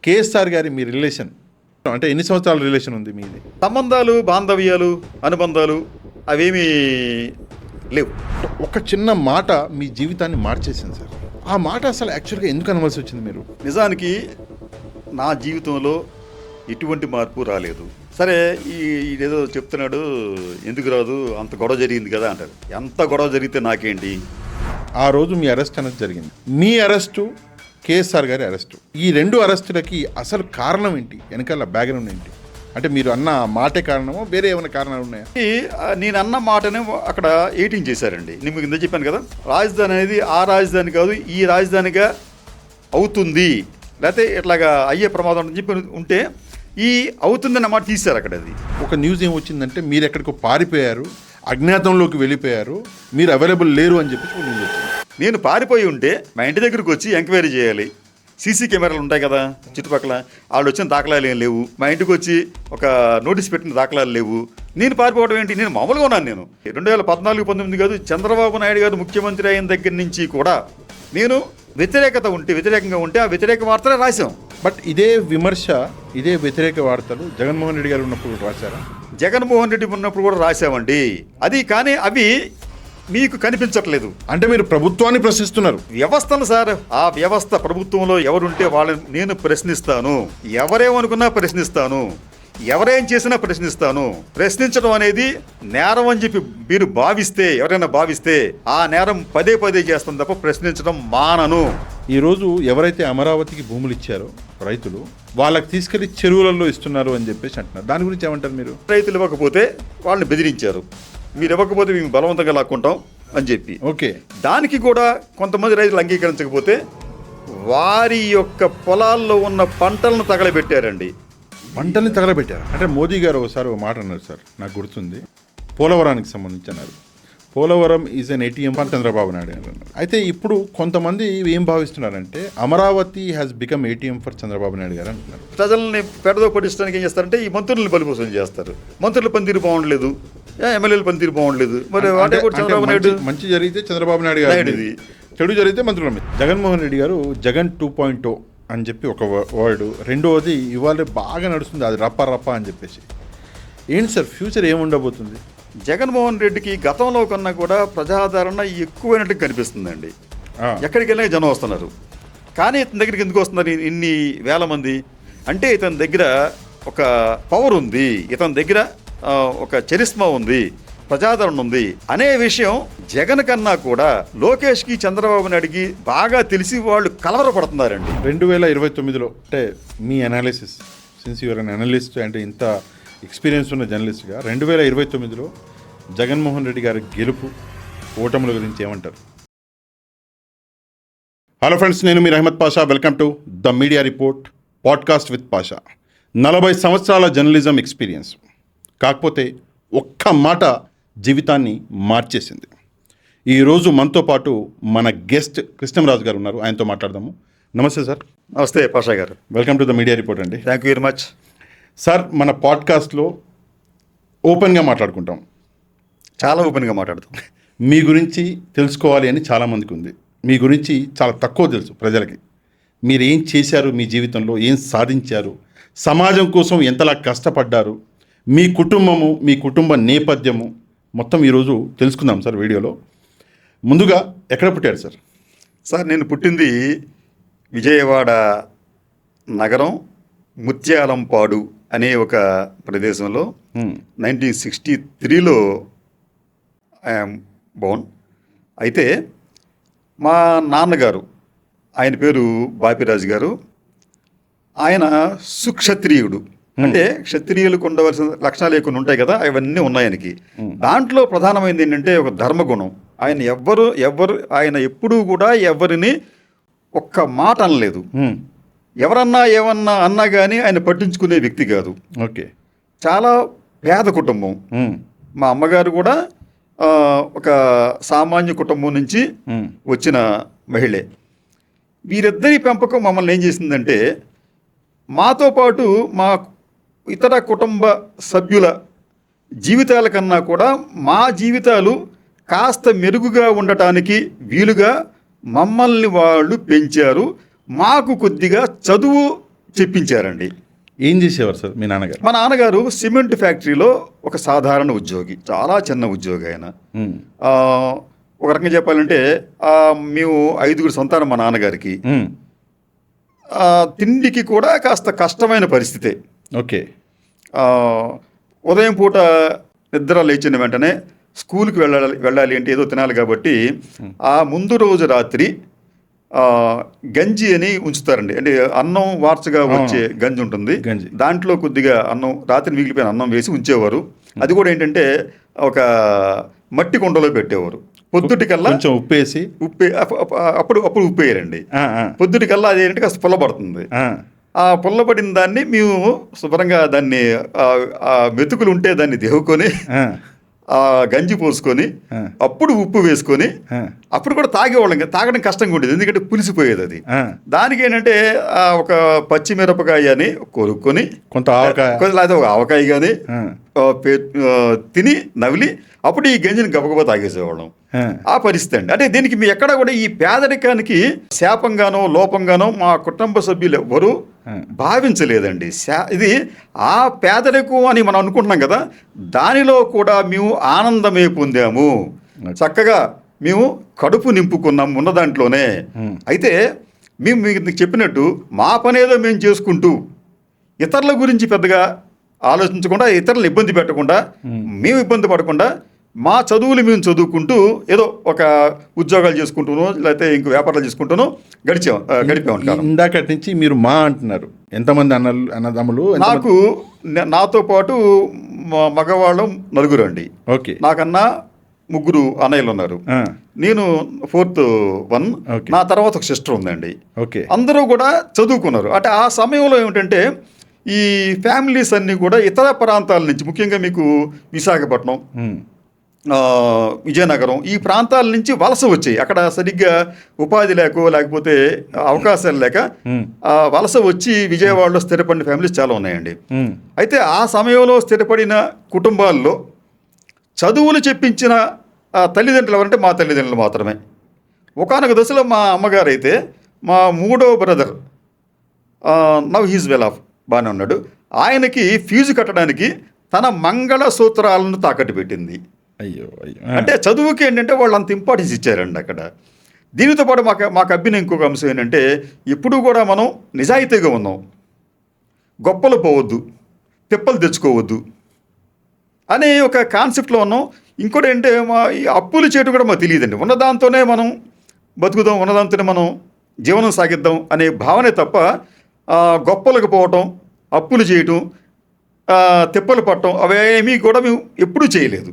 KSR గారి మీ relation అంటే ఎన్ని సంవత్సరాల రిలేషన్ ఉంది మీది? సంబంధాలు, బాంధవ్యాలు, అనుబంధాలు అవేమీ లేవు. ఒక చిన్న మాట మీ జీవితాన్ని మార్చేసింది సార్. ఆ మాట అసలు యాక్చువల్గా ఎందుకు అనవలసి వచ్చింది మీరు? నిజానికి నా జీవితంలో ఎటువంటి మార్పు రాలేదు. సరే, ఏదో చెప్తున్నాడు, ఎందుకు రాదు, అంత గొడవ జరిగింది కదా అంటారు. ఎంత గొడవ జరిగితే నాకేంటి? ఆ రోజు మీ అరెస్ట్ అనేది జరిగింది. మీ అరెస్టు, కేఎస్ఆర్ గారి అరెస్టు, ఈ రెండు అరెస్టులకి అసలు కారణం ఏంటి? వెనకాల బ్యాక్గ్రౌండ్ ఏంటి? అంటే మీరు అన్న మాటే కారణమో వేరే ఏమైనా కారణాలు ఉన్నాయా? నేను అన్న మాటనే అక్కడ ఎయిటింగ్ చేశారండి. నేను మీకు ఇంత చెప్పాను కదా, రాజధాని అనేది ఆ రాజధాని కాదు, ఈ రాజధానిగా అవుతుంది, లేకపోతే ఇట్లాగా అయ్యే ప్రమాదం అని చెప్పి ఉంటే ఈ అవుతుందన్న మాట తీశారు అక్కడ. అది ఒక న్యూస్ ఏం వచ్చిందంటే మీరు ఎక్కడికో పారిపోయారు, అజ్ఞాతంలోకి వెళ్ళిపోయారు, మీరు అవైలబుల్ లేరు అని చెప్పి న్యూస్ వచ్చింది. నేను పారిపోయి ఉంటే మా ఇంటి దగ్గరకు వచ్చి ఎంక్వైరీ చేయాలి. సీసీ కెమెరాలు ఉంటాయి కదా చుట్టుపక్కల, వాళ్ళు వచ్చిన దాఖలాలు ఏం లేవు. మా ఇంటికి వచ్చి ఒక నోటీస్ పెట్టిన దాఖలాలు లేవు. నేను పారిపోవడం ఏంటి? నేను మామూలుగా ఉన్నాను. నేను 2014-19 కాదు, చంద్రబాబు నాయుడు గారు ముఖ్యమంత్రి అయిన దగ్గర నుంచి కూడా నేను వ్యతిరేకంగా ఉంటే ఆ వ్యతిరేక వార్తలే రాశాం. బట్ ఇదే విమర్శ, ఇదే వ్యతిరేక వార్తలు జగన్మోహన్ రెడ్డి గారు ఉన్నప్పుడు రాశారా? జగన్మోహన్ రెడ్డి ఉన్నప్పుడు కూడా రాశామండి. అది కానీ అవి మీకు కనిపించట్లేదు. అంటే మీరు ప్రభుత్వాన్ని ప్రశ్నిస్తున్నారు. వ్యవస్థను సార్, ఆ వ్యవస్థ ప్రభుత్వంలో ఎవరుంటే వాళ్ళని నేను ప్రశ్నిస్తాను. ఎవరేమనుకున్నా ప్రశ్నిస్తాను, ఎవరేం చేసినా ప్రశ్నిస్తాను. ప్రశ్నించడం అనేది నేరం అని చెప్పి మీరు భావిస్తే, ఎవరైనా భావిస్తే ఆ నేరం పదే చేస్తాను తప్ప ప్రశ్నించడం మానను. ఈరోజు ఎవరైతే అమరావతికి భూములు ఇచ్చారో రైతులు, వాళ్ళకి తీసుకెళ్లి చెరువులలో ఇస్తున్నారు అని చెప్పేసి అంటున్నారు. దాని గురించి ఏమంటారు మీరు? రైతులు ఇవ్వకపోతే వాళ్ళని బెదిరించారు, మీరు ఇవ్వకపోతే మేము బలవంతంగా లాక్కుంటాం అని చెప్పి. ఓకే, దానికి కూడా కొంతమంది రైతులు అంగీకరించకపోతే వారి యొక్క పొలాల్లో ఉన్న పంటలను తగలబెట్టారండి. పంటల్ని తగలబెట్టారు అంటే మోదీ గారు ఒకసారి ఒక మాట అన్నారు సార్, నాకు గుర్తుంది. పోలవరానికి సంబంధించి అన్నారు, Polavaram is an ATM for Chandrababu Naidu అన్నారు. అయితే ఇప్పుడు కొంతమంది ఏం భావిస్తున్నారంటే Amaravati has become ATM for Chandrababu Naidu garu అంటున్నారు. ప్రజల్ని పెడదో పట్టించడానికి ఏం చేస్తారంటే ఈ మంత్రులను బలిపోసం చేస్తారు. మంత్రుల పనితీరు బాగుండలేదు, ఎమ్మెల్యేల పనితీరు బాగుండలేదు, మరి చంద్రబాబు నాయుడు మంచి జరిగితే చంద్రబాబు నాయుడు గారు, చెడు జరిగితే మంత్రుల మీద. జగన్మోహన్ రెడ్డి గారు జగన్ 2.0 అని చెప్పి ఒక వర్డ్, రెండవది ఇవాళ బాగా నడుస్తుంది, అది రప్ప అని చెప్పేసి. ఏంటి సార్ ఫ్యూచర్ ఏముండబోతుంది? జగన్మోహన్ రెడ్డికి గతంలో కన్నా కూడా ప్రజాదరణ ఎక్కువైనట్టు కనిపిస్తుందండి. ఎక్కడికి వెళ్ళినా జనం వస్తున్నారు. కానీ ఇతని దగ్గరికి ఎందుకు వస్తున్నారు ఇన్ని వేల మంది అంటే, ఇతని దగ్గర ఒక పవర్ ఉంది, ఇతని దగ్గర ఒక చరిస్మా ఉంది, ప్రజాదరణ ఉంది అనే విషయం జగన్ కన్నా కూడా లోకేష్కి, చంద్రబాబు నాయుడికి బాగా తెలిసి వాళ్ళు కలవరపడుతున్నారండి. 2029లో అంటే మీ analysis, since your an analyst అంటే ఇంత ఎక్స్పీరియన్స్ ఉన్న జర్నలిస్ట్గా 2029లో జగన్మోహన్ రెడ్డి గారి గెలుపు, ఓటముల గురించి ఏమంటారు? హలో ఫ్రెండ్స్, నేను మీ Ahmed Pasha. Welcome to the media report podcast with Pasha. 40 సంవత్సరాల జర్నలిజం ఎక్స్పీరియన్స్, కాకపోతే ఒక్క మాట జీవితాన్ని మార్చేసింది. ఈరోజు మనతో పాటు మన గెస్ట్ కృష్ణంరాజు గారు ఉన్నారు, ఆయనతో మాట్లాడదాము. నమస్తే సార్. నమస్తే Pasha garu. Welcome to the media report అండి. Thank you very much sir. మన పాడ్కాస్ట్లో ఓపెన్గా మాట్లాడుకుంటాం, చాలా ఓపెన్గా మాట్లాడుతాం. మీ గురించి తెలుసుకోవాలి అని చాలామందికి ఉంది. మీ గురించి చాలా తక్కువ తెలుసు ప్రజలకి. మీరు ఏం చేశారు, మీ జీవితంలో ఏం సాధించారు, సమాజం కోసం ఎంతలా కష్టపడ్డారు, మీ కుటుంబము, మీ కుటుంబ నేపథ్యము మొత్తం ఈరోజు తెలుసుకుందాం సార్ వీడియోలో. ముందుగా ఎక్కడ పుట్టారు సార్? సార్, నేను పుట్టింది విజయవాడ నగరం ముత్యాలంపాడు అనే ఒక ప్రదేశంలో 1963లో ఐఎమ్ బోర్న్. అయితే మా నాన్నగారు, ఆయన పేరు బాపిరాజు గారు, ఆయన సుక్షత్రియుడు. అంటే క్షత్రియులకు ఉండవలసిన లక్షణాలు కొన్ని ఉంటాయి కదా, అవన్నీ ఉన్నాయి ఆయనకి. దాంట్లో ప్రధానమైనది ఏంటంటే ఒక ధర్మగుణం. ఆయన ఎప్పుడూ కూడా ఎవరిని ఒక్క మాట అనలేదు. ఎవరన్నా ఏమన్నా అన్నా కానీ ఆయన పట్టించుకునే వ్యక్తి కాదు. ఓకే. చాలా పేద కుటుంబం. మా అమ్మగారు కూడా ఒక సామాన్య కుటుంబం నుంచి వచ్చిన మహిళే. వీరిద్దరి పెంపకం మమ్మల్ని ఏం చేసిందంటే, మాతో పాటు మా ఇతర కుటుంబ సభ్యుల జీవితాల కన్నా కూడా మా జీవితాలు కాస్త మెరుగుగా ఉండటానికి వీలుగా మమ్మల్ని వాళ్ళు పెంచారు. మాకు కొద్దిగా చదువు చెప్పించారండి. ఏం చేసేవారు సార్ మీ నాన్నగారు? మా నాన్నగారు సిమెంట్ ఫ్యాక్టరీలో ఒక సాధారణ ఉద్యోగి, చాలా చిన్న ఉద్యోగి ఆయన. ఉమ్, ఆ, ఒక రకంగా చెప్పాలంటే మేము 5 సంతానం మా నాన్నగారికి. ఉమ్, తిండికి కూడా కాస్త కష్టమైన పరిస్థితే. ఓకే. ఆ, ఉదయం పూట నిద్ర లేచిన వెంటనే స్కూల్కి వెళ్ళాలి అంటే ఏదో తినాలి కాబట్టి ఆ ముందు రోజు రాత్రి గంజి అని ఉంచుతారండి. అంటే అన్నం వార్చగా వచ్చే గంజి ఉంటుంది, గంజి. దాంట్లో కొద్దిగా అన్నం, రాత్రి మిగిలిపోయిన అన్నం వేసి ఉంచేవారు. అది కూడా ఏంటంటే ఒక మట్టి కుండలో పెట్టేవారు. పొద్దుటికల్లా కొంచెం ఉప్పేసి అప్పుడు ఉప్పు వేయరండి. ఆ, ఆ, పొద్దుటికల్లా అది ఏంటంటే కాస్త పుల్లబడుతుంది. ఆ, ఆ పుల్లబడిన దాన్ని మేము శుభ్రంగా దాన్ని ఆ మెతుకులు ఉంటే దాన్ని దేవుకొని ఆ, ఆ గంజి పోసుకొని అప్పుడు ఉప్పు వేసుకొని ఆ, అప్పుడు కూడా తాగేవాళ్ళం. తాగడం కష్టంగా ఉండేది, ఎందుకంటే పులిసిపోయేది అది. ఆ. దానికి ఏంటంటే ఒక పచ్చిమిరపకాయ అని కొనుక్కొని, కొంత ఆవకాయ. లేదా ఒక ఆవకాయ కానీ ఆ, తిని నవిలి అప్పుడు ఈ గంజిని గబగబా తాగేసేవాళ్ళం. ఆ, ఆ పరిస్థితి అండి. అంటే దీనికి మీ ఎక్కడ కూడా ఈ పేదరికానికి శాపంగానో లోపంగానో మా కుటుంబ సభ్యులు ఎవ్వరూ భావించలేదండి. ఇది ఆ పేదరికం అని మనం అనుకుంటున్నాం కదా, దానిలో కూడా మేము ఆనందమే పొందాము. చక్కగా మేము కడుపు నింపుకున్నాం ఉన్న దాంట్లోనే. అయితే మేము మీకు చెప్పినట్టు మా పనేదో మేము చేసుకుంటూ ఇతరుల గురించి పెద్దగా ఆలోచించకుండా, ఇతరులను ఇబ్బంది పెట్టకుండా, మేము ఇబ్బంది పడకుండా మా చదువులు మేము చదువుకుంటూ ఏదో ఒక ఉద్యోగాలు చేసుకుంటూనో లేకపోతే ఇంకో వ్యాపారాలు చేసుకుంటూనో గడిపాం. ఇందాకటి నుంచి మీరు మా అంటున్నారు. ఎంతమంది అన్నదమ్ములు? నాతో పాటు మగవాళ్ళం 4 అండి. ఓకే. నాకన్నా 3 అన్నయ్యలు ఉన్నారు. నేను 4th వన్. నా తర్వాత ఒక సిస్టర్ ఉందండి. ఓకే. అందరూ కూడా చదువుకున్నారు. అంటే ఆ సమయంలో ఏమిటంటే ఈ ఫ్యామిలీస్ అన్నీ కూడా ఇతర ప్రాంతాల నుంచి, ముఖ్యంగా మీకు విశాఖపట్నం, విజయనగరం ఈ ప్రాంతాల నుంచి వలస వచ్చాయి. అక్కడ సరిగ్గా ఉపాధి లేకపోతే అవకాశాలు లేక వలస వచ్చి విజయవాడలో స్థిరపడిన ఫ్యామిలీస్ చాలా ఉన్నాయండి. అయితే ఆ సమయంలో స్థిరపడిన కుటుంబాల్లో చదువులు చెప్పించిన తల్లిదండ్రులు ఎవరంటే మా తల్లిదండ్రులు మాత్రమే. ఒకానొక దశలో మా అమ్మగారు అయితే మా 3వ brother now he's well off, బాగానే ఉన్నాడు, ఆయనకి ఫీజు కట్టడానికి తన మంగళసూత్రాలను తాకట్టు పెట్టింది. అయ్యో అయ్యో. అంటే చదువుకి ఏంటంటే వాళ్ళు అంత ఇంపార్టెన్స్ ఇచ్చారండి అక్కడ. దీనితో పాటు మాకు అబ్బిన ఇంకొక అంశం ఏంటంటే ఎప్పుడూ కూడా మనం నిజాయితీగా ఉన్నాం, గొప్పలు పోవద్దు, తిప్పలు తెచ్చుకోవద్దు అనే ఒక కాన్సెప్ట్లో ఉన్నాం. ఇంకోటి ఏంటంటే ఈ అప్పులు చేయడం కూడా మాకు తెలియదండి. ఉన్నదాంతోనే మనం బతుకుదాం, ఉన్నదాంతోనే మనం జీవనం సాగిద్దాం అనే భావనే తప్ప గొప్పలకు పోవటం, అప్పులు చేయటం, తిప్పలు పట్టడం అవేమీ కూడా మేము ఎప్పుడూ చేయలేదు.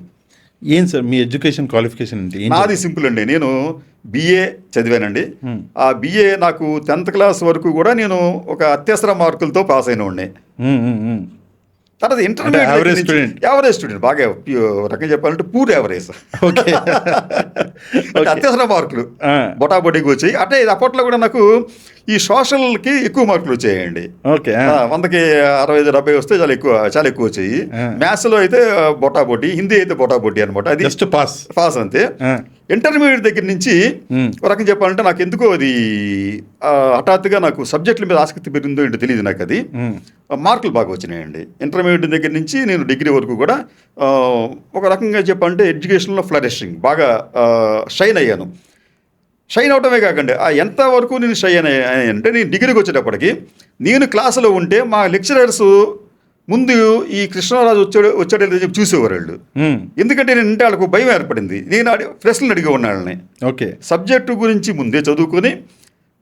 ఏం సార్ మీ ఎడ్యుకేషన్ క్వాలిఫికేషన్ అంటే? నాది సింపుల్ అండి. నేను BA చదివానండి. ఆ BA నాకు 10th క్లాస్ వరకు కూడా నేను ఒక అత్యవసర మార్కులతో పాస్ అయిన వాడిని. తర్వాత ఇంటర్మీడియట్ యావరేజ్ స్టూడెంట్, బాగా రకంగా చెప్పాలంటే పూర్ యావరేజ్. ఓకే. అత్యవసర మార్కులు బొటాబొటీకి వచ్చాయి. అంటే అప్పట్లో కూడా నాకు ఈ సోషల్కి ఎక్కువ మార్కులు వచ్చాయండి. ఓకే. 100కి 65-70 వస్తే చాలా ఎక్కువ వచ్చాయి. మ్యాథ్స్లో అయితే బొటాబొటీ, హిందీ అయితే బొటాబొటీ అనమాట. అది జస్ట్ పాస్ అంతే. ఇంటర్మీడియట్ దగ్గర నుంచి ఒక రకంగా చెప్పాలంటే నాకు ఎందుకో అది హఠాత్తుగా నాకు సబ్జెక్టుల మీద ఆసక్తి పెరిగిందో ఏంటో తెలియదు నాకు. అది మార్కులు బాగా వచ్చినాయండి. ఇంటర్మీడియట్ దగ్గర నుంచి నేను డిగ్రీ వరకు కూడా ఒక రకంగా చెప్పాలంటే ఎడ్యుకేషన్లో ఫ్లరిషింగ్, బాగా షైన్ అయ్యాను. షైన్ అవటమే కాకండి ఎంతవరకు నేను షైన్ అయ్యానంటే నేను డిగ్రీకి వచ్చేటప్పటికి నేను క్లాసులో ఉంటే మా లెక్చరర్స్ ముందు ఈ కృష్ణరాజు వచ్చాడు చెప్పి చూసేవారు వాళ్ళు. ఎందుకంటే నేను అంటే వాళ్ళకు భయం ఏర్పడింది. నేను ప్రశ్నలు అడిగేవాడిని వాళ్ళని. ఓకే. సబ్జెక్టు గురించి ముందే చదువుకొని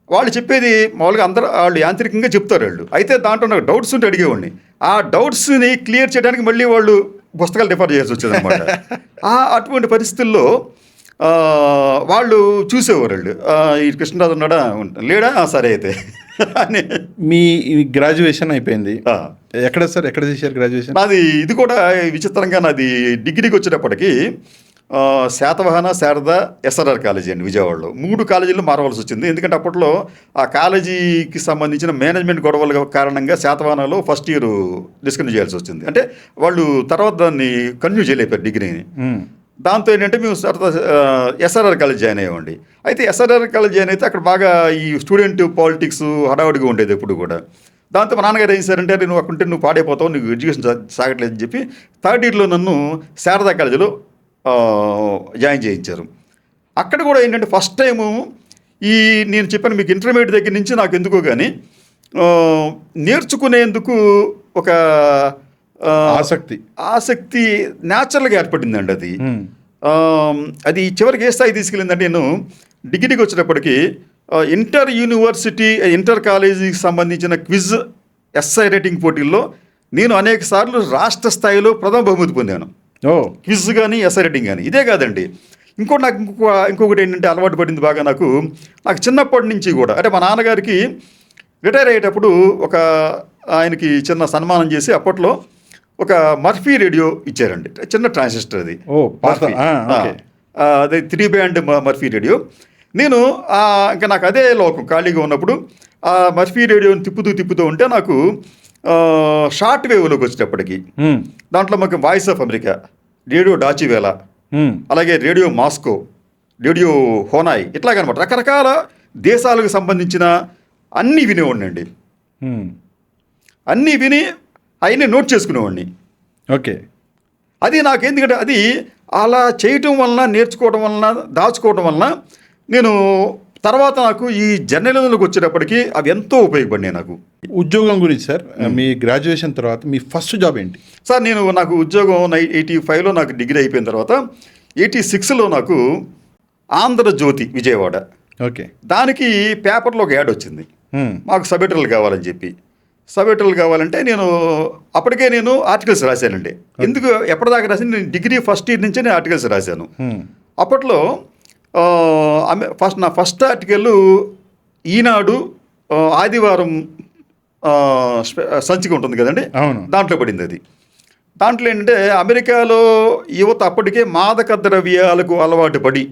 వాళ్ళు చెప్పేది మామూలుగా వాళ్ళు యాంత్రికంగా చెప్తారు వాళ్ళు. అయితే దాంట్లో నాకు డౌట్స్ ఉంటే అడిగేవాడిని. ఆ డౌట్స్ని క్లియర్ చేయడానికి మళ్ళీ వాళ్ళు పుస్తకాలు రిఫర్ చేయాల్సి వచ్చేది అనమాట. అటువంటి పరిస్థితుల్లో వాళ్ళు చూసేవారు వాళ్ళు, ఈ కృష్ణరాజు ఉన్నాడా, లేడా, సరే అయితే అని. మీ గ్రాడ్యుయేషన్ అయిపోయింది ఎక్కడ సార్? ఎక్కడ చేశారు గ్రాడ్యుయేషన్? నాది ఇది కూడా విచిత్రంగా, నాది డిగ్రీకి వచ్చేటప్పటికి శాతవాహన, శారద, SRR కాలేజీ అండి విజయవాడలో. 3 కాలేజీల్లో మారవలసి వచ్చింది. ఎందుకంటే అప్పట్లో ఆ కాలేజీకి సంబంధించిన మేనేజ్మెంట్ గొడవల కారణంగా శాతవాహనలో ఫస్ట్ ఇయర్ డిస్కంటిన్యూ చేయాల్సి వచ్చింది. అంటే వాళ్ళు తర్వాత దాన్ని కంటిన్యూ చేయలేపారు డిగ్రీని. దాంతో ఏంటంటే మేము SRR కాలేజ్ జాయిన్ అయ్యామండి. అయితే SRR కాలేజ్ జాయిన్ అయితే అక్కడ బాగా ఈ స్టూడెంట్ పాలిటిక్స్ హడావుడిగా ఉండేది ఎప్పుడు కూడా. దాంతో మా నాన్నగారు ఏం చేశారంటే, "అరే నువ్వు అక్కడుంటే నువ్వు పాడైపోతావు, నీకు ఎడ్యుకేషన్ సాగట్లేదు" అని చెప్పి థర్డ్ ఇయర్లో నన్ను శారదా కాలేజీలో జాయిన్ చేయించారు. అక్కడ కూడా ఏంటంటే ఫస్ట్ టైము నేను చెప్పాను మీకు ఇంటర్మీడియట్ దగ్గర నుంచి నాకు ఎందుకో కానీ నేర్చుకునేందుకు ఒక ఆసక్తి న్యాచురల్గా ఏర్పడిందండి అది. అది చివరికి ఏ స్థాయి తీసుకెళ్ళిందంటే, నేను డిగ్రీకి వచ్చేటప్పటికి ఇంటర్ కాలేజీకి సంబంధించిన క్విజ్ ఎస్ఐ రైటింగ్ పోటీల్లో నేను అనేక సార్లు రాష్ట్ర స్థాయిలో ప్రథమ బహుమతి పొందాను. క్విజ్ కానీ ఎస్ఐ రైటింగ్ కానీ. ఇదే కాదండి, నాకు ఇంకొకటి ఏంటంటే అలవాటు పడింది బాగా నాకు చిన్నప్పటి నుంచి కూడా. అంటే మా నాన్నగారికి రిటైర్ అయ్యేటప్పుడు ఆయనకి చిన్న సన్మానం చేసి అప్పట్లో ఒక మర్ఫీ రేడియో ఇచ్చారండి, చిన్న ట్రాన్సిస్టర్ అది. అదే 3 బ్యాండ్ మర్ఫీ రేడియో. నేను ఇంకా నాకు అదే లోకం, ఖాళీగా ఉన్నప్పుడు ఆ మర్ఫీ రేడియోని తిప్పుతూ ఉంటే నాకు షార్ట్ వేవ్లోకి వచ్చేటప్పటికి దాంట్లో మాకు వాయిస్ ఆఫ్ అమెరికా, రేడియో డాచివేలా, అలాగే రేడియో మాస్కో, రేడియో హోనాయ్, ఇట్లాగనమాట రకరకాల దేశాలకు సంబంధించిన అన్నీ వినేవాడిని. అన్నీ విని అవన్నీ నోట్ చేసుకునేవాడిని. ఓకే. అది నాకు ఎందుకంటే అది అలా చేయటం వలన, నేర్చుకోవడం వలన, దాచుకోవడం వలన నేను తర్వాత నాకు ఈ జర్నలిజంలోకి వచ్చేటప్పటికి అవి ఎంతో ఉపయోగపడినాయి నాకు. ఉద్యోగం గురించి సార్, మీ గ్రాడ్యుయేషన్ తర్వాత మీ ఫస్ట్ జాబ్ ఏంటి సార్? నాకు ఉద్యోగం 85లో నాకు డిగ్రీ అయిపోయిన తర్వాత 86లో నాకు ఆంధ్రజ్యోతి విజయవాడ, ఓకే, దానికి పేపర్లో ఒక యాడ్ వచ్చింది, మాకు సబ్ ఎడిటర్లు కావాలని చెప్పి. సబ్ ఎడిటర్లు కావాలంటే అప్పటికే నేను ఆర్టికల్స్ రాశానండి. ఎందుకు ఎప్పటిదాకా రాశాను, నేను డిగ్రీ ఫస్ట్ ఇయర్ నుంచే నేను ఆర్టికల్స్ రాశాను. అప్పట్లో నా ఫస్ట్ ఆర్టికల్ ఈనాడు ఆదివారం సంచిక ఉంటుంది కదండి, దాంట్లో పడింది అది. దాంట్లో ఏంటంటే అమెరికాలో యువత అప్పటికే మాదక ద్రవ్యాలకు అలవాటు పడి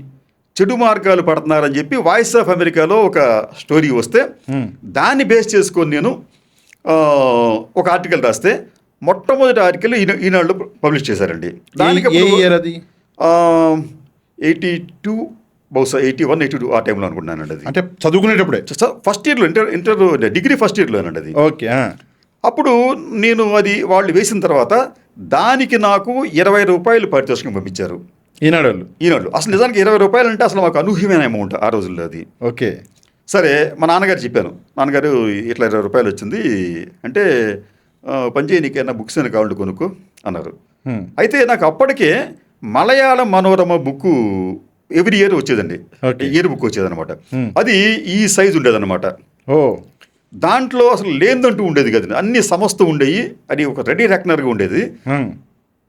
చెడు మార్గాలు పడుతున్నారని చెప్పి వాయిస్ ఆఫ్ అమెరికాలో ఒక స్టోరీ వస్తే దాన్ని బేస్ చేసుకొని నేను ఒక ఆర్టికల్ రాస్తే మొట్టమొదటి ఆర్టికల్ ఈనాడులో పబ్లిష్ చేశారండి. దానికి 82 బహుశా 81, 82 ఆ టైంలో అనుకుంటున్నానండి. అది అంటే చదువుకునేటప్పుడే ఫస్ట్ ఇయర్లో ఇంటర్ డిగ్రీ ఫస్ట్ ఇయర్లోనండి అది. ఓకే. అప్పుడు నేను అది వాళ్ళు వేసిన తర్వాత దానికి నాకు 20 రూపాయలు పారితోషికం పంపించారు ఈనాడు. అసలు నిజానికి 20 రూపాయలు అంటే అసలు మాకు అనూహ్యమైన అమౌంట్ ఆ రోజుల్లో అది. ఓకే. సరే మా నాన్నగారు చెప్పాను, నాన్నగారు ఇట్లా 20 రూపాయలు వచ్చింది అంటే పనిచేయి, నీకైనా బుక్స్ అని కావాలంటే కొనుక్కో అన్నారు. అయితే నాకు అప్పటికే Malayalam Manorama book every year వచ్చేదండి, ఇయర్ బుక్ వచ్చేదనమాట. అది ఈ సైజు ఉండేదన్నమాట. దాంట్లో అసలు లేదంటూ ఉండేది కదండి, అన్ని సమస్త ఉండేవి. అది ఒక రెడీ రెక్నర్గా ఉండేది.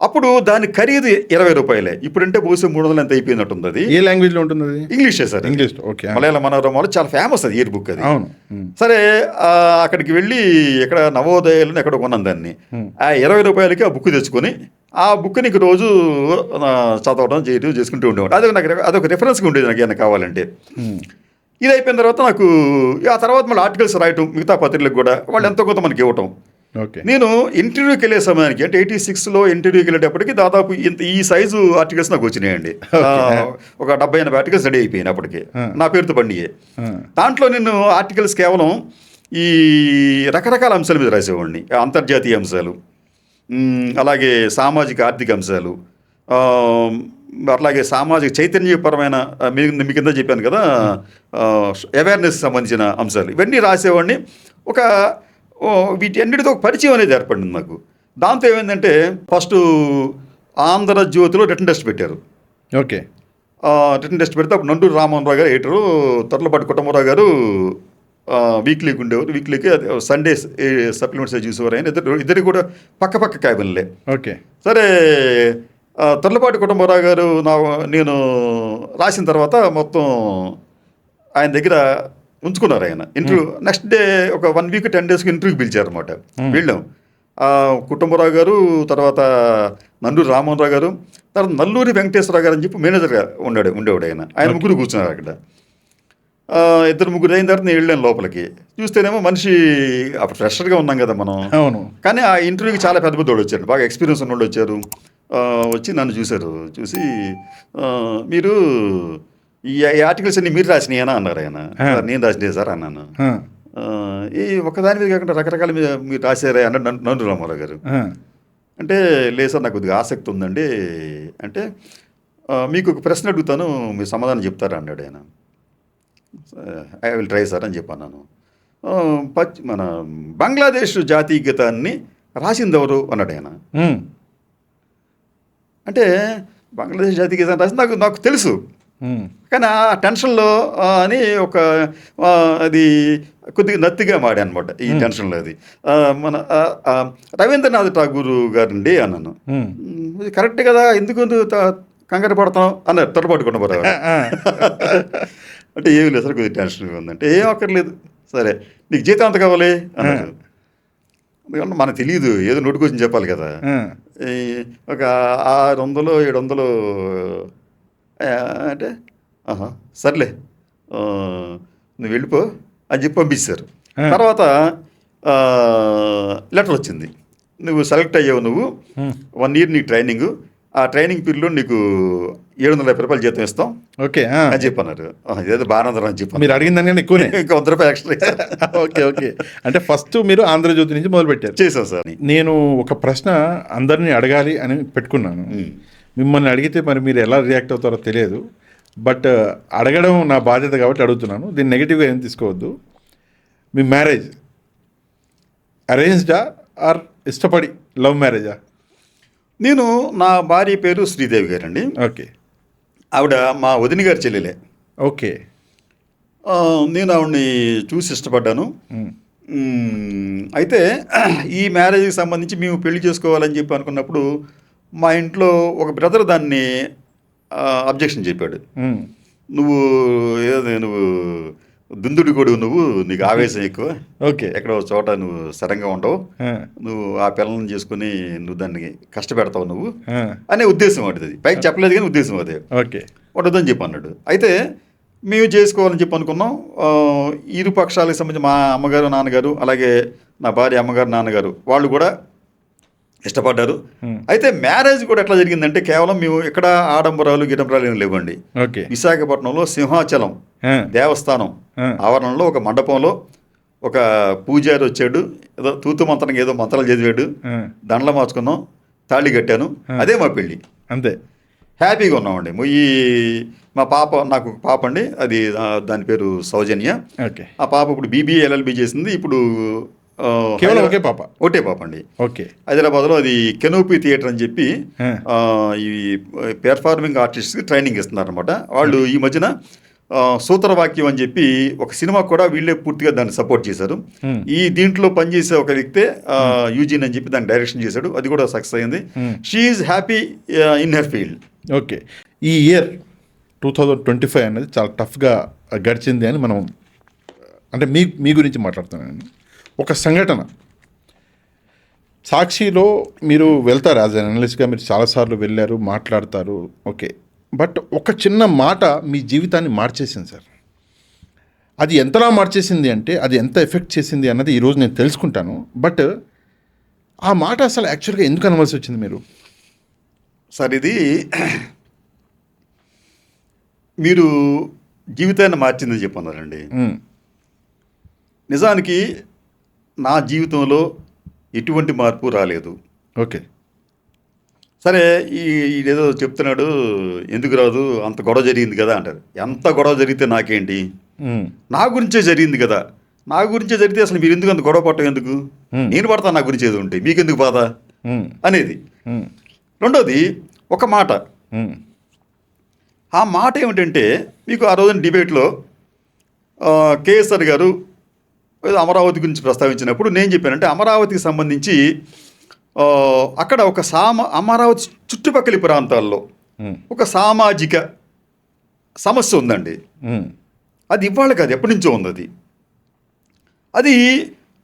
అప్పుడు దాని ఖరీదు 20 రూపాయలే. ఇప్పుడంటే బహుశా 300 ఎంత అయిపోయినట్టుంది. అది ఏ లాంగ్వేజ్లో ఉంటుంది? ఇంగ్లీషే సార్. ఇంగ్లీష్. ఓకే. మలయాళ మనోరమలో చాలా ఫేమస్ అది ఇయర్ బుక్ అది. సరే అక్కడికి వెళ్ళి ఎక్కడ నవోదయాలను ఎక్కడ కొన్నాను దాన్ని. ఆ 20 రూపాయలకి ఆ బుక్ తెచ్చుకొని ఆ బుక్ని రోజు చదవడం చేసుకుంటూ ఉండేవాడు. అదొక రిఫరెన్స్గా ఉండేది నాకు ఏమైనా కావాలంటే. ఇది అయిపోయిన తర్వాత నాకు ఆ తర్వాత మళ్ళీ ఆర్టికల్స్ రాయటం, మిగతా పత్రికలకు కూడా వాళ్ళు ఎంతో కొంత మనకి ఇవ్వటం. నేను ఇంటర్వ్యూకి వెళ్ళే సమయానికి అంటే 86లో ఇంటర్వ్యూకి వెళ్ళేటప్పటికి దాదాపు ఈ సైజు ఆర్టికల్స్ నాకు వచ్చినాయండి. ఒక 70-80 ఆర్టికల్స్ రెడీ అయిపోయాయి అప్పటికి, నా పేరుతో పండియే. దాంట్లో నేను ఆర్టికల్స్ కేవలం ఈ రకరకాల అంశాల మీద రాసేవాడిని. అంతర్జాతీయ అంశాలు, అలాగే సామాజిక ఆర్థిక అంశాలు, అట్లాగే సామాజిక చైతన్యపరమైన మీ కింద చెప్పాను కదా అవేర్నెస్ సంబంధించిన అంశాలు, ఇవన్నీ రాసేవాడిని. వీటి అన్నిటితో ఒక పరిచయం అనేది ఏర్పడింది నాకు. దాంతో ఏమైందంటే ఫస్ట్ ఆంధ్రజ్యోతిలో రిటన్ టెస్ట్ పెట్టారు. ఓకే. రిటన్ టెస్ట్ పెడితే అప్పుడు నండూరు రామ్మోహన్ రావు గారు ఎడిటరు, తర్లపాటి కుటుంబరావు గారు వీక్లీకి ఉండేవారు. వీక్లీకి సండేస్ సప్లిమెంట్స్ చూసేవారు. ఆయన ఇద్దరు కూడా పక్క క్యాబిన్లే. ఓకే. సరే తర్లపాటి కుటుంబరావు గారు నేను రాసిన తర్వాత మొత్తం ఆయన దగ్గర ఉంచుకున్నారు. ఆయన ఇంటర్వ్యూ నెక్స్ట్ డే ఒక 1 వీక్ 10 డేస్కి ఇంటర్వ్యూకి పిలిచారు అనమాట. వెళ్ళాం. కుటుంబరావు గారు, తర్వాత నండూరు రామ్మోహన్ రావు గారు, తర్వాత నల్లూరి వెంకటేశ్వరరావు గారు అని చెప్పి మేనేజర్గా ఉండేవాడు. ఆయన ముగ్గురు కూర్చున్నారు అక్కడ. 2-3 అయిన తర్వాత నేను వెళ్ళాను లోపలికి. చూస్తేనేమో మనిషి అప్పుడు ఫ్రెషర్గా ఉన్నాం కదా మనం. అవును. కానీ ఆ ఇంటర్వ్యూకి చాలా పెద్ద పెద్దోడు వచ్చారు, బాగా ఎక్స్పీరియన్స్ ఉన్నోళ్ళు వచ్చారు. వచ్చి నన్ను చూశారు. చూసి మీరు ఈ ఆర్టికల్స్ అన్ని మీరు రాసినాయనా అన్నారు. ఆయన నేను రాసినాయి సార్ అన్నాను. ఈ ఒకదాని మీద కాకుండా రకరకాల మీద మీరు రాశారే అన్నాడు నందు రామారావు గారు. అంటే లేదు సార్, నాకు కొద్దిగా ఆసక్తి ఉందండి అంటే, మీకు ఒక ప్రశ్న అడుగుతాను, మీరు సమాధానం చెప్తారా అన్నాడు ఆయన. ఐ విల్ ట్రై సార్ అని చెప్పాను. మన బంగ్లాదేశ్ జాతీయ గీతాన్ని రాసింది ఎవరు అన్నాడు ఆయన. అంటే బంగ్లాదేశ్ జాతీయ గీతాన్ని రాసింది నాకు తెలుసు, కానీ ఆ టెన్షన్లో అని ఒక అది కొద్దిగా నత్తిగా మాడే అనమాట ఈ టెన్షన్లో. అది మన రవీంద్రనాథ్ ఠాగూర్ గారండి అన్నాను. ఇది కరెక్ట్ కదా, ఎందుకు కంగారు పడతాం అన్నారు, తొడపట్టుకున్న పోతారు. అంటే ఏమి లేదు సార్, కొద్దిగా టెన్షన్గా ఉందంటే, ఏం అక్కర్లేదు, సరే నీకు జీతం ఎంత కావాలి అన్నారు. ఎందుకంటే మనకు తెలియదు, ఏదో నోటికొచ్చి చెప్పాలి కదా. ఒక 600 700 అంటే సర్లే నువ్వు వెళ్ళిపో అని చెప్పి పంపించారు. తర్వాత లెటర్ వచ్చింది, నువ్వు సెలెక్ట్ అయ్యావు, నువ్వు 1 year నీకు ట్రైనింగ్, ఆ ట్రైనింగ్ పీరియడ్లో నీకు 750 రూపాయలు జీతం ఇస్తాం ఓకే అని చెప్పన్నారు. ఇదేదో బాగానందరం అని చెప్పి మీరు అడిగిన దానికన్నా ఎక్కువనే ఇంకా 100 రూపాయలు ఎక్స్ట్రా. Okay okay. అంటే ఫస్ట్ మీరు ఆంధ్రజ్యోతి నుంచి మొదలుపెట్టారు. చేశాం సార్. నేను ఒక ప్రశ్న అందరినీ అడగాలి అని పెట్టుకున్నాను. మిమ్మల్ని అడిగితే మరి మీరు ఎలా రియాక్ట్ అవుతారో తెలియదు, బట్ అడగడం నా బాధ్యత కాబట్టి అడుగుతున్నాను. దీన్ని నెగిటివ్గా ఏం తీసుకోవద్దు. మీ మ్యారేజ్ అరేంజ్డా ఆర్ ఇష్టపడి లవ్ మ్యారేజా? నేను, నా భార్య పేరు శ్రీదేవి గారండి. ఓకే. ఆవిడ మా వదిన గారి చెల్లెలే. ఓకే. నేను ఆవిడని చూసి ఇష్టపడ్డాను. అయితే ఈ మ్యారేజ్కి సంబంధించి మేము పెళ్లి చేసుకోవాలని చెప్పి అనుకున్నప్పుడు మా ఇంట్లో ఒక బ్రదర్ దాన్ని అబ్జెక్షన్ చెప్పాడు. నువ్వు దుందుడి కొడుకు, నీకు ఆవేశం ఎక్కువ, ఓకే, ఎక్కడో చోట నువ్వు స్థిరంగా ఉండవు, నువ్వు ఆ పిల్లల్ని చేసుకుని నువ్వు దాన్ని కష్టపెడతావు నువ్వు అనే ఉద్దేశం వాడిది. అది పైకి చెప్పలేదు కానీ ఉద్దేశం అదే. ఓకే, వద్దని చెప్పి అన్నాడు. అయితే మేము చేసుకోవాలని చెప్పి అనుకున్నాం. ఇరు పక్షాలకు సంబంధించి మా అమ్మగారు నాన్నగారు, అలాగే నా భార్య అమ్మగారు నాన్నగారు వాళ్ళు కూడా ఇష్టపడ్డారు. అయితే మ్యారేజ్ కూడా ఎట్లా జరిగిందంటే, కేవలం మేము ఇక్కడ ఆడంబరాలు గిడంబరాలు ఏమి లేవండి. విశాఖపట్నంలో సింహాచలం దేవస్థానం ఆవరణంలో ఒక మండపంలో ఒక పూజారి వచ్చాడు, ఏదో తూతు మంత్రంగా ఏదో మంత్రాలు చదివాడు, దండలు మార్చుకున్నాం, తాళి కట్టాను, అదే మా పెళ్ళి. అంతే హ్యాపీగా ఉన్నామండి. మా పాప, నాకు పాప అండి, అది దాని పేరు సౌజన్య. ఆ పాప ఇప్పుడు BBA LLB చేసింది. ఇప్పుడు ఒకే పాప అండి. ఓకే. హైదరాబాద్లో అది కెనోపీ థియేటర్ అని చెప్పి ఈ పెర్ఫార్మింగ్ ఆర్టిస్ట్కి ట్రైనింగ్ ఇస్తున్నారు అనమాట. వాళ్ళు ఈ మధ్యన సూత్రవాక్యం అని చెప్పి ఒక సినిమా కూడా వీళ్ళే పూర్తిగా దాన్ని సపోర్ట్ చేశారు. దీంట్లో పనిచేసే ఒక వ్యక్తే యూజిన్ అని చెప్పి దాన్ని డైరెక్షన్ చేశాడు, అది కూడా సక్సెస్ అయింది. She happy in her field. Okay. ఈ ఇయర్ 2025 అనేది చాలా టఫ్గా గడిచింది అని మనం, అంటే మీ గురించి మాట్లాడుతున్నాను. ఒక సంఘటన, సాక్షిలో మీరు వెళ్తారు యాజ్ అన్ అనలిస్ట్గా, మీరు చాలాసార్లు వెళ్ళారు, మాట్లాడతారు, ఓకే. బట్ ఒక చిన్న మాట మీ జీవితాన్ని మార్చేసింది సార్. అది ఎంతలా మార్చేసింది అంటే, అది ఎంత ఎఫెక్ట్ చేసింది అన్నది ఈరోజు నేను తెలుసుకుంటాను. బట్ ఆ మాట అసలు యాక్చువల్గా ఎందుకు అనవలసి వచ్చింది మీరు? సార్, ఇది మీరు జీవితాన్ని మార్చిందని చెప్పన్నారండి. నిజానికి నా జీవితంలో ఎటువంటి మార్పు రాలేదు. ఓకే. సరే, ఏదో చెప్తున్నాడు, ఎందుకు రాదు, అంత గొడవ జరిగింది కదా అంటారు. ఎంత గొడవ జరిగితే నాకేంటి, నా గురించే జరిగింది కదా, నా గురించే జరిగితే అసలు మీరు ఎందుకు అంత గొడవ పట్టడం ఎందుకు, నేను పడతాను నా గురించి ఏదో ఉంటే, మీకెందుకు బాధ అనేది. రెండోది, ఒక మాట, ఆ మాట ఏమిటంటే, మీకు ఆ రోజున డిబేట్లో కేఎస్ఆర్ గారు అమరావతి గురించి ప్రస్తావించినప్పుడు నేను చెప్పానంటే, అమరావతికి సంబంధించి అక్కడ ఒక అమరావతి చుట్టుపక్కల ప్రాంతాల్లో ఒక సామాజిక సమస్య ఉందండి. అది ఇవాళ కాదు, ఎప్పటి నుంచో ఉంది. అది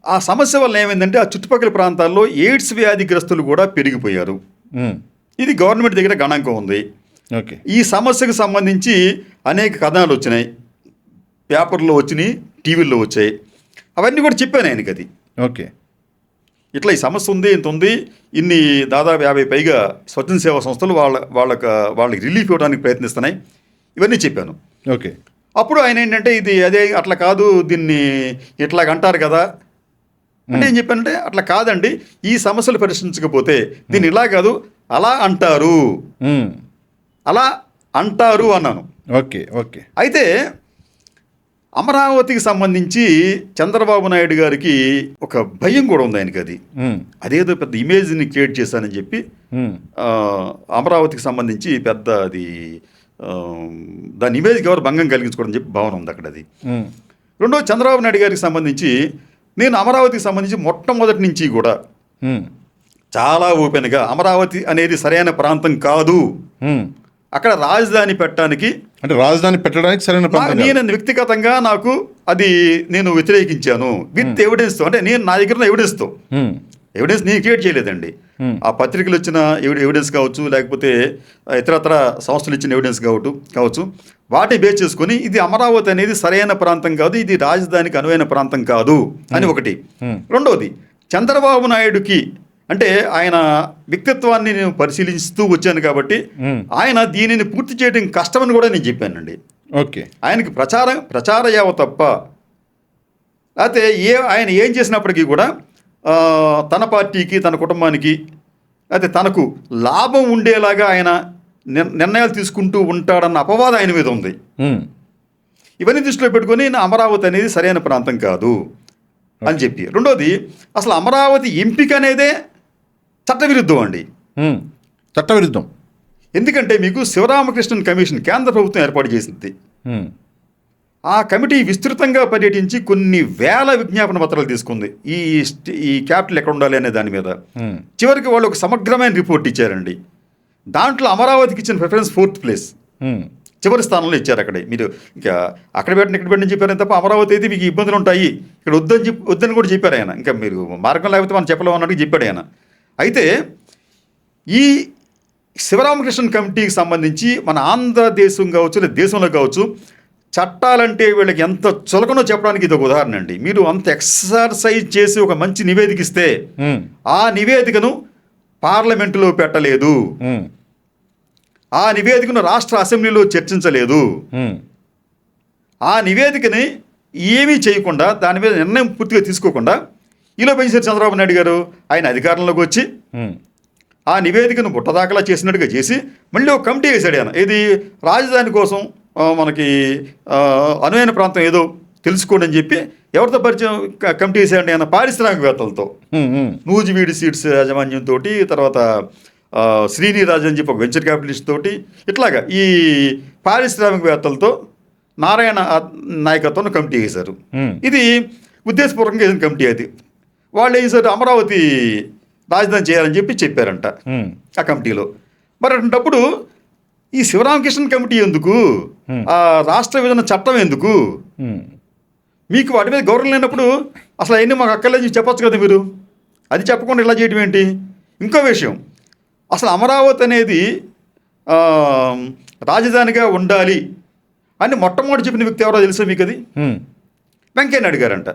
ఆ సమస్య వల్ల ఏమైందంటే, ఆ చుట్టుపక్కల ప్రాంతాల్లో ఎయిడ్స్ వ్యాధిగ్రస్తులు కూడా పెరిగిపోయారు. ఇది గవర్నమెంట్ దగ్గర గణాంకం ఉంది. ఓకే. ఈ సమస్యకు సంబంధించి అనేక కథనాలు వచ్చినాయి, పేపర్లో వచ్చినాయి, టీవీల్లో వచ్చాయి. అవన్నీ కూడా చెప్పాను ఆయనకి. అది ఓకే. ఇట్లా ఈ సమస్య ఉంది, ఇంత ఉంది, ఇన్ని దాదాపు 50 పైగా స్వచ్ఛంద సేవా సంస్థలు వాళ్ళకి రిలీఫ్ ఇవ్వడానికి ప్రయత్నిస్తున్నాయి, ఇవన్నీ చెప్పాను. ఓకే. అప్పుడు ఆయన ఏంటంటే ఇది అదే అట్లా కాదు, దీన్ని ఇట్లాగ అంటారు కదా అంటే ఏం చెప్పానంటే అట్లా కాదండి, ఈ సమస్యలు పరిష్కరించకపోతే దీన్ని ఇలా కాదు అలా అంటారు, అలా అంటారు అన్నాను. Okay okay. అయితే అమరావతికి సంబంధించి చంద్రబాబు నాయుడు గారికి ఒక భయం కూడా ఉంది ఆయనకి. అదేదో పెద్ద ఇమేజ్ని క్రియేట్ చేశానని చెప్పి అమరావతికి సంబంధించి పెద్ద అది దాని ఇమేజ్కి ఎవరు భంగం కలిగించుకోవడం చెప్పి భావన ఉంది అక్కడ. అది రెండో, చంద్రబాబు నాయుడు గారికి సంబంధించి నేను అమరావతికి సంబంధించి మొట్టమొదటి నుంచి కూడా చాలా ఓపెన్గా అమరావతి అనేది సరైన ప్రాంతం కాదు, అక్కడ రాజధాని పెట్టడానికి అంటే రాజధాని పెట్టడానికి సరైన ప్రాంతం నేను వ్యక్తిగతంగా నాకు అది నేను వ్యతిరేకించాను విత్ ఎవిడెన్స్తో. అంటే నేను నా దగ్గర ఎవిడెన్స్తో, ఎవిడెన్స్ నేను క్రియేట్ చేయలేదండి. ఆ పత్రికలు ఇచ్చిన ఎవిడెన్స్ కావచ్చు, లేకపోతే ఇతరత్ర సంస్థలు ఇచ్చిన ఎవిడెన్స్ కావచ్చు, వాటి బేస్ చేసుకొని ఇది అమరావతి అనేది సరైన ప్రాంతం కాదు, ఇది రాజధానికి అనువైన ప్రాంతం కాదు అని ఒకటి. రెండవది, చంద్రబాబు నాయుడుకి అంటే ఆయన వ్యక్తిత్వాన్ని నేను పరిశీలిస్తూ వచ్చాను కాబట్టి ఆయన దీనిని పూర్తి చేయడం కష్టమని కూడా నేను చెప్పానండి. ఓకే. ఆయనకి ప్రచార యావ తప్ప అయితే ఆయన ఏం చేసినప్పటికీ కూడా తన పార్టీకి, తన కుటుంబానికి, అయితే తనకు లాభం ఉండేలాగా ఆయన నిర్ణయాలు తీసుకుంటూ ఉంటాడన్న అపవాదం ఆయన మీద ఉంది. ఇవన్నీ దృష్టిలో పెట్టుకొని అమరావతి అనేది సరైన ప్రాంతం కాదు అని చెప్పి. రెండోది, అసలు అమరావతి ఎంపిక అనేదే చట్టవిరుద్ధం అండి. చట్టవిరుద్ధం ఎందుకంటే మీకు శివరామకృష్ణన్ కమిషన్ కేంద్ర ప్రభుత్వం ఏర్పాటు చేసింది. ఆ కమిటీ విస్తృతంగా పర్యటించి కొన్ని వేల విజ్ఞాపన పత్రాలు తీసుకుంది ఈ క్యాపిటల్ ఎక్కడ ఉండాలి అనే దాని మీద. చివరికి వాళ్ళు ఒక సమగ్రమైన రిపోర్ట్ ఇచ్చారండి. దాంట్లో అమరావతికి ఇచ్చిన ప్రిఫరెన్స్ 4th ప్లేస్, చివరి స్థానంలో ఇచ్చారు. అక్కడే మీరు ఇంకా అక్కడ పెట్టిన ఇక్కడ పెట్టిన చెప్పారని తప్ప అమరావతి అయితే మీకు ఇబ్బందులు ఉంటాయి, ఇక్కడ వద్దని కూడా చెప్పారు ఆయన. ఇంకా మీరు మార్గం లేకపోతే మనం చెప్పలేము అన్నట్టు చెప్పాడు ఆయన. అయితే ఈ శివరామకృష్ణన్ కమిటీకి సంబంధించి మన ఆంధ్రదేశం కావచ్చు లేదా దేశంలో కావచ్చు చట్టాలంటే వీళ్ళకి ఎంత చులకనో చెప్పడానికి ఇది ఒక ఉదాహరణ అండి. మీరు అంత ఎక్సర్సైజ్ చేసి ఒక మంచి నివేదిక ఇస్తే ఆ నివేదికను పార్లమెంటులో పెట్టలేదు, ఆ నివేదికను రాష్ట్ర అసెంబ్లీలో చర్చించలేదు, ఆ నివేదికని ఏమీ చేయకుండా దాని మీద నిర్ణయం పూర్తిగా తీసుకోకుండా ఈలో పెంచారు చంద్రబాబు నాయుడు గారు. ఆయన అధికారంలోకి వచ్చి ఆ నివేదికను బుట్టదాఖలా చేసినట్టుగా చేసి మళ్ళీ ఒక కమిటీ వేశాడు ఆయన. ఇది రాజధాని కోసం మనకి అనువైన ప్రాంతం ఏదో తెలుసుకోండి అని చెప్పి ఎవరితో పరిచయం కమిటీ వేసాడండి ఆయన? పారిశ్రామికవేత్తలతో, నూజివీడి సీడ్స్ యాజమాన్యంతో, తర్వాత శ్రీనిరాజ్ అని చెప్పి ఒక వెంచర్ క్యాపిటలిస్ట్ తోటి, ఇట్లాగా ఈ పారిశ్రామికవేత్తలతో నారాయణ నాయకత్వంలో కమిటీ వేశారు. ఇది ఉద్దేశపూర్వకంగా వేసిన కమిటీ. అది వాళ్ళు వేసారు అమరావతి రాజధాని చేయాలని చెప్పి చెప్పారంట ఆ కమిటీలో. మరి అటువంటిప్పుడు ఈ శివరామకృష్ణన్ కమిటీ ఎందుకు, ఆ రాష్ట్ర విభజన చట్టం ఎందుకు? మీకు వాటి మీద గౌరవం లేనప్పుడు అసలు అవన్నీ మాకు అక్కర్లేదని చెప్పొచ్చు కదా మీరు. అది చెప్పకుండా ఇలా చేయడం ఏంటి? ఇంకో విషయం, అసలు అమరావతి అనేది రాజధానిగా ఉండాలి అని మొట్టమొదటి చెప్పిన వ్యక్తి ఎవరో తెలుసా మీకు? అది వెంకయ్యనాయుడు గారు అంట.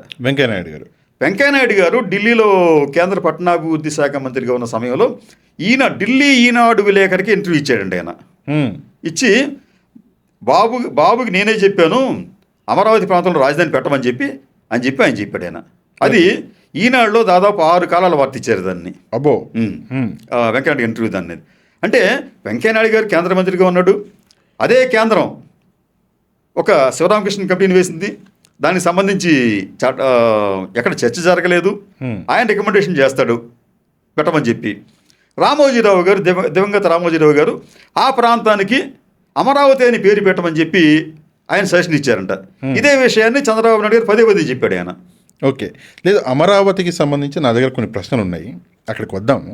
వెంకయ్యనాయుడు గారు ఢిల్లీలో కేంద్ర పట్టణాభివృద్ధి శాఖ మంత్రిగా ఉన్న సమయంలో ఢిల్లీ ఈనాడు విలేకరికి ఇంటర్వ్యూ ఇచ్చాడండి ఆయన. ఇచ్చి బాబుకి నేనే చెప్పాను అమరావతి ప్రాంతంలో రాజధాని పెట్టమని చెప్పి ఆయన చెప్పాడు ఆయన. అది ఈనాడులో దాదాపు 6 కాలాల వార్త ఇచ్చారు దాన్ని. అబ్బో. వెంకయ్యనాయుడు ఇంటర్వ్యూ దాన్ని. అంటే వెంకయ్యనాయుడు గారు కేంద్ర మంత్రిగా ఉన్నాడు, అదే కేంద్రం ఒక శివరామకృష్ణ కమిటీని వేసింది, దానికి సంబంధించి ఎక్కడ చర్చ జరగలేదు, ఆయన రికమెండేషన్ చేస్తాడు పెట్టమని చెప్పి. రామోజీరావు గారు, దివంగత రామోజీరావు గారు ఆ ప్రాంతానికి అమరావతి అని పేరు పెట్టమని చెప్పి ఆయన సజెషన్ ఇచ్చారంట. ఇదే విషయాన్ని చంద్రబాబు నాయుడు గారు పదే చెప్పాడు ఆయన. ఓకే, లేదు అమరావతికి సంబంధించి నా దగ్గర కొన్ని ప్రశ్నలు ఉన్నాయి, అక్కడికి వద్దాము.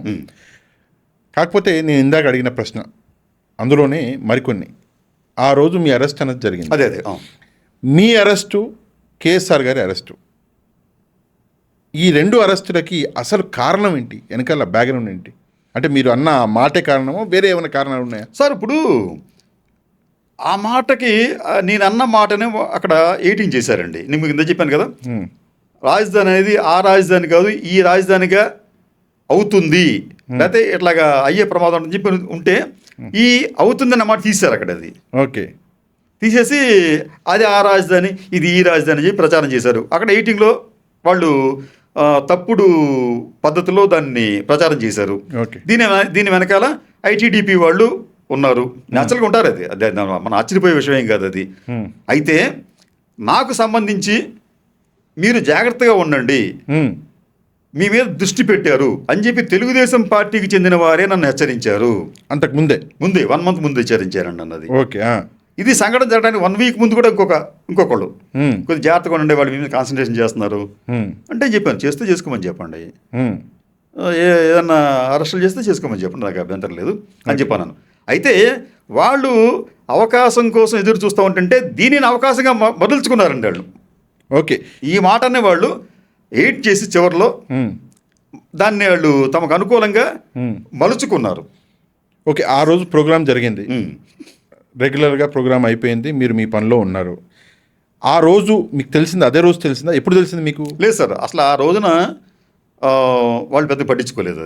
కాకపోతే నేను ఇందాక అడిగిన ప్రశ్న అందులోనే మరికొన్ని. ఆ రోజు మీ అరెస్ట్ అనేది జరిగింది. అదే మీ అరెస్టు, కేఎస్ఆర్ గారి అరెస్టు, ఈ 2 అరెస్టులకి అసలు కారణం ఏంటి? వెనకాల బ్యాక్గ్రౌండ్ ఏంటి? అంటే మీరు అన్న మాటే కారణమో వేరే ఏమైనా కారణాలు ఉన్నాయా సార్? ఇప్పుడు ఆ మాటకి నేను అన్న మాటనే అక్కడ 18 చేశారండి. నేను మీకు ఇంత చెప్పాను కదా, రాజధాని అనేది ఆ రాజధాని కాదు ఈ రాజధానిగా అవుతుంది, లేకపోతే ఇట్లాగా అయ్యే ప్రమాదం అని చెప్పి ఉంటే ఈ అవుతుందన్న మాట తీశారు అక్కడ. అది ఓకే, తీసేసి అది ఆ రాజధాని, ఇది ఈ రాజధాని అని చెప్పి ప్రచారం చేశారు. అక్కడ ఎయిటింగ్లో వాళ్ళు తప్పుడు పద్ధతిలో దాన్ని ప్రచారం చేశారు. ఓకే. దీని వెనకాల ఐటీడీపీ వాళ్ళు ఉన్నారు. న్యాచురల్గా ఉంటారు. అది మన ఆశ్చర్యపోయే విషయం ఏం కాదు అది. అయితే నాకు సంబంధించి మీరు జాగ్రత్తగా ఉండండి, మీ మీద దృష్టి పెట్టారు అని చెప్పి తెలుగుదేశం పార్టీకి చెందిన వారే నన్ను హెచ్చరించారు. అంతకు ముందే 1 month ముందు హెచ్చరించారండి అన్నది. ఓకే. ఇది సంఘటన జరగడానికి 1 week ముందు కూడా ఇంకొకళ్ళు కొద్దిగా జాగ్రత్తగా ఉండండి, వాళ్ళ మీద కాన్సన్ట్రేషన్ చేస్తున్నారు అంటే చెప్పాను. చేస్తే చేసుకోమని చెప్పండి, ఏదన్నా అరెస్టులు చేస్తే చేసుకోమని చెప్పండి, నాకు అభ్యంతరం లేదు అని చెప్పాను. అయితే వాళ్ళు అవకాశం కోసం ఎదురు చూస్తూ ఉంటుంటే దీనిని అవకాశంగా బదులుచుకున్నారండి వాళ్ళు. ఓకే. ఈ మాటనే వాళ్ళు ఎయిట్ చేసి చివరిలో దాన్ని వాళ్ళు తమకు అనుకూలంగా మలుచుకున్నారు. ఓకే. ఆ రోజు ప్రోగ్రామ్ జరిగింది, రెగ్యులర్గా ప్రోగ్రామ్ అయిపోయింది, మీరు మీ పనిలో ఉన్నారు. ఆ రోజు మీకు తెలిసింది, అదే రోజు తెలిసిందా? ఎప్పుడు తెలిసింది మీకు? లేదు సార్, అసలు ఆ రోజున వాళ్ళు పెద్ద పట్టించుకోలేదు.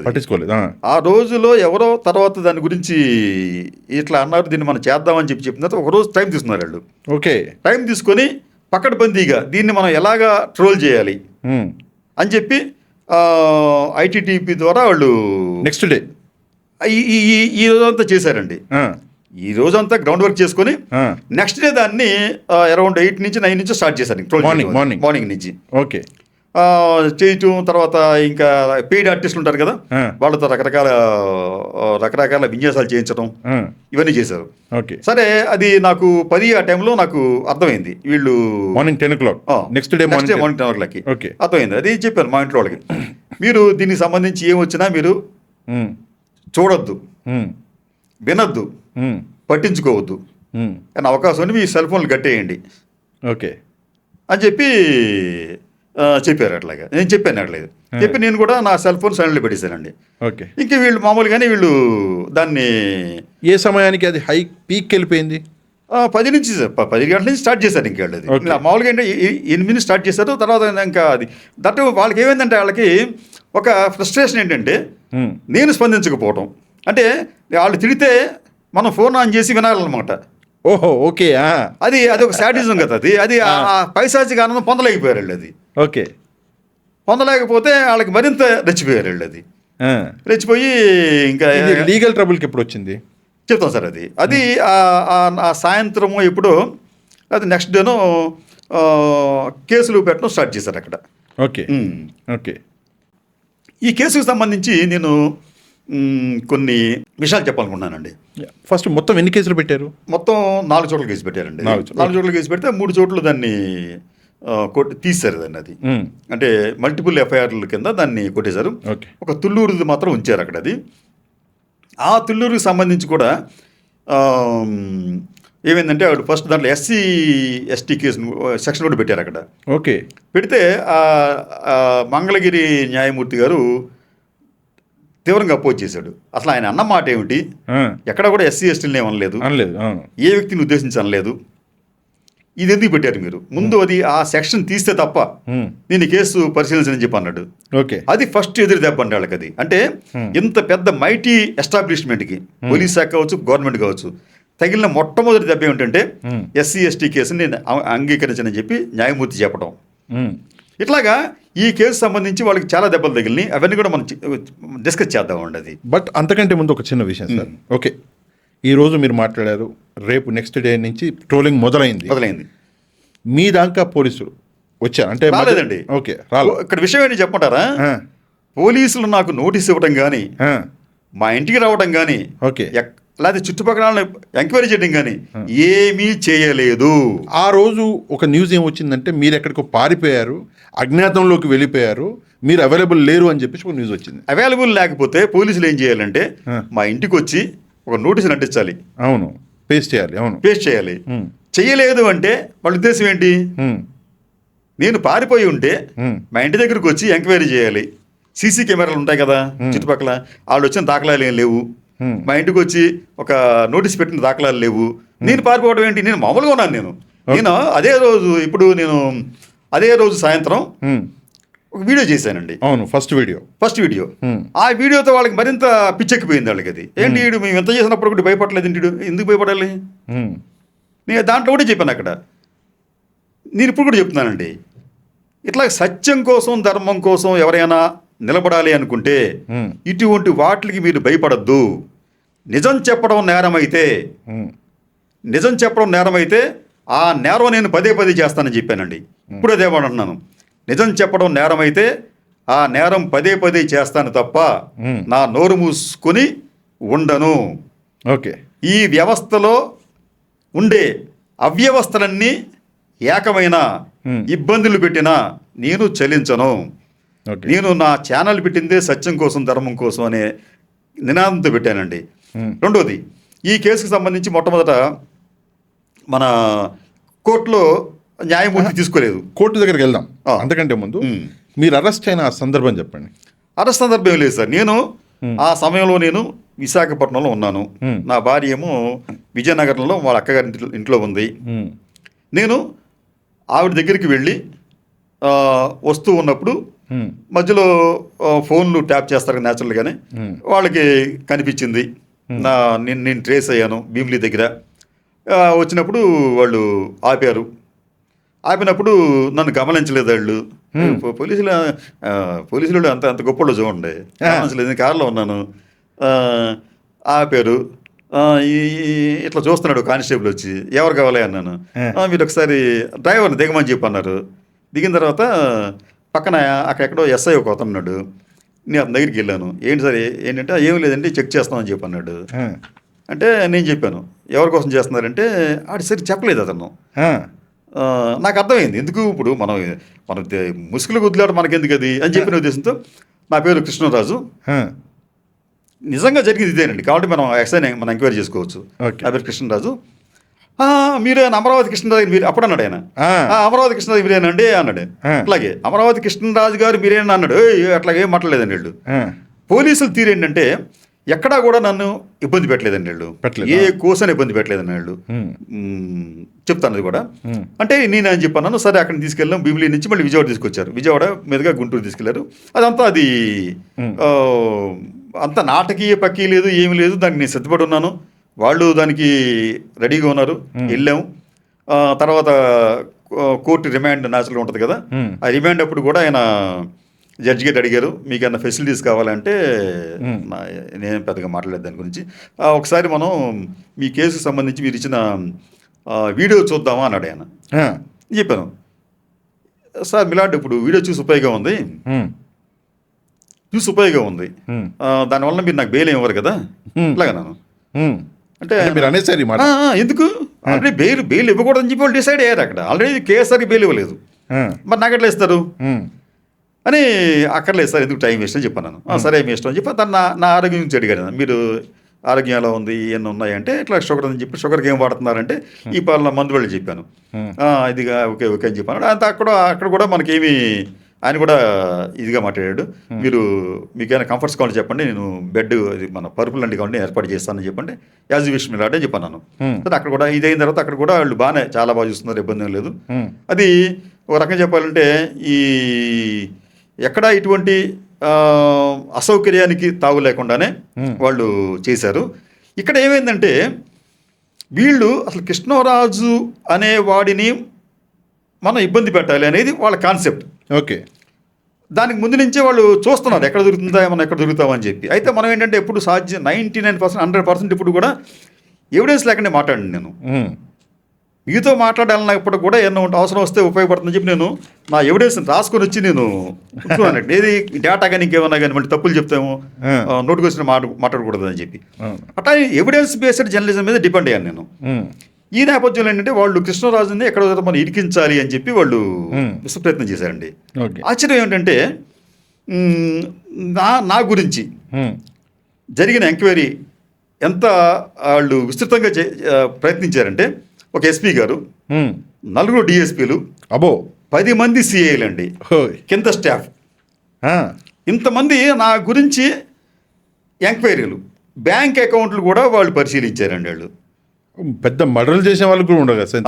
ఆ రోజులో ఎవరో తర్వాత దాని గురించి ఇట్లా అన్నారు, దీన్ని మనం చేద్దామని చెప్పిన తర్వాత ఒక రోజు టైం తీసుకున్నారు వాళ్ళు. ఓకే. టైం తీసుకొని పక్కడబందీగా దీన్ని మనం ఎలాగా ట్రోల్ చేయాలి అని చెప్పి ఐటీటీపీ ద్వారా వాళ్ళు నెక్స్ట్ డే ఈ రోజంతా చేశారండి. ఈ రోజంతా గ్రౌండ్ వర్క్ చేసుకొని నెక్స్ట్ డే దాన్ని అరౌండ్ 8 నుంచి 9 నుంచి స్టార్ట్ చేశారు, మార్నింగ్ నుంచి. ఓకే. చేయటం తర్వాత ఇంకా పెయిడ్ ఆర్టిస్టులు ఉంటారు కదా, వాళ్ళతో రకరకాల విన్యాసాలు చేయించడం ఇవన్నీ చేశారు. ఓకే. సరే, అది నాకు 10 ఆ టైంలో నాకు అర్థమైంది. వీళ్ళు morning 10 o'clock next day morning 10 o'clock అర్థమైంది. అది చెప్పాను మా ఇంట్లో వాళ్ళకి, మీరు దీనికి సంబంధించి ఏం వచ్చినా మీరు చూడొద్దు, వినొద్దు, పట్టించుకోవద్దు, కానీ అవకాశం ఉంది, మీ సెల్ ఫోన్లు కట్టేయండి ఓకే అని చెప్పి చెప్పారు. అట్లాగా నేను చెప్పాను. అట్లేదు చెప్పి నేను కూడా నా సెల్ ఫోన్ సైలెంట్లో పెట్టేశానండి. ఓకే. ఇంకా వీళ్ళు మామూలుగానే వీళ్ళు దాన్ని ఏ సమయానికి అది హై పీక్ వెళ్ళిపోయింది? 10 గంటల నుంచి స్టార్ట్ చేశారు. ఇంకా వాళ్ళు అది మామూలుగా అంటే 8 నుంచి స్టార్ట్ చేశారు. తర్వాత ఇంకా అది దట్టు వాళ్ళకి ఏమైందంటే వాళ్ళకి ఒక ఫ్రస్ట్రేషన్ ఏంటంటే నేను స్పందించకపోవటం. అంటే వాళ్ళు తిడితే మనం ఫోన్ ఆన్ చేసి వినాలన్నమాట. ఓహో. ఓకే. అది ఒక సాడిజం కదా. అది పైశాచిక ఆనందం పొందలేకపోయారు వాళ్ళు. అది ఓకే. పొందలేకపోతే వాళ్ళకి మరింత రెచ్చిపోయారు వాళ్ళు. అది రెచ్చిపోయి ఇంకా లీగల్ ట్రబుల్కి ఎప్పుడు వచ్చింది చెప్తాం సార్. అది ఆ సాయంత్రము ఎప్పుడో అది నెక్స్ట్ డేనో కేసులు పెట్టడం స్టార్ట్ చేశారు అక్కడ. ఓకే. ఓకే. ఈ కేసుకు సంబంధించి నేను కొన్ని విషయాలు చెప్పాలనుకున్నానండి. ఫస్ట్ మొత్తం ఎన్ని కేసులు పెట్టారు? మొత్తం 4 చోట్ల కేసు పెట్టారండి. 4 చోట్ల కేసు పెడితే 3 చోట్ల దాన్ని తీశారు దాన్ని. అది అంటే మల్టిపుల్ ఎఫ్ఐఆర్ల కింద దాన్ని కొట్టేశారు. ఒక తుళ్ళూరుది మాత్రం ఉంచారు అక్కడ. అది ఆ తుళ్ళూరుకి సంబంధించి కూడా ఏమైందంటే ఆవిడ ఫస్ట్ దాంట్లో ఎస్సీ ఎస్టీ కేసు సెక్షన్ కూడా పెట్టారు అక్కడ. ఓకే. పెడితే మంగళగిరి న్యాయమూర్తి గారు తీవ్రంగా అపోజ్ చేశాడు. అసలు ఆయన అన్న మాట ఏమిటి, ఎక్కడ కూడా ఎస్సీ ఎస్టీలని ఏమనలేదు, ఏ వ్యక్తిని ఉద్దేశించి అనలేదు, ఇది ఎందుకు పెట్టారు మీరు, ముందు అది ఆ సెక్షన్ తీస్తే తప్ప నేను కేసు పరిశీలించని చెప్పి అన్నాడు. ఓకే. అది ఫస్ట్ ఎదురు దెబ్బ అంటే వాళ్ళకి. అది అంటే ఇంత పెద్ద మైటీ ఎస్టాబ్లిష్మెంట్కి పోలీస్ శాఖ కావచ్చు, గవర్నమెంట్ కావచ్చు, తగిలిన మొట్టమొదటి దెబ్బ ఏమిటంటే ఎస్సీ ఎస్టీ కేసుని నేను అంగీకరించనని చెప్పి న్యాయమూర్తి చెప్పడం. ఇట్లాగా ఈ కేసు సంబంధించి వాళ్ళకి చాలా దెబ్బలు తగిలినాయి. అవన్నీ కూడా మనం డిస్కస్ చేద్దామండి. అది బట్ అంతకంటే ముందు ఒక చిన్న విషయం సార్. ఓకే. ఈరోజు మీరు మాట్లాడారు, రేపు నెక్స్ట్ డే నుంచి ట్రోలింగ్ మొదలైంది. మీ దాకా పోలీసులు వచ్చారు అంటే? రాలేదండి. ఓకే. ఇక్కడ విషయం ఏంటి చెప్పమంటారా? పోలీసులు నాకు నోటీస్ ఇవ్వడం కానీ, మా ఇంటికి రావడం కానీ, ఓకే, లేకపోతే చుట్టుపక్కల ఎంక్వైరీ చేయడం కానీ ఏమీ చేయలేదు. ఆ రోజు ఒక న్యూస్ ఏం వచ్చిందంటే మీరు ఎక్కడికో పారిపోయారు, అజ్ఞాతంలోకి వెళ్ళిపోయారు, మీరు అవైలబుల్ లేరు అని చెప్పేసి ఒక న్యూస్ వచ్చింది. అవైలబుల్ లేకపోతే పోలీసులు ఏం చేయాలంటే మా ఇంటికి వచ్చి ఒక నోటీసులు అంటించాలి. అవును, పేస్ట్ చేయాలి. అవును, పేస్ట్ చేయాలి. చేయలేదు అంటే వాళ్ళ ఉద్దేశం ఏంటి, నేను పారిపోయి ఉంటే మా ఇంటి దగ్గరకు వచ్చి ఎంక్వైరీ చేయాలి. సీసీ కెమెరాలు ఉంటాయి కదా చుట్టుపక్కల, వాళ్ళు వచ్చిన దాఖలాలు ఏం లేవు. మా ఇంటికి వచ్చి ఒక నోటీస్ పెట్టిన దాఖలాలు లేవు. నేను పారిపోవడం ఏంటి, నేను మామూలుగా ఉన్నాను. నేను అదే రోజు సాయంత్రం ఒక వీడియో చేశానండి. అవును, ఫస్ట్ వీడియో. ఆ వీడియోతో వాళ్ళకి మరింత పిచ్చెక్కిపోయింది వాళ్ళకి. అది ఏంటి, మేము ఎంత చేసినప్పుడు కూడా భయపడలేదు, ఎందుకు భయపడాలి? నేను దాంట్లో కూడా చెప్పాను అక్కడ. నేను ఇప్పుడు కూడా చెప్తున్నానండి, ఇట్లా సత్యం కోసం ధర్మం కోసం ఎవరైనా నిలబడాలి అనుకుంటే ఇటువంటి వాటికి మీరు భయపడద్దు. నిజం చెప్పడం నేరమైతే ఆ నేరం నేను పదే చేస్తానని చెప్పానండి. ఇప్పుడు అదేమంటున్నాను, నిజం చెప్పడం నేరమైతే ఆ నేరం పదే చేస్తాను తప్ప నా నోరు మూసుకొని ఉండను. ఓకే. ఈ వ్యవస్థలో ఉండే అవ్యవస్థలన్నీ ఏకమైన ఇబ్బందులు పెట్టినా నేను చలించను. నేను నా ఛానల్ పెట్టిందే సత్యం కోసం ధర్మం కోసం అనే నినాదంతో పెట్టానండి. రెండోది, ఈ కేసుకు సంబంధించి మొట్టమొదట మన కోర్టులో న్యాయమూర్తి తీసుకోలేదు. కోర్టు దగ్గరికి వెళ్దాం. అంతకంటే ముందు మీరు అరెస్ట్ అయిన ఆ సందర్భం చెప్పండి. అరెస్ట్ సందర్భం ఏం లేదు సార్. నేను ఆ సమయంలో నేను విశాఖపట్నంలో ఉన్నాను. నా భార్య ఏమో విజయనగరంలో వాళ్ళ అక్కగారి ఇంట్లో ఉంది. నేను ఆవిడ దగ్గరికి వెళ్ళి వస్తూ ఉన్నప్పుడు మధ్యలో ఫోన్లు ట్యాప్ చేస్తారు న్యాచురల్గానే, వాళ్ళకి కనిపించింది. నేను ట్రేస్ అయ్యాను భీమిలి దగ్గర. వచ్చినప్పుడు వాళ్ళు ఆపినప్పుడు నన్ను గమనించలేదు వాళ్ళు. పోలీసులు అంత గొప్పలో చూడండి, గమనించలేదు. నేను కారులో ఉన్నాను. ఆపారు. ఇట్లా చూస్తున్నాడు కానిస్టేబుల్ వచ్చి, ఎవరు కావాలి అన్నాను. మీరు ఒకసారి డ్రైవర్ని దిగమని చెప్పి అన్నారు. దిగిన తర్వాత పక్కన అక్కడెక్కడో ఎస్ఐ ఒక అతనున్నాడు. నేను అతని దగ్గరికి వెళ్ళాను. ఏంటి సార్ ఏంటంటే ఏం లేదండి చెక్ చేస్తామని చెప్పి అన్నాడు. అంటే నేను చెప్పాను ఎవరి కోసం చేస్తున్నారంటే ఆడి సరి చెప్పలేదు అతను. నాకు అర్థమైంది ఎందుకు ఇప్పుడు మనం ముసుగులు వదిలాడు మనకెందుకు అది అని చెప్పిన ఉద్దేశంతో. నా పేరు కృష్ణరాజు, నిజంగా జరిగింది ఇదేనండి, కాబట్టి మనం ఎక్సైన్ మనం ఎంక్వైరీ చేసుకోవచ్చు. నా పేరు కృష్ణరాజు. మీరే అమరావతి కృష్ణరాజు మీరు అప్పుడు అన్నాడు ఆయన. అమరావతి కృష్ణరాజు మీరేనండి అన్నాడు. అట్లాగే అమరావతి కృష్ణరాజు గారు మీరేనా అన్నాడు. అట్లాగే మాట్లాడలేదండి వీళ్ళు. పోలీసులు తీరేంటంటే ఎక్కడా కూడా నన్ను ఇబ్బంది పెట్టలేదండి వీళ్ళు, ఏ కోసని ఇబ్బంది పెట్టలేదండి వీళ్ళు. చెప్తాను అది కూడా. అంటే నేను అని చెప్పాను. సరే అక్కడికి తీసుకెళ్ళాం. భీమిలి నుంచి మళ్ళీ విజయవాడ తీసుకొచ్చారు. విజయవాడ మీదుగా గుంటూరు తీసుకెళ్లారు. అదంతా అది అంత నాటకీయ పక్కీ లేదు, ఏమి లేదు. దానికి నేను సిద్ధపడి ఉన్నాను, వాళ్ళు దానికి రెడీగా ఉన్నారు. వెళ్ళాము. తర్వాత కోర్టు రిమాండ్ న్యాచురల్గా ఉంటుంది కదా, ఆ రిమాండ్ అప్పుడు కూడా ఆయన జడ్జి గారు అడిగారు మీకు ఏమైనా ఫెసిలిటీస్ కావాలంటే. నేను పెద్దగా మాట్లాడలేదు దాని గురించి. ఒకసారి మనం మీ కేసుకు సంబంధించి మీరు ఇచ్చిన వీడియో చూద్దామా అన్నాడు ఆయన. చెప్పాను సార్ మిలాంటి ఇప్పుడు వీడియో చూసి ఉపయోగం ఉంది, దానివల్ల మీరు నాకు బెయిల్ ఇవ్వరు కదా ఇట్లాగన్నాను. అంటే ఎందుకు ఆల్రెడీ బెయిల్ ఇవ్వకూడదని చెప్పి వాళ్ళు డిసైడ్ అయ్యారు అక్కడ. ఆల్రెడీ కేఎస్ఆర్కి బెయిల్ ఇవ్వలేదు, మరి నాకు ఎట్లా ఇస్తారు అని. అక్కర్లేదు సార్ ఎందుకు టైం వేస్ట్ అని చెప్పాను. సరే ఏమి ఇష్టం అని చెప్పి తను నా ఆరోగ్యం గురించి అడిగాడు. మీరు ఆరోగ్యం ఎలా ఉంది, ఎన్ని ఉన్నాయంటే ఇట్లా షుగర్ అని చెప్పి, షుగర్కి ఏం వాడుతున్నారంటే ఈ పాలన మందు వెళ్ళి చెప్పాను. ఇదిగా ఓకే అని చెప్పాను. అంత అక్కడ కూడా మనకేమి ఆయన కూడా ఇదిగా మాట్లాడాడు. మీకైనా కంఫర్ట్స్ కావాలని చెప్పండి, నేను బెడ్ మన పరుపులు లాంటి కావాలంటే ఏర్పాటు చేస్తానని చెప్పండి, యాజ్ విష్ మిలాడే చెప్పాను. అక్కడ కూడా ఇదైన తర్వాత అక్కడ కూడా వాళ్ళు బాగానే చాలా బాగా చూస్తున్నారు, ఇబ్బంది ఏం లేదు. అది ఒక రకంగా చెప్పాలంటే ఈ ఎక్కడా ఇటువంటి అసౌకర్యానికి తావు లేకుండానే వాళ్ళు చేశారు. ఇక్కడ ఏమైందంటే వీళ్ళు అసలు కృష్ణరాజు అనే వాడిని మనం ఇబ్బంది పెట్టాలి అనేది వాళ్ళ కాన్సెప్ట్. ఓకే. దానికి ముందు నుంచే వాళ్ళు చూస్తున్నారు ఎక్కడ దొరుకుతుందా మనం ఎక్కడ దొరుకుతామని చెప్పి. అయితే మనం ఏంటంటే ఎప్పుడు సాధ్యం 99% 100% ఇప్పుడు కూడా ఎవిడెన్స్ లేకుండా మాట్లాడండి. నేను మీతో మాట్లాడాలన్నప్పుడు కూడా ఎన్నో అవసరం వస్తే ఉపయోగపడుతుందని చెప్పి నేను నా ఎవిడెన్స్ రాసుకొని వచ్చి నేను ఉంటున్నాను. ఏది డేటా కానీ ఇంకేమన్నా కానీ మళ్ళీ తప్పులు చెప్తాము, నోటుకు వచ్చిన మాట్లాడకూడదు అని చెప్పి. అట్లా ఎవిడెన్స్ బేస్డ్ జర్నలిజం మీద డిపెండ్ అయ్యాను నేను. ఈ నేపథ్యంలో ఏంటంటే వాళ్ళు కృష్ణరాజుని ఎక్కడ మనం ఇరికించాలి అని చెప్పి వాళ్ళు విశ్వ ప్రయత్నం చేశారండి. ఆశ్చర్యం ఏంటంటే నా గురించి జరిగిన ఎంక్వైరీ ఎంత వాళ్ళు విస్తృతంగా ప్రయత్నించారంటే ఒక ఎస్పీ గారు, 4 డిఎస్పీలు, 10 మంది సిఐలు అండి కింద స్టాఫ్, ఇంతమంది నా గురించి ఎంక్వైరీలు, బ్యాంక్ అకౌంట్లు కూడా వాళ్ళు పరిశీలించారండి. వాళ్ళు పెద్ద మర్డర్లు చేసే వాళ్ళు కూడా ఉండదు కదా.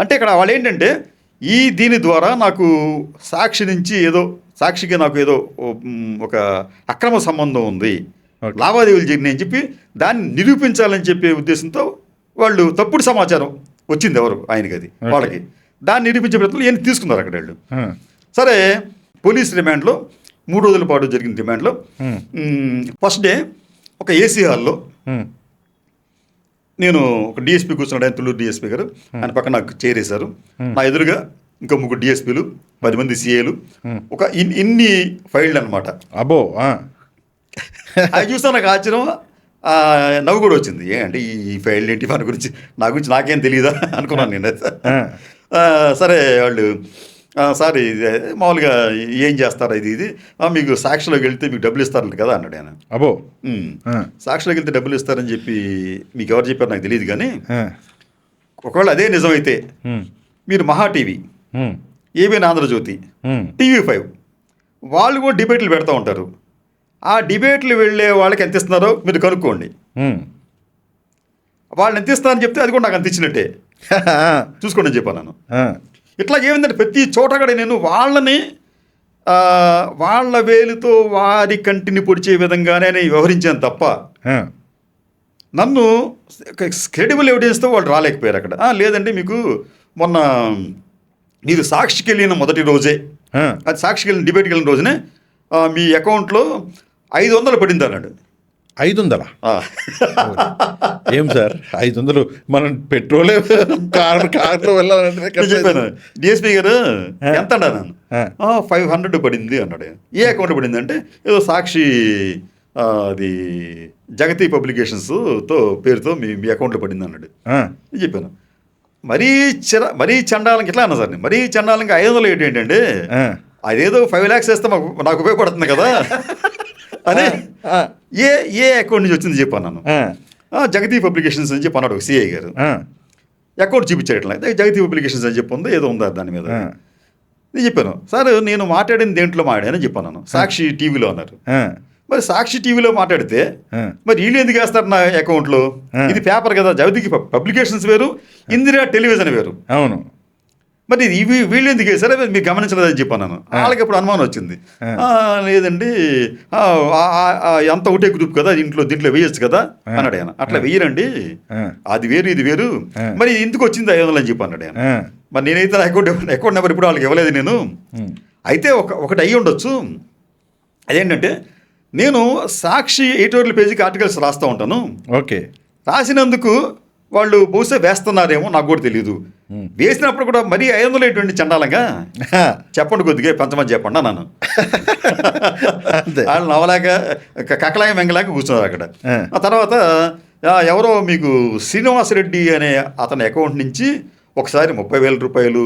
అంటే ఇక్కడ వాళ్ళు ఏంటంటే దీని ద్వారా నాకు సాక్షికి నాకు ఏదో ఒక అక్రమ సంబంధం ఉంది, లావాదేవీలు జరిగినాయి అని చెప్పి దాన్ని నిరూపించాలని చెప్పే ఉద్దేశంతో వాళ్ళు తప్పుడు సమాచారం వచ్చింది ఎవరు ఆయనకి అది వాళ్ళకి. దాన్ని నిరూపించే ప్రయత్నంలో ఈయన తీసుకున్నారు అక్కడ వాళ్ళు. సరే పోలీస్ రిమాండ్లో 3 రోజుల పాటు జరిగిన రిమాండ్లో ఫస్ట్ డే ఒక ఏసీ హాల్లో నేను ఒక డిఎస్పీ కూర్చున్నాడు, ఆయన తుళ్ళూరు డిఎస్పీ గారు. ఆయన పక్కన నాకు చేరేశారు. నా ఎదురుగా ఇంకా 3 డిఎస్పీలు, 10 మంది సిఏలు, ఒక ఇన్ని ఫైళ్ళు అనమాట. అబ్బో. అవి చూస్తే నాకు ఆశ్చర్యం, నవ్వు కూడా వచ్చింది. అంటే ఈ ఫైల్ ఏంటి, మన గురించి నా గురించి నాకేం తెలియదా అనుకున్నాను నేను. సరే వాళ్ళు సార్ ఇది మామూలుగా ఏం చేస్తారు ఇది మీకు సాక్షిలోకి వెళ్తే మీకు డబ్బులు ఇస్తారంట కదా అన్నాడు ఆయన. అబ్బో. సాక్షిలోకి వెళ్తే డబ్బులు ఇస్తారని చెప్పి మీకు ఎవరు చెప్పారు నాకు తెలియదు, కానీ ఒకవేళ అదే నిజమైతే మీరు మహా టీవీ, ఏబిఎన్ ఆంధ్రజ్యోతి, TV5 వాళ్ళు కూడా డిబేట్లు పెడతా ఉంటారు. ఆ డిబేట్లు వెళ్ళే వాళ్ళకి ఎంత ఇస్తున్నారో మీరు కనుక్కోండి. వాళ్ళని ఎంత ఇస్తారని చెప్తే అది కూడా నాకు అంత ఇచ్చినట్టే చూసుకోండి అని చెప్పాను నేను. ఇట్లా ఏమిందంటే ప్రతి చోట కూడా నేను వాళ్ళని వాళ్ళ వేలుతో వారి కంటిని పొడిచే విధంగానే వ్యవహరించాను తప్ప నన్ను క్రెడిబుల్ ఎవిడెన్స్తో వాళ్ళు రాలేకపోయారు అక్కడ. లేదండి మీకు మొన్న మీరు సాక్షికి వెళ్ళిన మొదటి రోజే, అది సాక్షికి వెళ్ళిన డిబేట్కి వెళ్ళిన రోజునే మీ అకౌంట్లో 500 పడింది అన్నాడు. 500? ఏం సార్ 500? మనం పెట్రోలే కార్లో వెళ్ళాలంటే చెప్పాను. డిఎస్పీ గారు ఎంత అన్నాను, 500 పడింది అన్నాడు. ఏ అకౌంట్ పడింది అంటే ఏదో సాక్షి అది జగతి పబ్లికేషన్స్తో పేరుతో మీ అకౌంట్లో పడింది అన్నాడు. చెప్పాను మరీ చండాలంకి ఇట్లా అన్నా సార్, మరీ చండాలంగా 500 ఏంటంటే అదేదో 5 lakhs వేస్తే నాకు ఉపయోగపడుతుంది కదా అని ఏ అకౌంట్ నుంచి వచ్చింది చెప్పాను నన్ను. జగతి పబ్లికేషన్స్ అని చెప్పి అన్నాడు సిఐ గారు. అకౌంట్ చూపించాడు ఇట్లా, జగతి పబ్లికేషన్స్ అని చెప్పి ఉందో ఏదో ఉందా దాని మీద. నేను చెప్పాను సార్ నేను మాట్లాడిన దేంట్లో మాట్లాడానని చెప్పాను నేను. సాక్షి టీవీలో అన్నారు. మరి సాక్షి టీవీలో మాట్లాడితే మరి వీళ్ళు ఎందుకు వేస్తారు నా అకౌంట్లో? ఇది పేపర్ కదా, జగతికి పబ్లికేషన్స్ వేరు, ఇందిరా టెలివిజన్ వేరు. అవును. మరి ఇవి వీళ్ళు ఎందుకు వేసారా మీరు గమనించలేదని చెప్పాను. వాళ్ళకి ఇప్పుడు అనుమానం వచ్చింది. లేదండి అంత ఒకటే గ్రూప్ కదా, దీంట్లో వేయచ్చు కదా అన్నాడు ఆయన. అట్లా వెయ్యరండి, అది వేరు ఇది వేరు, మరి ఎందుకు వచ్చింది 500 అని చెప్పి అన్నాడు ఆయన. మరి నేనైతే అకౌంట్ నెంబర్ ఇప్పుడు వాళ్ళకి ఇవ్వలేదు నేను. అయితే ఒకటి అయ్యి ఉండొచ్చు, అదేంటంటే నేను సాక్షి ఎడిటోరియల్ పేజీకి ఆర్టికల్స్ రాస్తూ ఉంటాను. ఓకే. రాసినందుకు వాళ్ళు బహుశా వేస్తున్నారేమో, నాకు కూడా తెలియదు. వేసినప్పుడు కూడా మరీ 500 ఏంటండి చండాలంగా, చెప్పండి కొద్దిగా పంచమని చెప్పండి అన్నాను. వాళ్ళు నవ్వలేక కకలాయ మెంగలాక కూర్చున్నారు అక్కడ. ఆ తర్వాత ఎవరో మీకు శ్రీనివాసరెడ్డి అనే అతని అకౌంట్ నుంచి ఒకసారి 30,000 రూపాయలు,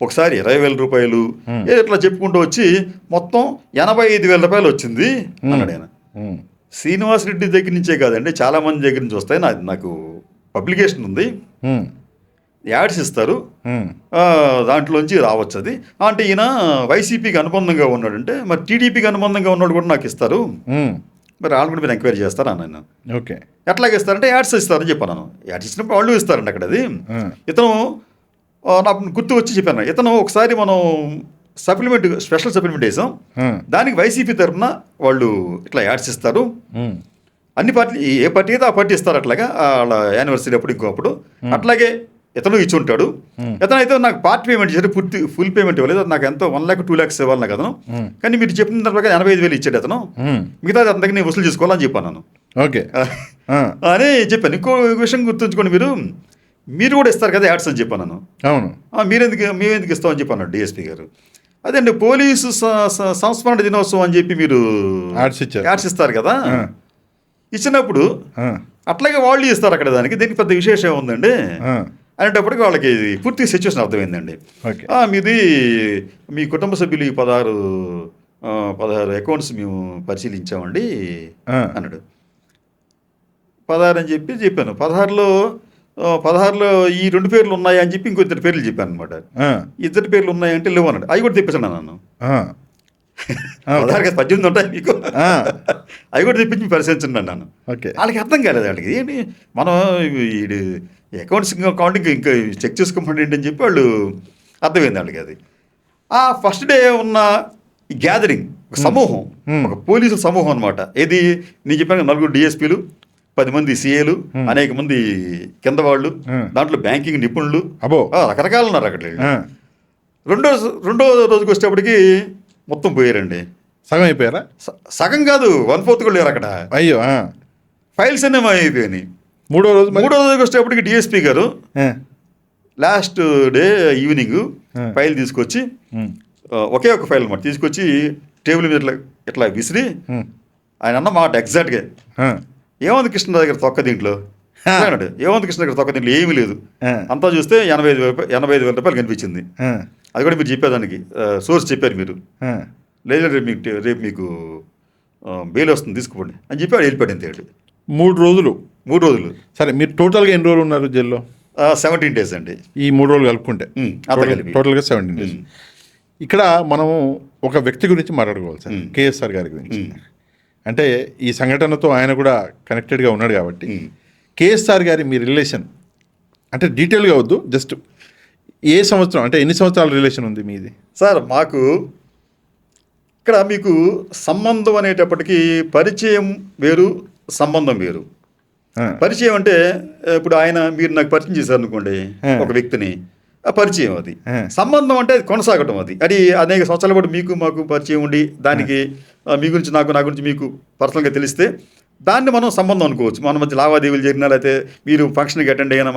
ఒకసారి 20,000 రూపాయలు ఇట్లా చెప్పుకుంటూ వచ్చి మొత్తం 85,000 రూపాయలు వచ్చింది అన్నాడు ఆయన. శ్రీనివాసరెడ్డి దగ్గర నుంచే కాదండి, చాలా మంది దగ్గర నుంచి వస్తాయి. నాకు పబ్లికేషన్ ఉంది, యాడ్స్ ఇస్తారు, దాంట్లోంచి రావచ్చు అది. అంటే ఈయన వైసీపీకి అనుబంధంగా ఉన్నాడంటే మరి టీడీపీకి అనుబంధంగా ఉన్నాడు కూడా నాకు ఇస్తారు, మరి వాళ్ళు కూడా మీరు ఎంక్వైరీ చేస్తారు అన్నాను. ఓకే. ఎట్లాగే ఇస్తారంటే యాడ్స్ ఇస్తారని చెప్పాను. యాడ్స్ ఇచ్చినప్పుడు వాళ్ళు ఇస్తారండి అక్కడ. అది ఇతను నాకు గుర్తు వచ్చి చెప్పాను, ఇతను ఒకసారి మనం స్పెషల్ సప్లిమెంట్ వేసాం, దానికి వైసీపీ తరఫున వాళ్ళు ఇట్లా యాడ్స్ ఇస్తారు, అన్ని పార్టీ ఏ పార్టీ అయితే ఆ పార్టీ ఇస్తారు అట్లాగా వాళ్ళ యానివర్సరీ అప్పుడు ఇంకోప్పుడు. అట్లాగే ఇతను ఇచ్చి ఉంటాడు. ఇతను అయితే నాకు పార్ట్ పేమెంట్ ఇచ్చాడు, ఫుల్ పేమెంట్ ఇవ్వలేదు. నాకు ఎంతో 1 lakh 2 lakhs ఇవ్వాలి నాకు అతను. కానీ మీరు చెప్పిన తర్వాత 85,000 ఇచ్చాడు అతను, మిగతా అతని దగ్గర నేను వసూలు చేసుకోవాలని చెప్పాను నేను. ఓకే అని చెప్పాను. ఇంకో విషయం గుర్తుంచుకోండి, మీరు కూడా ఇస్తారు కదా యాడ్స్ అని చెప్పాను నేను. అవును. మేమెందుకు ఇస్తామని చెప్పాను డిఎస్పీ గారు. అదే అండి పోలీసు సంస్మరణ దినోత్సవం అని చెప్పి మీరు యాడ్స్ ఇస్తారు కదా, ఇచ్చినప్పుడు అట్లాగే వాళ్ళు ఇస్తారు అక్కడ, దీనికి పెద్ద విశేషం ఉందండి అనేటప్పటికి వాళ్ళకి పూర్తి సిచ్యువేషన్ అర్థమైందండి. మీది మీ కుటుంబ సభ్యులు 16 అకౌంట్స్ మేము పరిశీలించామండి అన్నాడు. 16 అని చెప్పాను. 16లో ఈ 2 పేర్లు ఉన్నాయా అని చెప్పి ఇంకో 2 పేర్లు చెప్పాను అనమాట. 2 పేర్లు ఉన్నాయంటే లేవు అన్నాడు. అవి కూడా తెప్పించాను నన్ను. 18 ఉంటాయి మీకు, అవి కూడా తెప్పించి పరిశీలించండి అన్నాను. వాళ్ళకి అర్థం కాలేదు. వాళ్ళకి ఏంటి మనం అకౌంట్స్ అకౌంట్కి ఇంకా చెక్ చేసుకోమంటే ఏంటని చెప్పి వాళ్ళు అర్థమైంది వాళ్ళకి. అది ఫస్ట్ డే ఉన్న గ్యాదరింగ్, ఒక సమూహం, ఒక పోలీసుల సమూహం అనమాట. ఏది నేను చెప్పాను 4 డిఎస్పీలు, 10 మంది సీఏలు, అనేక మంది కింద వాళ్ళు, దాంట్లో బ్యాంకింగ్ నిపుణులు, అబో రకరకాలు ఉన్నారు అక్కడ. ఆ. రెండో రోజుకి వచ్చేటప్పటికి మొత్తం పోయారండి. సగం అయిపోయారా? సగం కాదు, 1/4 కూడా లేరు అక్కడ. అయ్యో. ఫైల్స్ అన్నీ అయిపోయినాయి. మూడో రోజుకి వచ్చేటప్పటికి డిఎస్పీ గారు లాస్ట్ డే ఈవినింగ్ ఫైల్ తీసుకొచ్చి, ఒకే ఒక ఫైల్ అన్నమాట తీసుకొచ్చి టేబుల్ మీద ఇట్లా విసిరి ఆయన అన్న మాట ఎగ్జాక్ట్గా, ఏముంది కృష్ణ దగ్గర తొక్క దీంట్లో అన్నాడు. ఏముంది కృష్ణ దగ్గర తొక్క దీంట్లో ఏమీ లేదు, అంతా చూస్తే 85,000 రూపాయలు కనిపించింది. అది కూడా మీరు చెప్పేదానికి సోర్స్ చెప్పారు మీరు. లేదు రేపు మీకు బెయిల్ వస్తుంది తీసుకోండి అని చెప్పి వాడు వెళ్ళిపోయాడు. అంతే. 3 రోజులు. సరే, మీరు టోటల్గా ఎన్ని రోజులు ఉన్నారు జైల్లో? 17 days అండి. ఈ 3 రోజులు కలుపుకుంటే టోటల్గా 17 days. ఇక్కడ మనము ఒక వ్యక్తి గురించి మాట్లాడుకోవాలి సార్, కేఎస్ఆర్ గారి గురించి. అంటే ఈ సంఘటనతో ఆయన కూడా కనెక్టెడ్గా ఉన్నాడు కాబట్టి కేఎస్ఆర్ గారి మీ రిలేషన్ అంటే డీటెయిల్గా వద్దు, జస్ట్ ఏ సంవత్సరం అంటే ఎన్ని సంవత్సరాల రిలేషన్ ఉంది మీది? సార్ మాకు ఇక్కడ మీకు సంబంధం అనేటప్పటికీ పరిచయం వేరు, సంబంధం వేరు. పరిచయం అంటే ఇప్పుడు మీరు నాకు పరిచయం చేశారు అనుకోండి ఒక వ్యక్తిని, పరిచయం అది. సంబంధం అంటే అది కొనసాగటం, అది అనేక సంవత్సరాల పాటు మీకు మాకు పరిచయం ఉండి దానికి మీ గురించి నా గురించి మీకు పర్సనల్గా తెలిస్తే దాన్ని మనం సంబంధం అనుకోవచ్చు. మన మధ్య లావాదేవీలు జరిగినా, లేకపోతే మీరు ఫంక్షన్కి అటెండ్ అయినా,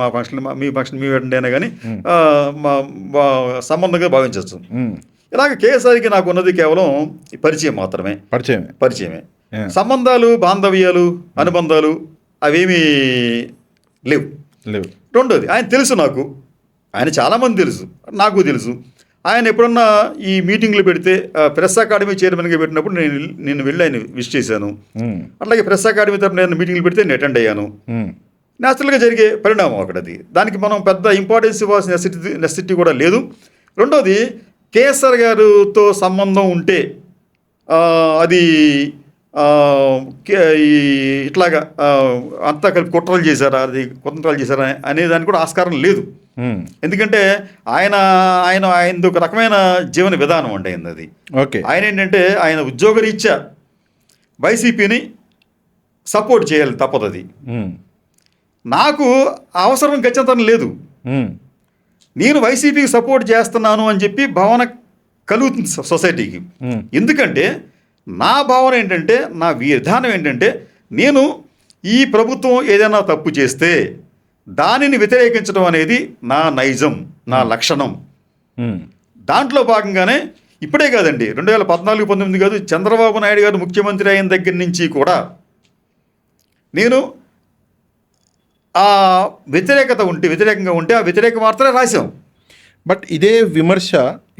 మీ ఫంక్షన్ మేము అటెండ్ అయినా కానీ సంబంధంగా భావించవచ్చు. ఇలాగ కేఎస్ఆర్కి నాకు ఉన్నది కేవలం పరిచయం మాత్రమే. పరిచయమే. సంబంధాలు, బాంధవ్యాలు, అనుబంధాలు అవేమీ లేవు. రెండోది, ఆయన తెలుసు నాకు, ఆయన చాలామంది తెలుసు, నాకు తెలుసు. ఆయన ఎప్పుడన్నా ఈ మీటింగ్లు పెడితే ప్రెస్ అకాడమీ చైర్మన్గా పెట్టినప్పుడు నేను వెళ్ళి ఆయన విష్ చేశాను. అట్లాగే ప్రెస్ అకాడమీ తరపున నేను మీటింగ్లు పెడితే నేను అటెండ్ అయ్యాను. న్యాచురల్గా జరిగే పరిణామం అక్కడ. దానికి మనం పెద్ద ఇంపార్టెన్స్ ఇవ్వాల్సిన నెసెసిటీ కూడా లేదు. రెండోది, కేఎస్ఆర్ గారితో సంబంధం ఉంటే అది ఇట్లాగా అంతా కలిపి కుట్రలు చేశారా, కుతంత్రాలు చేశారా అనేదానికి కూడా ఆస్కారం లేదు. ఎందుకంటే ఆయనది ఒక రకమైన జీవన విధానం అంటే అయింది అది. ఆయన ఏంటంటే ఆయన ఉద్యోగరీత్యా వైసీపీని సపోర్ట్ చేయాలి, తప్పదు అది. నాకు అవసరం ఖచ్చితంగా లేదు. నేను వైసీపీకి సపోర్ట్ చేస్తున్నాను అని చెప్పి భావన కలుగుతుంది సొసైటీకి. ఎందుకంటే నా భావన ఏంటంటే, నా విధానం ఏంటంటే, నేను ఈ ప్రభుత్వం ఏదైనా తప్పు చేస్తే దానిని వ్యతిరేకించడం అనేది నా నైజం, నా లక్షణం. దాంట్లో భాగంగానే ఇప్పుడే కాదండి, 2014-19 కాదు, చంద్రబాబు నాయుడు గారు ముఖ్యమంత్రి అయిన దగ్గర నుంచి కూడా నేను ఆ వ్యతిరేకంగా ఉంటే ఆ వ్యతిరేక వార్తలే రాశాం. బట్ ఇదే విమర్శ,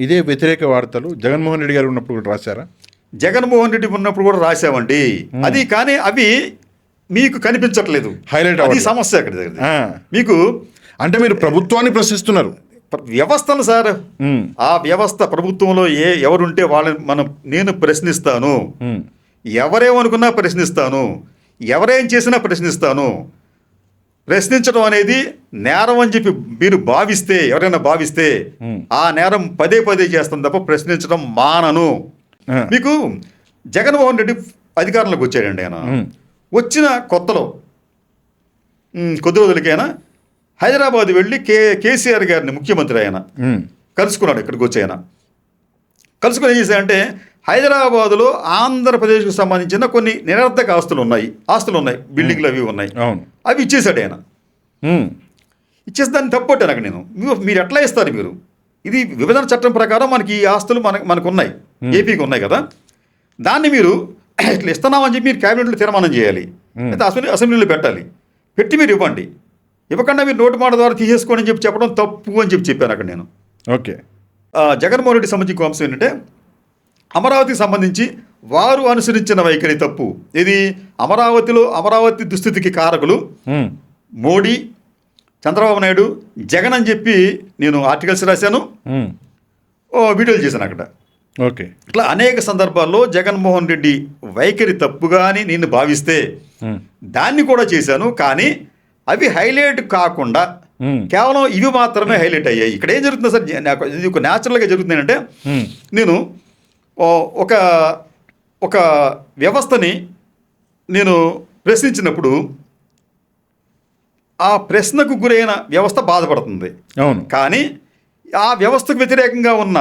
ఇదే వ్యతిరేక వార్తలు జగన్మోహన్ రెడ్డి గారు ఉన్నప్పుడు కూడా రాశారా? జగన్మోహన్ రెడ్డి ఉన్నప్పుడు కూడా రాశామండి. అది కానీ అవి మీకు కనిపించట్లేదు, హైలైట్. అది సమస్య అక్కడ మీకు. అంటే మీరు ప్రభుత్వాన్ని ప్రశ్నిస్తున్నారు, వ్యవస్థను సార్. ఆ వ్యవస్థ ప్రభుత్వంలో ఎవరుంటే వాళ్ళని నేను ప్రశ్నిస్తాను. ఎవరేమనుకున్నా ప్రశ్నిస్తాను, ఎవరేం చేసినా ప్రశ్నిస్తాను. ప్రశ్నించడం అనేది నేరం అని చెప్పి మీరు భావిస్తే, ఎవరైనా భావిస్తే ఆ నేరం పదే చేస్తాను తప్ప ప్రశ్నించడం మానను. మీకు జగన్మోహన్ రెడ్డి అధికారంలోకి వచ్చాడండి. ఆయన వచ్చిన కొత్తలో కొద్ది రోజులకైనా హైదరాబాద్ వెళ్ళి కేసీఆర్ గారిని, ముఖ్యమంత్రి ఆయన కలుసుకున్నాడు. ఇక్కడికి వచ్చి ఆయన కలుసుకుని ఏం చేశాడంటే, హైదరాబాదులో ఆంధ్రప్రదేశ్కు సంబంధించిన కొన్ని నిరర్ధక ఆస్తులు ఉన్నాయి, బిల్డింగ్లు అవి ఉన్నాయి, అవి ఇచ్చేసాడు ఆయన. ఇచ్చేసి దాన్ని తప్పొట్టాను అక్కడ నేను. మీరు ఎట్లా ఇస్తారు మీరు? ఇది విభజన చట్టం ప్రకారం మనకి ఈ ఆస్తులు మనకు ఉన్నాయి, ఏపీకి ఉన్నాయి కదా, దాన్ని మీరు ఇట్లా ఇస్తున్నామని చెప్పి మీరు క్యాబినెట్లో తీర్మానం చేయాలి, అయితే అసెంబ్లీలో పెట్టాలి. పెట్టి మీరు ఇవ్వండి. ఇవ్వకుండా మీరు నోటి మాట ద్వారా తీసేసుకోండి అని చెప్పడం తప్పు అని చెప్పాను అక్కడ నేను. ఓకే. జగన్మోహన్ రెడ్డి సంబంధించిన అంశం ఏంటంటే, అమరావతికి సంబంధించి వారు అనుసరించిన వైఖరి తప్పు. ఇది అమరావతి దుస్థితికి కారకులు మోడీ, చంద్రబాబు నాయుడు, జగన్ అని చెప్పి నేను ఆర్టికల్స్ రాశాను, వీడియోలు చేశాను అక్కడ. ఓకే. ఇట్లా అనేక సందర్భాల్లో జగన్మోహన్ రెడ్డి వైఖరి తప్పుగా అని నేను భావిస్తే దాన్ని కూడా చేశాను. కానీ అవి హైలైట్ కాకుండా కేవలం ఇవి మాత్రమే హైలైట్ అయ్యాయి. ఇక్కడ ఏం జరుగుతుంది సార్, ఇది ఒక న్యాచురల్గా జరుగుతుంది ఏంటంటే, నేను ఒక వ్యవస్థని నేను ప్రశ్నించినప్పుడు ఆ ప్రశ్నకు గురైన వ్యవస్థ బాధపడుతుంది. అవును. కానీ ఆ వ్యవస్థకు వ్యతిరేకంగా ఉన్న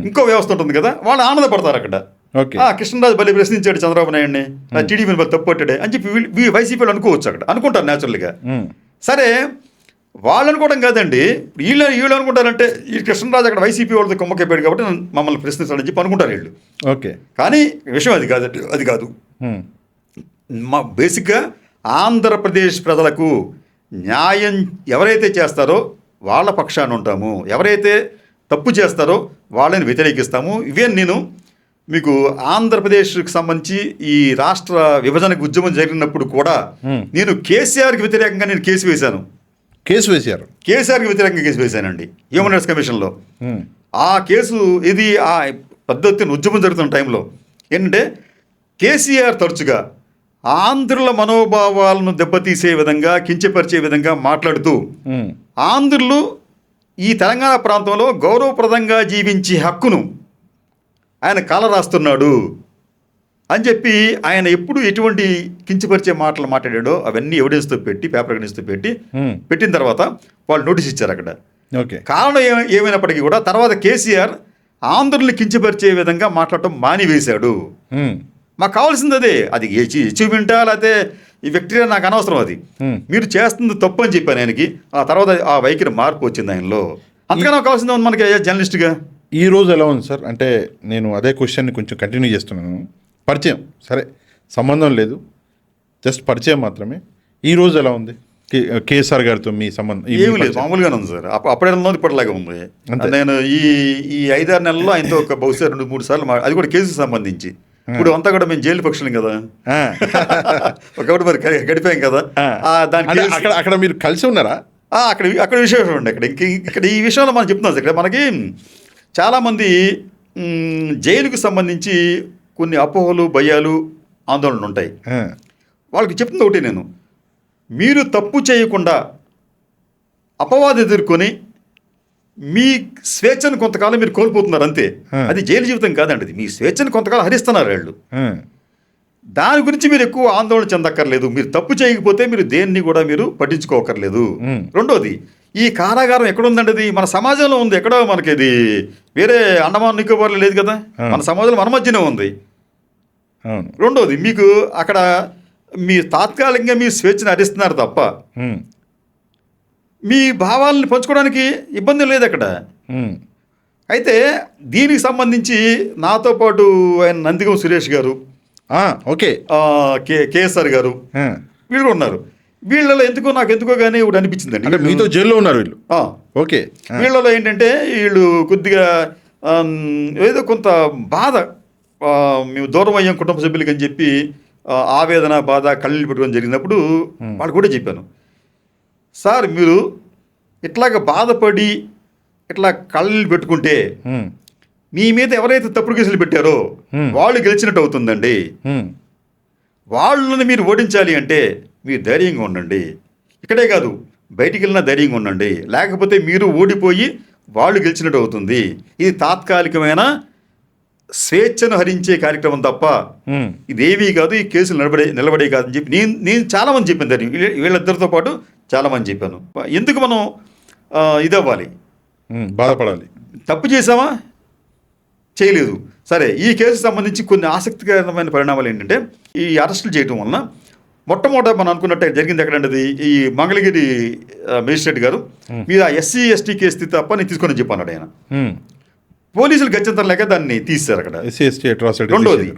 ఇంకో వ్యవస్థ ఉంటుంది కదా, వాళ్ళు ఆనందపడతారు అక్కడ. ఓకే. కృష్ణరాజు బలి ప్రశ్నించాడు చంద్రబాబు నాయుడిని, టీడీపీని బలి తప్పట్టాడే అని చెప్పి వైసీపీలు అనుకోవచ్చు, అక్కడ అనుకుంటారు న్యాచురల్గా. సరే, వాళ్ళు అనుకోవడం కాదండి, వీళ్ళు అనుకుంటారంటే ఈ కృష్ణరాజు అక్కడ వైసీపీ వాళ్ళతో కుమ్మకైపోయాడు కాబట్టి మమ్మల్ని ప్రశ్నిస్తాడని చెప్పి అనుకుంటారు వీళ్ళు. ఓకే. కానీ విషయం అది కాదు. మా బేసిక్గా ఆంధ్రప్రదేశ్ ప్రజలకు న్యాయం ఎవరైతే చేస్తారో వాళ్ళ పక్షాన ఉంటాము, ఎవరైతే తప్పు చేస్తారో వాళ్ళని వ్యతిరేకిస్తాము. ఇవే నేను మీకు ఆంధ్రప్రదేశ్కి సంబంధించి ఈ రాష్ట్ర విభజనకు ఉద్యమం జరిగినప్పుడు కూడా నేను కేసీఆర్కి వ్యతిరేకంగా నేను కేసు వేశాను. కేసీఆర్కి వ్యతిరేకంగా కేసు వేశానండి హ్యూమన్ రైట్స్ కమిషన్లో. ఆ కేసు ఇది ఆ పద్ధతిని ఉద్యమం జరుగుతున్న టైంలో ఏంటంటే కేసీఆర్ తరచుగా ఆంధ్రుల మనోభావాలను దెబ్బతీసే విధంగా, కించపరిచే విధంగా మాట్లాడుతూ ఆంధ్రులు ఈ తెలంగాణ ప్రాంతంలో గౌరవప్రదంగా జీవించే హక్కును ఆయన కాలరాస్తున్నాడు అని చెప్పి ఆయన ఎప్పుడు ఎటువంటి కించపరిచే మాటలు మాట్లాడాడో అవన్నీ ఎవిడెన్స్తో పెట్టి, పేపర్ ఎవిడెన్స్తో పెట్టిన తర్వాత వాళ్ళు నోటీస్ ఇచ్చారు అక్కడ. ఓకే. కారణం ఏమైనప్పటికీ కూడా తర్వాత కేసీఆర్ ఆంధ్రుల్ని కించపరిచే విధంగా మాట్లాడటం మానివేశాడు. మాకు కావాల్సింది అదే, అది అచీవ్మెంటా లేకపోతే ఈ వ్యక్తిగా నాకు అనవసరం, అది మీరు చేస్తుంది తప్పు అని చెప్పాను ఆయనకి. ఆ తర్వాత ఆ వైఖరి మార్పు వచ్చింది ఆయనలో. అంతకన్నా కావాల్సింది ఉంది మనకి జర్నలిస్ట్గా. ఈ రోజు ఎలా ఉంది సార్? అంటే నేను అదే క్వశ్చన్ని కొంచెం కంటిన్యూ చేస్తున్నాను. పరిచయం సరే, సంబంధం లేదు, జస్ట్ పరిచయం మాత్రమే. ఈ రోజు ఎలా ఉంది కేఎస్ఆర్ గారితో మీ సంబంధం? ఏమి లేదు, మామూలుగానే ఉంది సార్. అప్పుడే ఇప్పటిలాగా ఉంది. నేను ఈ 5-6 నెలల్లో ఆయనతో ఒక బహుశా 2-3 సార్లు అది కూడా కేసుకు సంబంధించి. ఇప్పుడు అంతా కూడా మేము జైలు పక్షులం కదా, ఒకటి మరి గడిపాం కదా దానికి. అక్కడ మీరు కలిసి ఉన్నారా? అక్కడ విషయం ఉండే. ఇక్కడ ఈ విషయంలో మనం చెప్తున్నాం సార్, ఇక్కడ మనకి చాలామంది జైలుకు సంబంధించి కొన్ని అపోహలు, భయాలు, ఆందోళనలు ఉంటాయి. వాళ్ళకి చెప్తుంది ఒకటి, నేను మీరు తప్పు చేయకుండా అపవాదం ఎదుర్కొని మీ స్వేచ్ఛను కొంతకాలం మీరు కోల్పోతున్నారు అంతే. అది జైలు జీవితం కాదండి, అది మీ స్వేచ్ఛను కొంతకాలం హరిస్తున్నారు వాళ్ళు. దాని గురించి మీరు ఎక్కువ ఆందోళన చెందక్కర్లేదు. మీరు తప్పు చేయకపోతే మీరు దేన్ని కూడా మీరు పట్టించుకోకర్లేదు. రెండోది, ఈ కారాగారం ఎక్కడుందండి? అది మన సమాజంలో ఉంది, ఎక్కడో మనకి ఇది వేరే అండమాన్ నికోబార్లో లేదు కదా, మన సమాజంలో మన మధ్యనే ఉంది. రెండోది, మీకు అక్కడ మీ తాత్కాలికంగా మీ స్వేచ్ఛను హరిస్తున్నారు తప్ప మీ భావాలను పంచుకోవడానికి ఇబ్బంది లేదు అక్కడ. అయితే దీనికి సంబంధించి నాతో పాటు ఆయన నందిగం సురేష్ గారు, ఓకే, కేఎస్ఆర్ గారు, వీళ్ళు ఉన్నారు. వీళ్ళలో నాకు ఎందుకో కానీ ఒకటి అనిపించిందండి. అంటే మీతో జైల్లో ఉన్నారు వీళ్ళు? ఓకే. వీళ్ళలో ఏంటంటే వీళ్ళు కొద్దిగా ఏదో కొంత బాధ, మేము దూరం అయ్యాం కుటుంబ సభ్యులకి అని చెప్పి ఆవేదన, బాధ, కళ్ళీళ్ళు పెట్టుకోవడం జరిగినప్పుడు వాళ్ళు కూడా చెప్పాను, సార్ మీరు ఇట్లాగ బాధపడి ఇట్లా కళ్ళీళ్ళు పెట్టుకుంటే మీ మీద ఎవరైతే తప్పుడు కేసులు పెట్టారో వాళ్ళు గెలిచినట్టు అవుతుందండి. వాళ్ళని మీరు ఓడించాలి అంటే మీరు ధైర్యంగా ఉండండి. ఇక్కడే కాదు, బయటికి వెళ్ళినా ధైర్యంగా ఉండండి, లేకపోతే మీరు ఓడిపోయి వాళ్ళు గెలిచినట్టు అవుతుంది. ఇది తాత్కాలికమైన స్వేచ్ఛను హరించే కార్యక్రమం తప్ప ఇదేమీ కాదు, ఈ కేసులు నిలబడే కాదని చెప్పి నేను చాలామంది చెప్పాను. ధైర్యం వీళ్ళిద్దరితో పాటు చాలామంది చెప్పాను. ఎందుకు మనం ఇదవ్వాలి, బాధపడాలి? తప్పు చేసామా? చేయలేదు. సరే, ఈ కేసుకు సంబంధించి కొన్ని ఆసక్తికరమైన పరిణామాలు ఏంటంటే, ఈ అరెస్టులు చేయడం వలన మొట్టమొదట మనం అనుకున్నట్టే జరిగింది ఎక్కడంటే, ఈ మంగళగిరి మేజిస్ట్రేట్ గారు మీరు ఆ ఎస్సీ ఎస్టీ కేసు తప్ప నేను తీసుకొని చెప్పన్నాడు ఆయన. పోలీసులు గత్యంతరం లేక దాన్ని తీశారు అక్కడ. రెండోది,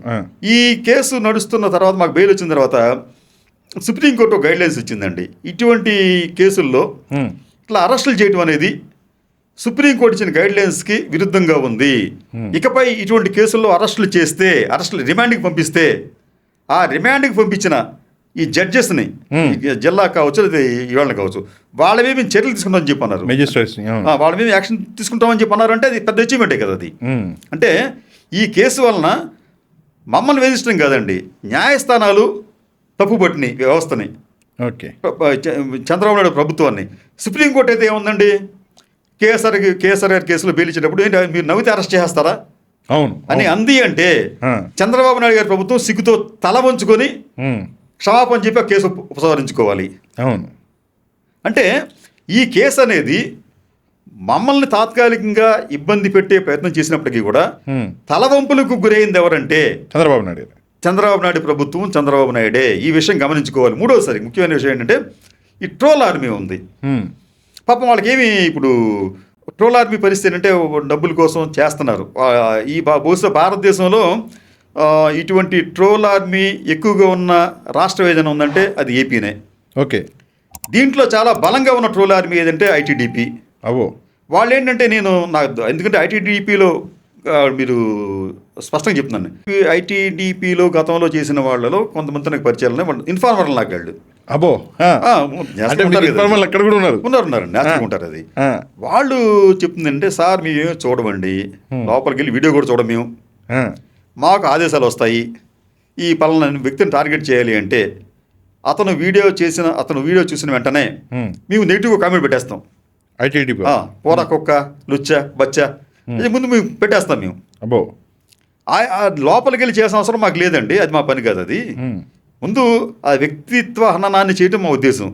ఈ కేసు నడుస్తున్న తర్వాత మాకు బెయిల్ వచ్చిన తర్వాత సుప్రీంకోర్టు గైడ్ లైన్స్ ఇచ్చిందండి. ఇటువంటి కేసుల్లో ఇట్లా అరెస్టులు చేయడం అనేది సుప్రీంకోర్టు ఇచ్చిన గైడ్ లైన్స్కి విరుద్ధంగా ఉంది. ఇకపై ఇటువంటి కేసుల్లో అరెస్టులు రిమాండ్కి పంపిస్తే ఆ రిమాండ్కి పంపించిన ఈ జడ్జెస్ని, జిల్లా కావచ్చు లేదా ఇవాళ కావచ్చు, వాళ్ళ మీద మేము చర్యలు తీసుకుంటామని చెప్పి అన్నారు. వాళ్ళ మీద యాక్షన్ తీసుకుంటామని చెప్పి అన్నారు. అంటే అది పెద్ద అచీవ్మెంటే కదా అది. అంటే ఈ కేసు వలన మమ్మల్ని వేధించడం కాదండి, న్యాయస్థానాలు తప్పుపట్టినాయి వ్యవస్థని, చంద్రబాబు నాయుడు ప్రభుత్వాన్ని. సుప్రీంకోర్టు అయితే ఏముందండి, కేఎస్ఆర్ గారి కేసులో బెయిల్ ఇచ్చేటప్పుడు ఏంటి, మీరు నవ్వితే అరెస్ట్ చేస్తారా అని అంది. అంటే చంద్రబాబు నాయుడు గారి ప్రభుత్వం సిగ్గుతో తల వంచుకొని క్షమాపణ చెప్పి ఆ కేసు ఉపసంహరించుకోవాలి. అంటే ఈ కేసు అనేది మమ్మల్ని తాత్కాలికంగా ఇబ్బంది పెట్టే ప్రయత్నం చేసినప్పటికీ కూడా తలవంపులకు గురైంది ఎవరంటే చంద్రబాబు నాయుడు గారు. చంద్రబాబు నాయుడు ప్రభుత్వం, చంద్రబాబు నాయుడే. ఈ విషయం గమనించుకోవాలి. మూడోసారి ముఖ్యమైన విషయం ఏంటంటే ఈ ట్రోల్ ఆర్మీ ఉంది. పాపం వాళ్ళకి ఏమి ఇప్పుడు ట్రోల్ ఆర్మీ పరిస్థితి అంటే డబ్బుల కోసం చేస్తున్నారు. ఈ బహుశా భారతదేశంలో ఇటువంటి ట్రోల్ ఆర్మీ ఎక్కువగా ఉన్న రాష్ట్రం ఏదైనా ఉందంటే అది ఏపీనే. ఓకే. దీంట్లో చాలా బలంగా ఉన్న ట్రోల్ ఆర్మీ ఏదంటే ఐటీడీపీ. అవో వాళ్ళు ఏంటంటే ఎందుకంటే ఐటీడీపీలో మీరు స్పష్టంగా చెప్తున్నాను, ఐటీడీపీలో గతంలో చేసిన వాళ్ళలో కొంతమంది నాకు పరిచయాలు వాళ్ళు ఇన్ఫార్మర్లు నాకు వాళ్ళు. అబ్బో. అక్కడ కూడా ఉన్నారు నేచురల్గా ఉంటారు. అది వాళ్ళు చెప్తుందంటే, సార్ మేమేమో చూడమండి, లోపలికి వెళ్ళి వీడియో కూడా చూడం మేము, మాకు ఆదేశాలు వస్తాయి. ఈ పలానా వ్యక్తిని టార్గెట్ చేయాలి అంటే అతను వీడియో చూసిన వెంటనే మేము నెగిటివ్గా కామెంట్ పెట్టేస్తాం. ఐటీడీపీ పోరా కుక్క, లుచ్చ, బచ్చా ముందు మేము పెట్టేస్తాం మేము. అబ్బో. లోపలికి వెళ్ళి చేసిన అవసరం మాకు లేదండి, అది మా పని కాదు. అది ముందు ఆ వ్యక్తిత్వ హననాన్ని చేయటం మా ఉద్దేశం.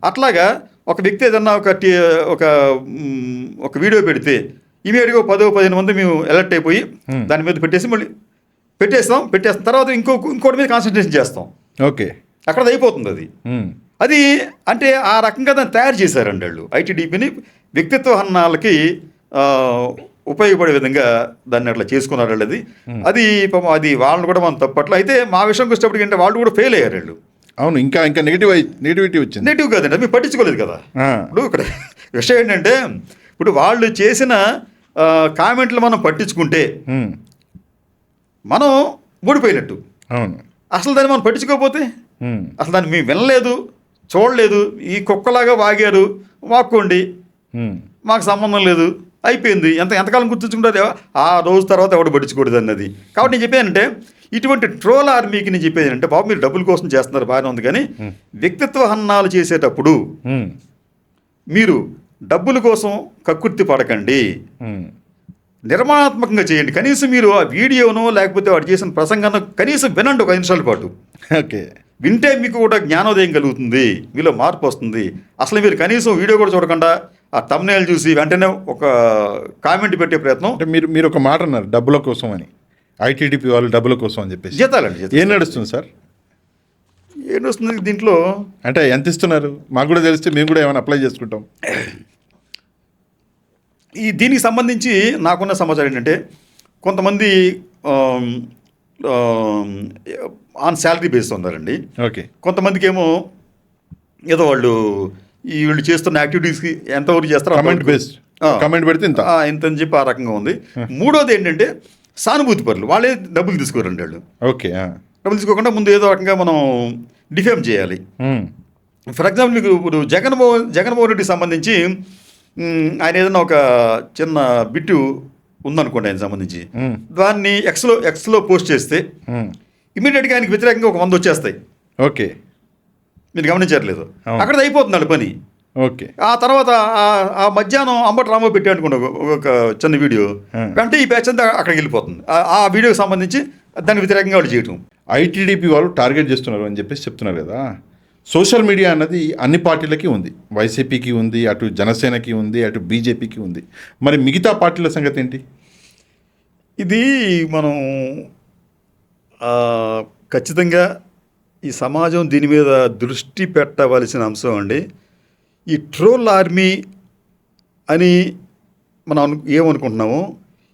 అట్లాగా ఒక వ్యక్తి ఏదన్నా ఒక వీడియో పెడితే ఇమీడియట్గా 10-15 మంది మేము అలర్ట్ అయిపోయి దాని మీద పెట్టేసి మళ్ళీ పెట్టేస్తాం తర్వాత ఇంకోటి మీద కాన్సన్ట్రేషన్ చేస్తాం. ఓకే. అక్కడ అయిపోతుంది అది. అది అంటే ఆ రకంగా దాన్ని తయారు చేశారండి వాళ్ళు. ఐటీడీపీని వ్యక్తిత్వ హననాలకి ఉపయోగపడే విధంగా దాన్ని అట్లా చేసుకున్నారు వాళ్ళు. అది అది వాళ్ళని కూడా మనం తప్పట్లు. అయితే మా విషయంకి వచ్చేటప్పటికి అంటే వాళ్ళు కూడా ఫెయిల్ అయ్యారు వాళ్ళు. అవును. ఇంకా నెగిటివిటీ వచ్చింది. నెగిటివ్ కాదండి, మేము పట్టించుకోలేదు కదా. ఇప్పుడు ఇక్కడ విషయం ఏంటంటే, ఇప్పుడు వాళ్ళు చేసిన కామెంట్లు మనం పట్టించుకుంటే మనం ఓడిపోయినట్టు. అవును. అసలు దాన్ని మనం పట్టించుకోకపోతే అసలు దాన్ని మేము వినలేదు, చూడలేదు, ఈ కుక్కలాగా వాగారు, వాక్కోండి, మాకు సంబంధం లేదు, అయిపోయింది. ఎంతకాలం గుర్తుంచుకుంటారు ఆ రోజు తర్వాత ఎవడు పట్టించుకూడదు అన్నది. కాబట్టి నేను చెప్పానంటే ఇటువంటి ట్రోల్ ఆర్మీకి నేను చెప్పేది అంటే, బాబు మీరు డబ్బుల కోసం చేస్తున్నారు బాగానే ఉంది, కానీ వ్యక్తిత్వ హననాలు చేసేటప్పుడు మీరు డబ్బుల కోసం కక్కుర్తి పడకండి, నిర్మాణాత్మకంగా చేయండి. కనీసం మీరు ఆ వీడియోనో లేకపోతే వాడు చేసిన ప్రసంగాన్ని కనీసం వినండి ఒక 5 నిమిషాల పాటు. ఓకే. వింటే మీకు కూడా జ్ఞానోదయం కలుగుతుంది, మీలో మార్పు వస్తుంది. అసలు మీరు కనీసం వీడియో కూడా చూడకుండా ఆ థంబ్నెయిల్ చూసి వెంటనే ఒక కామెంట్ పెట్టే ప్రయత్నం. అంటే మీరు ఒక మాట అన్నారు డబ్బుల కోసం అని, ఐటీడీపీ వాళ్ళు డబ్బుల కోసం అని చెప్పేసి. జీతాలండి. ఏం నడుస్తుంది సార్? ఏం నడుస్తుంది దీంట్లో అంటే ఎంత ఇస్తున్నారు? మాకు కూడా తెలిస్తే మేము కూడా ఏమైనా అప్లై చేసుకుంటాం. దీనికి సంబంధించి నాకున్న సమాచారం ఏంటంటే, కొంతమంది ఆన్ శాలరీ బేస్ ఉన్నారండి. ఓకే. కొంతమందికి ఏమో ఏదో వీళ్ళు చేస్తున్న యాక్టివిటీస్కి ఎంతవరకు చేస్తారో కమెంట్ బేస్డ్, కమెంట్ పెడితే ఇంత అని చెప్పి ఆ రకంగా ఉంది. మూడోది ఏంటంటే సానుభూతి పరులు, వాళ్ళే డబ్బులు తీసుకోరండి వాళ్ళు. ఓకే. డబ్బులు తీసుకోకుండా ముందు ఏదో రకంగా మనం డిఫేమ్ చేయాలి. ఫర్ ఎగ్జాంపుల్ మీకు ఇప్పుడు జగన్మోహన్ రెడ్డికి సంబంధించి ఆయన ఏదైనా ఒక చిన్న బిట్టు ఉందనుకోండి ఆయన సంబంధించి, దాన్ని ఎక్స్లో పోస్ట్ చేస్తే ఇమీడియట్గా ఆయనకి వ్యతిరేకంగా ఒక 100 వచ్చేస్తాయి. ఓకే. మీరు గమనించట్లేదు, అక్కడ అయిపోతుంది వాళ్ళ పని. ఓకే. ఆ తర్వాత ఆ మధ్యాహ్నం అంబటి రామో పెట్టి అనుకోండి ఒక చిన్న వీడియో, అంటే ఈ బ్యాచ్ అంతా అక్కడికి వెళ్ళిపోతుంది. ఆ వీడియోకి సంబంధించి దానికి వ్యతిరేకంగా వాళ్ళు చేయటం. ఐటీడీపీ వాళ్ళు టార్గెట్ చేస్తున్నారు అని చెప్పేసి చెప్తున్నారు కదా. సోషల్ మీడియా అన్నది అన్ని పార్టీలకి ఉంది, వైసీపీకి ఉంది, అటు జనసేనకి ఉంది, అటు బీజేపీకి ఉంది. మరి మిగతా పార్టీల సంగతి ఏంటి? ఇది మనం ఖచ్చితంగా ఈ సమాజం దీని మీద దృష్టి పెట్టవలసిన అంశం అండి. ఈ ట్రోల్ ఆర్మీ అని మనం ఏమనుకుంటున్నామో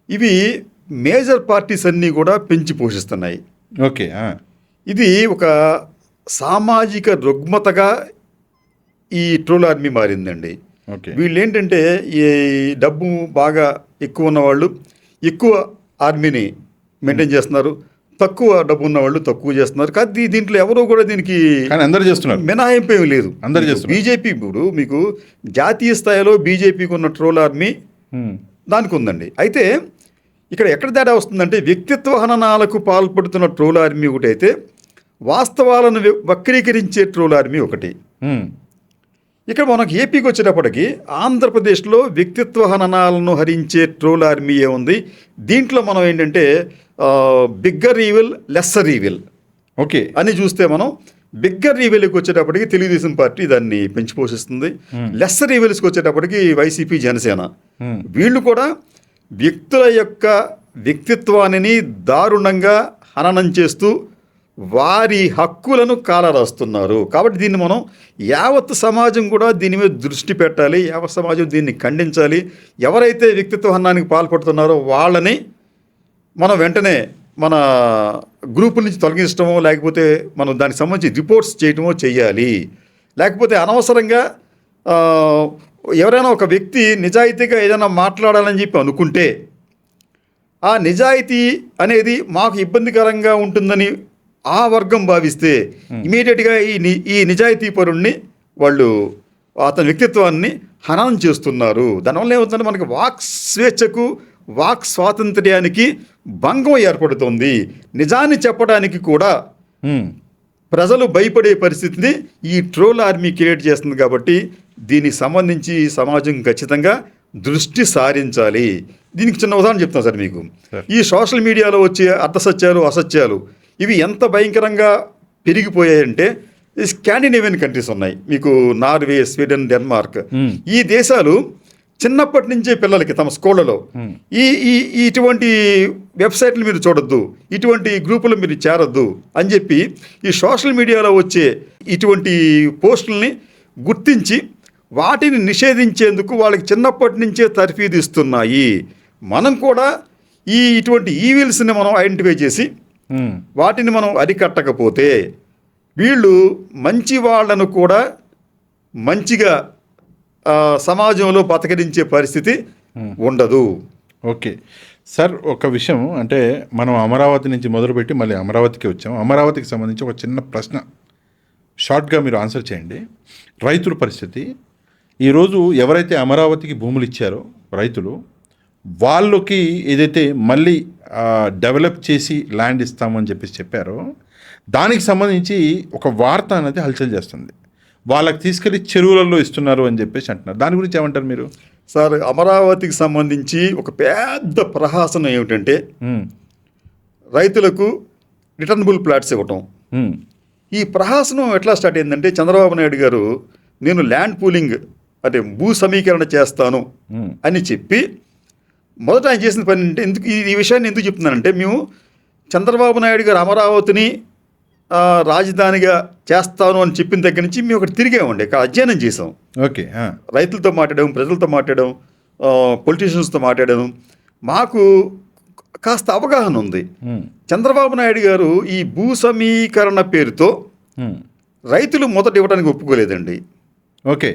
ఇవి మేజర్ పార్టీస్ అన్నీ కూడా పెంచి పోషిస్తున్నాయి. ఓకే. ఇది ఒక సామాజిక రుగ్మతగా ఈ ట్రోల్ ఆర్మీ మారిందండి. వీళ్ళు ఏంటంటే ఈ డబ్బు బాగా ఎక్కువ ఉన్నవాళ్ళు ఎక్కువ ఆర్మీని మెయింటైన్ చేస్తున్నారు, తక్కువ డబ్బు ఉన్నవాళ్ళు తక్కువ చేస్తున్నారు. కానీ దీంట్లో ఎవరో కూడా దీనికి అందరూ చేస్తున్నారు, మినహాయింపు ఏమి లేదు, అందరూ చేస్తున్నారు. బీజేపీ ఇప్పుడు మీకు జాతీయ స్థాయిలో బీజేపీకి ఉన్న ట్రోల్ ఆర్మీ దానికి ఉందండి. అయితే ఇక్కడ ఎక్కడ తేడా వస్తుందంటే, వ్యక్తిత్వ హననాలకు పాల్పడుతున్న ట్రోల్ ఆర్మీ ఒకటి అయితే, వాస్తవాలను వక్రీకరించే ట్రోల్ ఆర్మీ ఒకటి. ఇక్కడ మనకు ఏపీకి వచ్చేటప్పటికి ఆంధ్రప్రదేశ్లో వ్యక్తిత్వ హననాలను హరించే ట్రోల్ ఆర్మీ ఏముంది. దీంట్లో మనం ఏంటంటే bigger evil lesser evil okay అని చూస్తే మనం బిగ్గర్ రీవెల్యూకి వచ్చేటప్పటికి తెలుగుదేశం పార్టీ దాన్ని పెంచి పోషిస్తుంది. లెస్సర్ రీవెల్యూస్కి వచ్చేటప్పటికి వైసీపీ, జనసేన వీళ్ళు కూడా వ్యక్తుల యొక్క వ్యక్తిత్వాన్ని దారుణంగా హననం చేస్తూ వారి హక్కులను కాలరాస్తున్నారు. కాబట్టి దీన్ని మనం యావత్ సమాజం కూడా దీని మీద దృష్టి పెట్టాలి. యావత్ సమాజం దీన్ని ఖండించాలి. ఎవరైతే వ్యక్తిత్వ హననానికి పాల్పడుతున్నారో వాళ్ళని మనం వెంటనే మన గ్రూపుల నుంచి తొలగించడమో లేకపోతే మనం దానికి సంబంధించి రిపోర్ట్స్ చేయటమో చెయ్యాలి. లేకపోతే అనవసరంగా ఎవరైనా ఒక వ్యక్తి నిజాయితీగా ఏదైనా మాట్లాడాలని చెప్పి అనుకుంటే ఆ నిజాయితీ అనేది మాకు ఇబ్బందికరంగా ఉంటుందని ఆ వర్గం భావిస్తే ఇమీడియట్గా ఈ నిజాయితీ పరుణ్ణి వాళ్ళు అతని వ్యక్తిత్వాన్ని హననం చేస్తున్నారు. దానివల్ల ఏమవుతుందంటే మనకి వాక్ స్వేచ్ఛకు, వాక్ స్వాతంత్ర్యానికి భంగం ఏర్పడుతుంది. నిజాన్ని చెప్పడానికి కూడా ప్రజలు భయపడే పరిస్థితిని ఈ ట్రోల్ ఆర్మీ క్రియేట్ చేస్తుంది. కాబట్టి దీనికి సంబంధించి సమాజం ఖచ్చితంగా దృష్టి సారించాలి. దీనికి చిన్న ఉదాహరణ చెప్తాను సార్ మీకు. ఈ సోషల్ మీడియాలో వచ్చే అర్ధసత్యాలు, అసత్యాలు ఇవి ఎంత భయంకరంగా పెరిగిపోయాయంటే స్కాండినేవియన్ కంట్రీస్ ఉన్నాయి మీకు, నార్వే, స్వీడన్, డెన్మార్క్. ఈ దేశాలు చిన్నప్పటి నుంచే పిల్లలకి తమ స్కూళ్ళలో ఇటువంటి వెబ్సైట్లు మీరు చూడొద్దు, ఇటువంటి గ్రూపులు మీరు చేరొద్దు అని చెప్పి ఈ సోషల్ మీడియాలో వచ్చే ఇటువంటి పోస్టుల్ని గుర్తించి వాటిని నిషేధించేందుకు వాళ్ళకి చిన్నప్పటి నుంచే తర్ఫీదు ఇస్తున్నాయి. మనం కూడా ఇటువంటి ఈవిల్స్ని మనం ఐడెంటిఫై చేసి వాటిని మనం అరికట్టకపోతే వీళ్ళు మంచి వాళ్ళను కూడా మంచిగా సమాజంలో బతకరించే పరిస్థితి ఉండదు. ఓకే సార్, ఒక విషయం అంటే మనం అమరావతి నుంచి మొదలుపెట్టి మళ్ళీ అమరావతికి వచ్చాము. అమరావతికి సంబంధించి ఒక చిన్న ప్రశ్న షార్ట్గా మీరు ఆన్సర్ చేయండి. రైతుల పరిస్థితి ఈరోజు ఎవరైతే అమరావతికి భూములు ఇచ్చారో రైతులు, వాళ్ళకి ఏదైతే మళ్ళీ డెవలప్ చేసి ల్యాండ్ ఇస్తామని చెప్పారో దానికి సంబంధించి ఒక వార్త అనేది హల్చల్ చేస్తుంది. వాళ్ళకి తీసుకెళ్ళి చెరువులలో ఇస్తున్నారు అని చెప్పేసి అంటున్నారు. దాని గురించి ఏమంటారు మీరు? సార్, అమరావతికి సంబంధించి ఒక పెద్ద ప్రహాసనం ఏమిటంటే రైతులకు రిటర్నబుల్ ప్లాట్స్ ఇవ్వటం. ఈ ప్రహాసనం ఎట్లా స్టార్ట్ అయిందంటే చంద్రబాబు నాయుడు గారు నేను ల్యాండ్ పూలింగ్ అంటే భూ సమీకరణ చేస్తాను అని చెప్పి మొదట ఆయన చేసిన పని అంటే ఎందుకు ఈ విషయాన్ని ఎందుకు చెప్తున్నానంటే మేము చంద్రబాబు నాయుడు గారు అమరావతిని రాజధానిగా చేస్తాను అని చెప్పిన దగ్గర నుంచి మేము ఒకటి తిరిగామండి, ఇక్కడ అధ్యయనం చేసాం. ఓకే, రైతులతో మాట్లాడాం, ప్రజలతో మాట్లాడాం, పొలిటీషియన్స్తో మాట్లాడాం. మాకు కాస్త అవగాహన ఉంది. చంద్రబాబు నాయుడు గారు ఈ భూ సమీకరణ పేరుతో రైతులు మొదట ఇవ్వడానికి ఒప్పుకోలేదండి. ఓకే,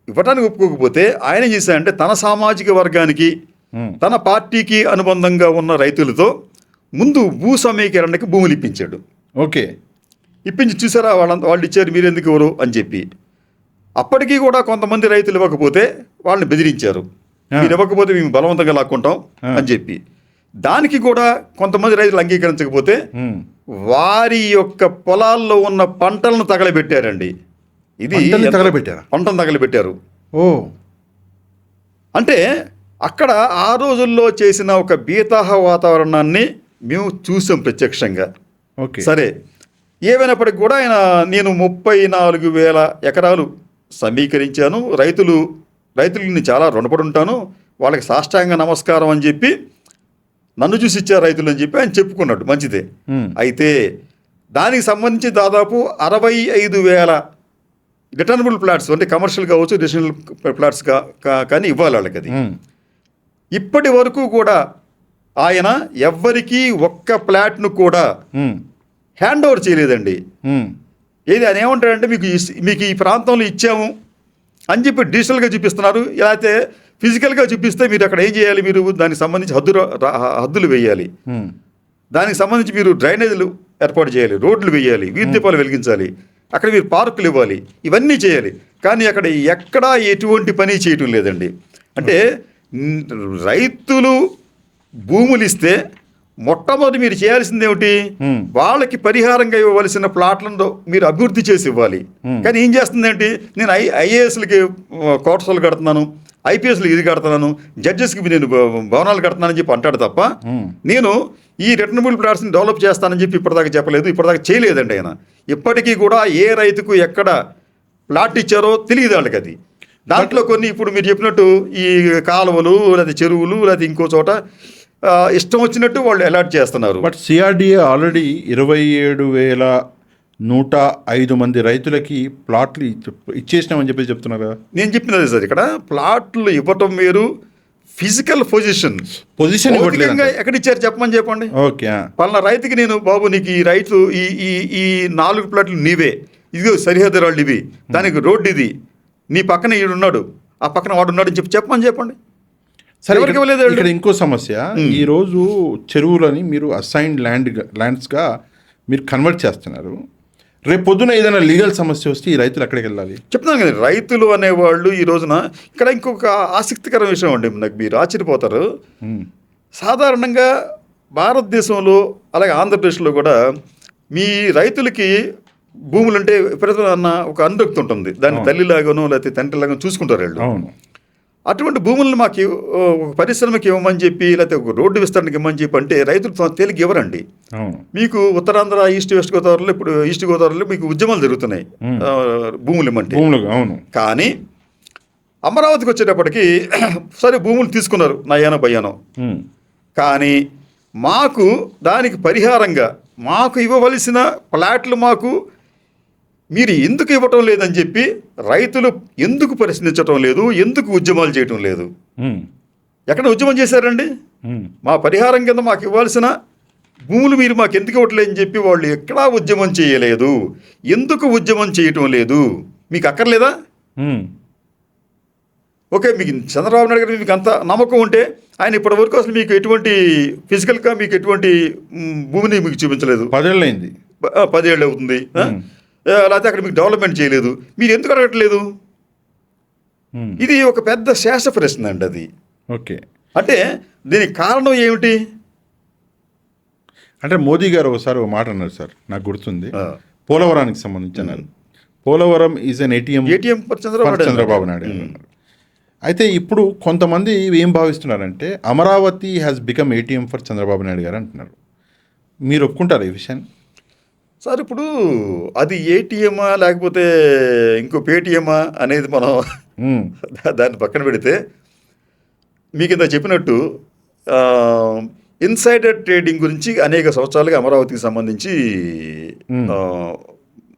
ఇవ్వడానికి ఒప్పుకోకపోతే ఆయన ఏం చేశారంటే తన సామాజిక వర్గానికి, తన పార్టీకి అనుబంధంగా ఉన్న రైతులతో ముందు భూ సమీకరణకి భూములు ఇప్పించాడు. ఓకే, ఇప్పించి చూసారా వాళ్ళు ఇచ్చారు మీరు ఎందుకు ఇవ్వరు అని చెప్పి. అప్పటికీ కూడా కొంతమంది రైతులు ఇవ్వకపోతే వాళ్ళని బెదిరించారు, మీరు ఇవ్వకపోతే మేము బలవంతంగా లాక్కుంటాం అని చెప్పి. దానికి కూడా కొంతమంది రైతులు అంగీకరించకపోతే వారి యొక్క పొలాల్లో ఉన్న పంటలను తగలబెట్టారండి. ఇది పంటను తగలబెట్టారు. ఓ, అంటే అక్కడ ఆ రోజుల్లో చేసిన ఒక బీతాహ వాతావరణాన్ని మేము చూసాం ప్రత్యక్షంగా. సరే, ఏమైనప్పటికి కూడా నేను 34,000 ఎకరాలు సమీకరించాను, రైతులని చాలా రుణపడి ఉంటాను, వాళ్ళకి సాష్టాంగ నమస్కారం అని చెప్పి నన్ను చూసి ఇచ్చారు రైతులు అని చెప్పి ఆయన చెప్పుకున్నాడు. మంచిదే. అయితే దానికి సంబంధించి దాదాపు 65,000 రిటర్నబుల్ ప్లాట్స్ అంటే కమర్షియల్ కావచ్చు, రెసిడెన్షియల్ ప్లాట్స్ కానీ ఇవ్వాలి వాళ్ళకి. అది ఇప్పటి వరకు కూడా ఆయన ఎవ్వరికీ ఒక్క ప్లాట్ను కూడా హ్యాండ్ ఓవర్ చేయలేదండి. ఏది ఆయన ఏమంటాడంటే మీకు ఈ ప్రాంతంలో ఇచ్చాము అని చెప్పి డిజిటల్గా చూపిస్తున్నారు. ఇలా అయితే ఫిజికల్గా చూపిస్తే మీరు అక్కడ ఏం చేయాలి, మీరు దానికి సంబంధించి హద్దులు వేయాలి, దానికి సంబంధించి మీరు డ్రైనేజీలు ఏర్పాటు చేయాలి, రోడ్లు వేయాలి, వీధి దీపాలు వెలిగించాలి, అక్కడ మీరు పార్కులు ఇవ్వాలి, ఇవన్నీ చేయాలి. కానీ అక్కడ ఎక్కడా ఎటువంటి పని చేయటం లేదండి. అంటే రైతులు భూములు ఇస్తే మొట్టమొదటి మీరు చేయాల్సింది ఏమిటి, వాళ్ళకి పరిహారంగా ఇవ్వవలసిన ప్లాట్లను మీరు అభివృద్ధి చేసి ఇవ్వాలి. కానీ ఏం చేస్తుంది ఏంటి, నేను ఐఏఎస్లకి కోటర్లు కడుతున్నాను, ఐపీఎస్లకి ఇది కడుతున్నాను, జడ్జెస్కి నేను భవనాలు కడుతున్నానని చెప్పి అంటాడు తప్ప, నేను ఈ రిటర్నబుల్ ప్లాట్స్ని డెవలప్ చేస్తానని చెప్పి ఇప్పటిదాకా చెప్పలేదు, ఇప్పటిదాకా చేయలేదండి ఆయన. ఇప్పటికీ కూడా ఏ రైతుకు ఎక్కడ ప్లాట్ ఇచ్చారో తెలియదు వాళ్ళకి. అది దాంట్లో కొన్ని ఇప్పుడు మీరు చెప్పినట్టు ఈ కాలువలు లేదా చెరువులు లేదా ఇంకో చోట ఇష్టం వచ్చినట్టు వాళ్ళు అలాట్ చేస్తున్నారు. బట్ సిఆర్డిఏ ఆల్రెడీ 27,105 మంది రైతులకి ప్లాట్లు ఇచ్చేసినామని చెప్పి చెప్తున్నారు కదా. నేను చెప్పినది సార్, ఇక్కడ ప్లాట్లు ఇవ్వటం వేరు, ఫిజికల్ పొజిషన్ ఎక్కడ ఇచ్చారు చెప్పండి. ఓకే, పలానా రైతుకి నేను బాబు నీకు ఈ రైతు ఈ 4 ప్లాట్లు నీవే, ఇదిగో సరిహద్దు రాళ్ళు ఇవి, దానికి రోడ్డు ఇది, నీ పక్కన ఈడున్నాడు, ఆ పక్కన వాడు ఉన్నాడు అని చెప్పండి. సరే, ఇక్కడ ఇంకో సమస్య, ఈరోజు చెరువులని మీరు అసైన్డ్ ల్యాండ్స్గా మీరు కన్వర్ట్ చేస్తున్నారు. రేపు పొద్దున ఏదైనా లీగల్ సమస్య వస్తే ఈ రైతులు ఎక్కడికి వెళ్ళాలి? చెప్తున్నాను కదా, రైతులు అనేవాళ్ళు ఈ రోజున ఇక్కడ ఇంకొక ఆసక్తికర విషయం అండి, నాకు మీరు ఆశ్చర్యపోతారు. సాధారణంగా భారతదేశంలో అలాగే ఆంధ్రప్రదేశ్లో కూడా మీ రైతులకి భూములు అంటే విపరీతమైన ఒక అనురక్తి ఉంటుంది, దాన్ని తల్లిలాగానో లేకపోతే తండ్రిలాగానో చూసుకుంటారు వాళ్ళు. అటువంటి భూములను మాకు ఒక పరిశ్రమకి ఇవ్వమని చెప్పి లేకపోతే ఒక రోడ్డు విస్తరణకి ఇవ్వమని చెప్పి అంటే రైతులు తేలిక ఇవ్వరండి. మీకు ఉత్తరాంధ్ర, ఈస్ట్ వెస్ట్ గోదావరిలో, ఇప్పుడు ఈస్ట్ గోదావరిలో మీకు ఉద్యమాలు జరుగుతున్నాయి భూములు ఇవ్వమంటే. కానీ అమరావతికి వచ్చేటప్పటికి సరే భూములు తీసుకున్నారు, నయానో భయానో, కానీ మాకు దానికి పరిహారంగా మాకు ఇవ్వవలసిన ప్లాట్లు మాకు మీరు ఎందుకు ఇవ్వటం లేదని చెప్పి రైతులు ఎందుకు ప్రశ్నించటం లేదు, ఎందుకు ఉద్యమాలు చేయటం లేదు? ఎక్కడ ఉద్యమం చేశారండి? మా పరిహారం కింద మాకు ఇవ్వాల్సిన భూములు మీరు మాకు ఎందుకు ఇవ్వట్లేదని చెప్పి వాళ్ళు ఎక్కడా ఉద్యమం చేయలేదు. ఎందుకు ఉద్యమం చేయటం లేదు? మీకు అక్కర్లేదా? ఓకే, మీకు చంద్రబాబు నాయుడు గారు మీకు అంత నమ్మకం ఉంటే ఆయన ఇప్పటివరకు అసలు మీకు ఎటువంటి ఫిజికల్గా మీకు ఎటువంటి భూమిని మీకు చూపించలేదు. 10 ఏళ్ళు అయింది, 10 ఏళ్ళు అవుతుంది. లేకపోతే అక్కడ మీకు డెవలప్మెంట్ చేయలేదు, మీరు ఎందుకు అడగట్లేదు? ఇది ఒక పెద్ద శేష ప్రశ్న అండి అది. ఓకే, అంటే దీనికి కారణం ఏమిటి అంటే మోదీ గారు ఒకసారి ఒక మాట అన్నారు సార్, నాకు గుర్తుంది, పోలవరానికి సంబంధించి అన్నారు. Polavaram is an ATM for Chandrababu Naidu అన్నారు. అయితే ఇప్పుడు కొంతమంది ఏం భావిస్తున్నారంటే Amaravati has become ATM for Chandrababu Naidu garu అంటున్నారు. మీరు ఒప్పుకుంటారు ఈ విషయాన్ని? సార్, ఇప్పుడు అది ఏటీఎమా లేకపోతే ఇంకో పేటీఎమా అనేది మనం దాన్ని పక్కన పెడితే, మీకు ఇంత చెప్పినట్టు ఇన్సైడర్ ట్రేడింగ్ గురించి అనేక సంవత్సరాలుగా అమరావతికి సంబంధించి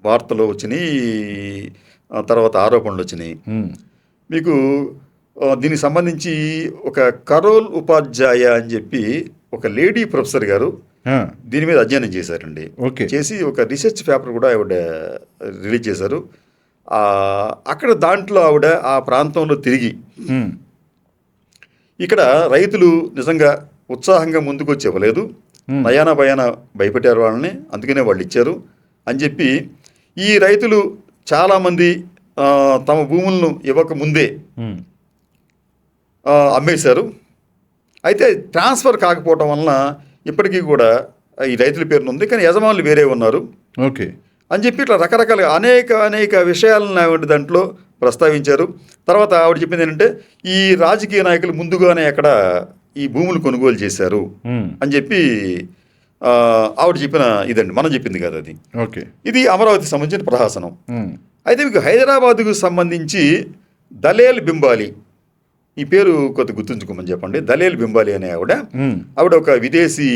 వార్తలు వచ్చినాయి, తర్వాత ఆరోపణలు వచ్చినాయి. మీకు దీనికి సంబంధించి ఒక కరోల్ ఉపాధ్యాయ అని చెప్పి ఒక లేడీ ప్రొఫెసర్ గారు దీని మీద అధ్యయనం చేశారండి. చేసి ఒక రీసెర్చ్ పేపర్ కూడా ఆవిడ రిలీజ్ చేశారు. అక్కడ దాంట్లో ఆవిడ ఆ ప్రాంతంలో తిరిగి ఇక్కడ రైతులు నిజంగా ఉత్సాహంగా ముందుకు వచ్చి ఇవ్వలేదు, నయానా భయానా భయపెట్టారు వాళ్ళని, అందుకనే వాళ్ళు ఇచ్చారు అని చెప్పి ఈ రైతులు చాలామంది తమ భూములను ఇవ్వకముందే అమ్మేశారు. అయితే ట్రాన్స్ఫర్ కాకపోవటం వలన ఇప్పటికీ కూడా ఈ రైతుల పేరున ఉంది, కానీ యజమానులు వేరే ఉన్నారు. ఓకే అని చెప్పి ఇట్లా రకరకాల అనేక విషయాలను ఆవిడ దాంట్లో ప్రస్తావించారు. తర్వాత ఆవిడ చెప్పింది ఏంటంటే ఈ రాజకీయ నాయకులు ముందుగానే అక్కడ ఈ భూములు కొనుగోలు చేశారు అని చెప్పి ఆవిడ చెప్పిన ఇదండి, మనం చెప్పింది కదా అది. ఓకే, ఇది అమరావతికి సంబంధించిన ప్రహాసనం. అయితే మీకు హైదరాబాదుకు సంబంధించి దలేల్ బింబాలి, ఈ పేరు కొద్ది గుర్తుంచుకోమని చెప్పండి. దలేల్ బింబాలి అనే ఆవిడ ఒక విదేశీ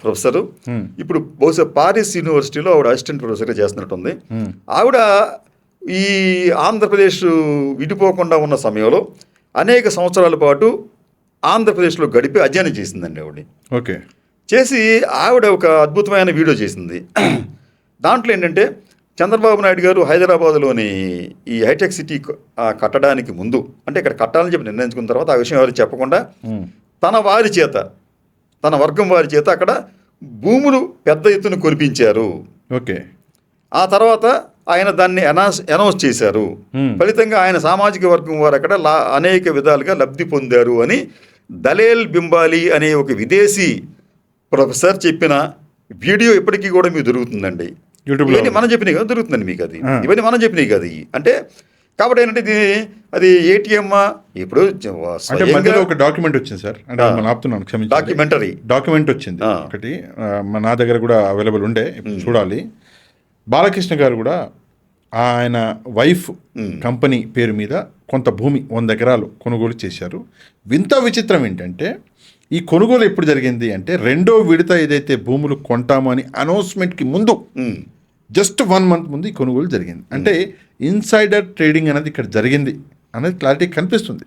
ప్రొఫెసరు, ఇప్పుడు బహుశా పారిస్ యూనివర్సిటీలో ఆవిడ అసిస్టెంట్ ప్రొఫెసర్గా చేస్తున్నట్టుంది. ఆవిడ ఈ ఆంధ్రప్రదేశ్ విడిపోకుండా ఉన్న సమయంలో అనేక సంవత్సరాల పాటు ఆంధ్రప్రదేశ్లో గడిపి అధ్యయనం చేసిందండి ఆవిడ. ఓకే, చేసి ఆవిడ ఒక అద్భుతమైన వీడియో చేసింది. దాంట్లో ఏంటంటే చంద్రబాబు నాయుడు గారు హైదరాబాద్లోని ఈ హైటెక్ సిటీ కట్టడానికి ముందు, అంటే ఇక్కడ కట్టాలని చెప్పి నిర్ణయించుకున్న తర్వాత ఆ విషయం ఎవరికి చెప్పకుండా తన వర్గం వారి చేత అక్కడ భూములు పెద్ద ఎత్తున కొనిపించారు. ఓకే, ఆ తర్వాత ఆయన దాన్ని అనౌన్స్ చేశారు. ఫలితంగా ఆయన సామాజిక వర్గం వారు అక్కడ అనేక విధాలుగా లబ్ధి పొందారు అని దలేల్ బింబాలి అనే ఒక విదేశీ ప్రొఫెసర్ చెప్పిన వీడియో ఇప్పటికీ కూడా మీకు దొరుకుతుందండి. యూట్యూబ్లో ఇవన్నీ మనం చెప్పినవి కదా దొరుకుతుందండి మీకు అది. ఆ. ఇవన్నీ మనం చెప్పినవి కదా ఇవి. అంటే కాబట్టి ఏంటంటే ఇది అది ఏటీఎం ఇప్పుడు అంటే మధ్యలో ఒక డాక్యుమెంట్ వచ్చింది సార్, అంటే మనం ఆపుతున్నాను, క్షమించండి. డాక్యుమెంటరీ డాక్యుమెంట్ వచ్చింది ఆ. ఒకటి, నా దగ్గర కూడా అవైలబుల్ ఉండే, ఇప్పుడు చూడాలి. బాలకృష్ణ గారు కూడా ఆయన వైఫ్ కంపెనీ పేరు మీద కొంత భూమి 100 ఎకరాలు కొనుగోలు చేశారు. వింత విచిత్రం ఏంటంటే ఈ కొనుగోలు ఎప్పుడు జరిగింది అంటే రెండో విడత ఏదైతే భూములు కొంటామో అని అనౌన్స్మెంట్కి ముందు జస్ట్ 1 మంత్ ముందు ఈ కొనుగోలు జరిగింది. అంటే ఇన్సైడర్ ట్రేడింగ్ అనేది ఇక్కడ జరిగింది అనేది క్లారిటీ కనిపిస్తుంది.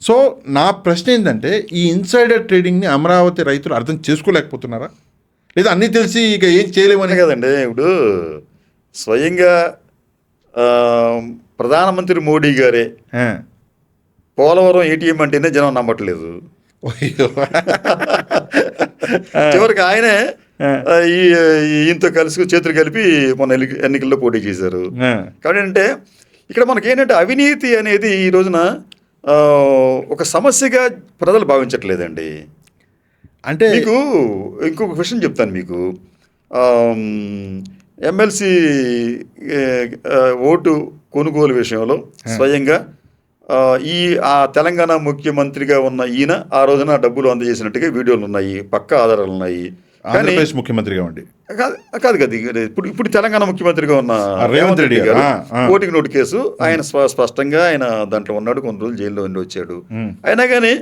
సో నా ప్రశ్న ఏంటంటే ఈ ఇన్సైడర్ ట్రేడింగ్ని అమరావతి రైతులు అర్థం చేసుకోలేకపోతున్నారా, లేదా అన్నీ తెలిసి ఇక ఏం చేయలేమని? కదండి ఇప్పుడు స్వయంగా ప్రధానమంత్రి మోడీ గారే ఆ. పోలవరం ఏటీఎం అంటేనే జనం నమ్మట్లేదు. అయ్యో. చివరికి ఆయనే ఈయనతో కలిసి చేతులు కలిపి మొన్న ఎన్నికల్లో పోటీ చేశారు. ఆ. కాబట్టి ఏంటంటే ఇక్కడ మనకి ఏంటంటే అవినీతి అనేది ఈ రోజున ఒక సమస్యగా ప్రజలు భావించట్లేదండి. అంటే మీకు ఇంకొక విషయం చెప్తాను మీకు. ఎమ్మెల్సీ ఓటు కొనుగోలు విషయంలో స్వయంగా ఆ తెలంగాణ ముఖ్యమంత్రిగా ఉన్న ఈయన ఆ రోజున డబ్బులు అందజేసినట్టుగా వీడియోలు ఉన్నాయి, పక్కా ఆధారాలు ఉన్నాయి. కానీ ఆంధ్రప్రదేశ్ ముఖ్యమంత్రిగా ఉండి కాదు ఇప్పుడు తెలంగాణ ముఖ్యమంత్రిగా ఉన్న రేవంత్ రెడ్డి గారు ఓటికి నోటు కేసు ఆయన స్పష్టంగా ఆయన దాంట్లో ఉన్నాడు, కొన్ని రోజులు జైల్లో ఉండి వచ్చాడు. అయినా కానీ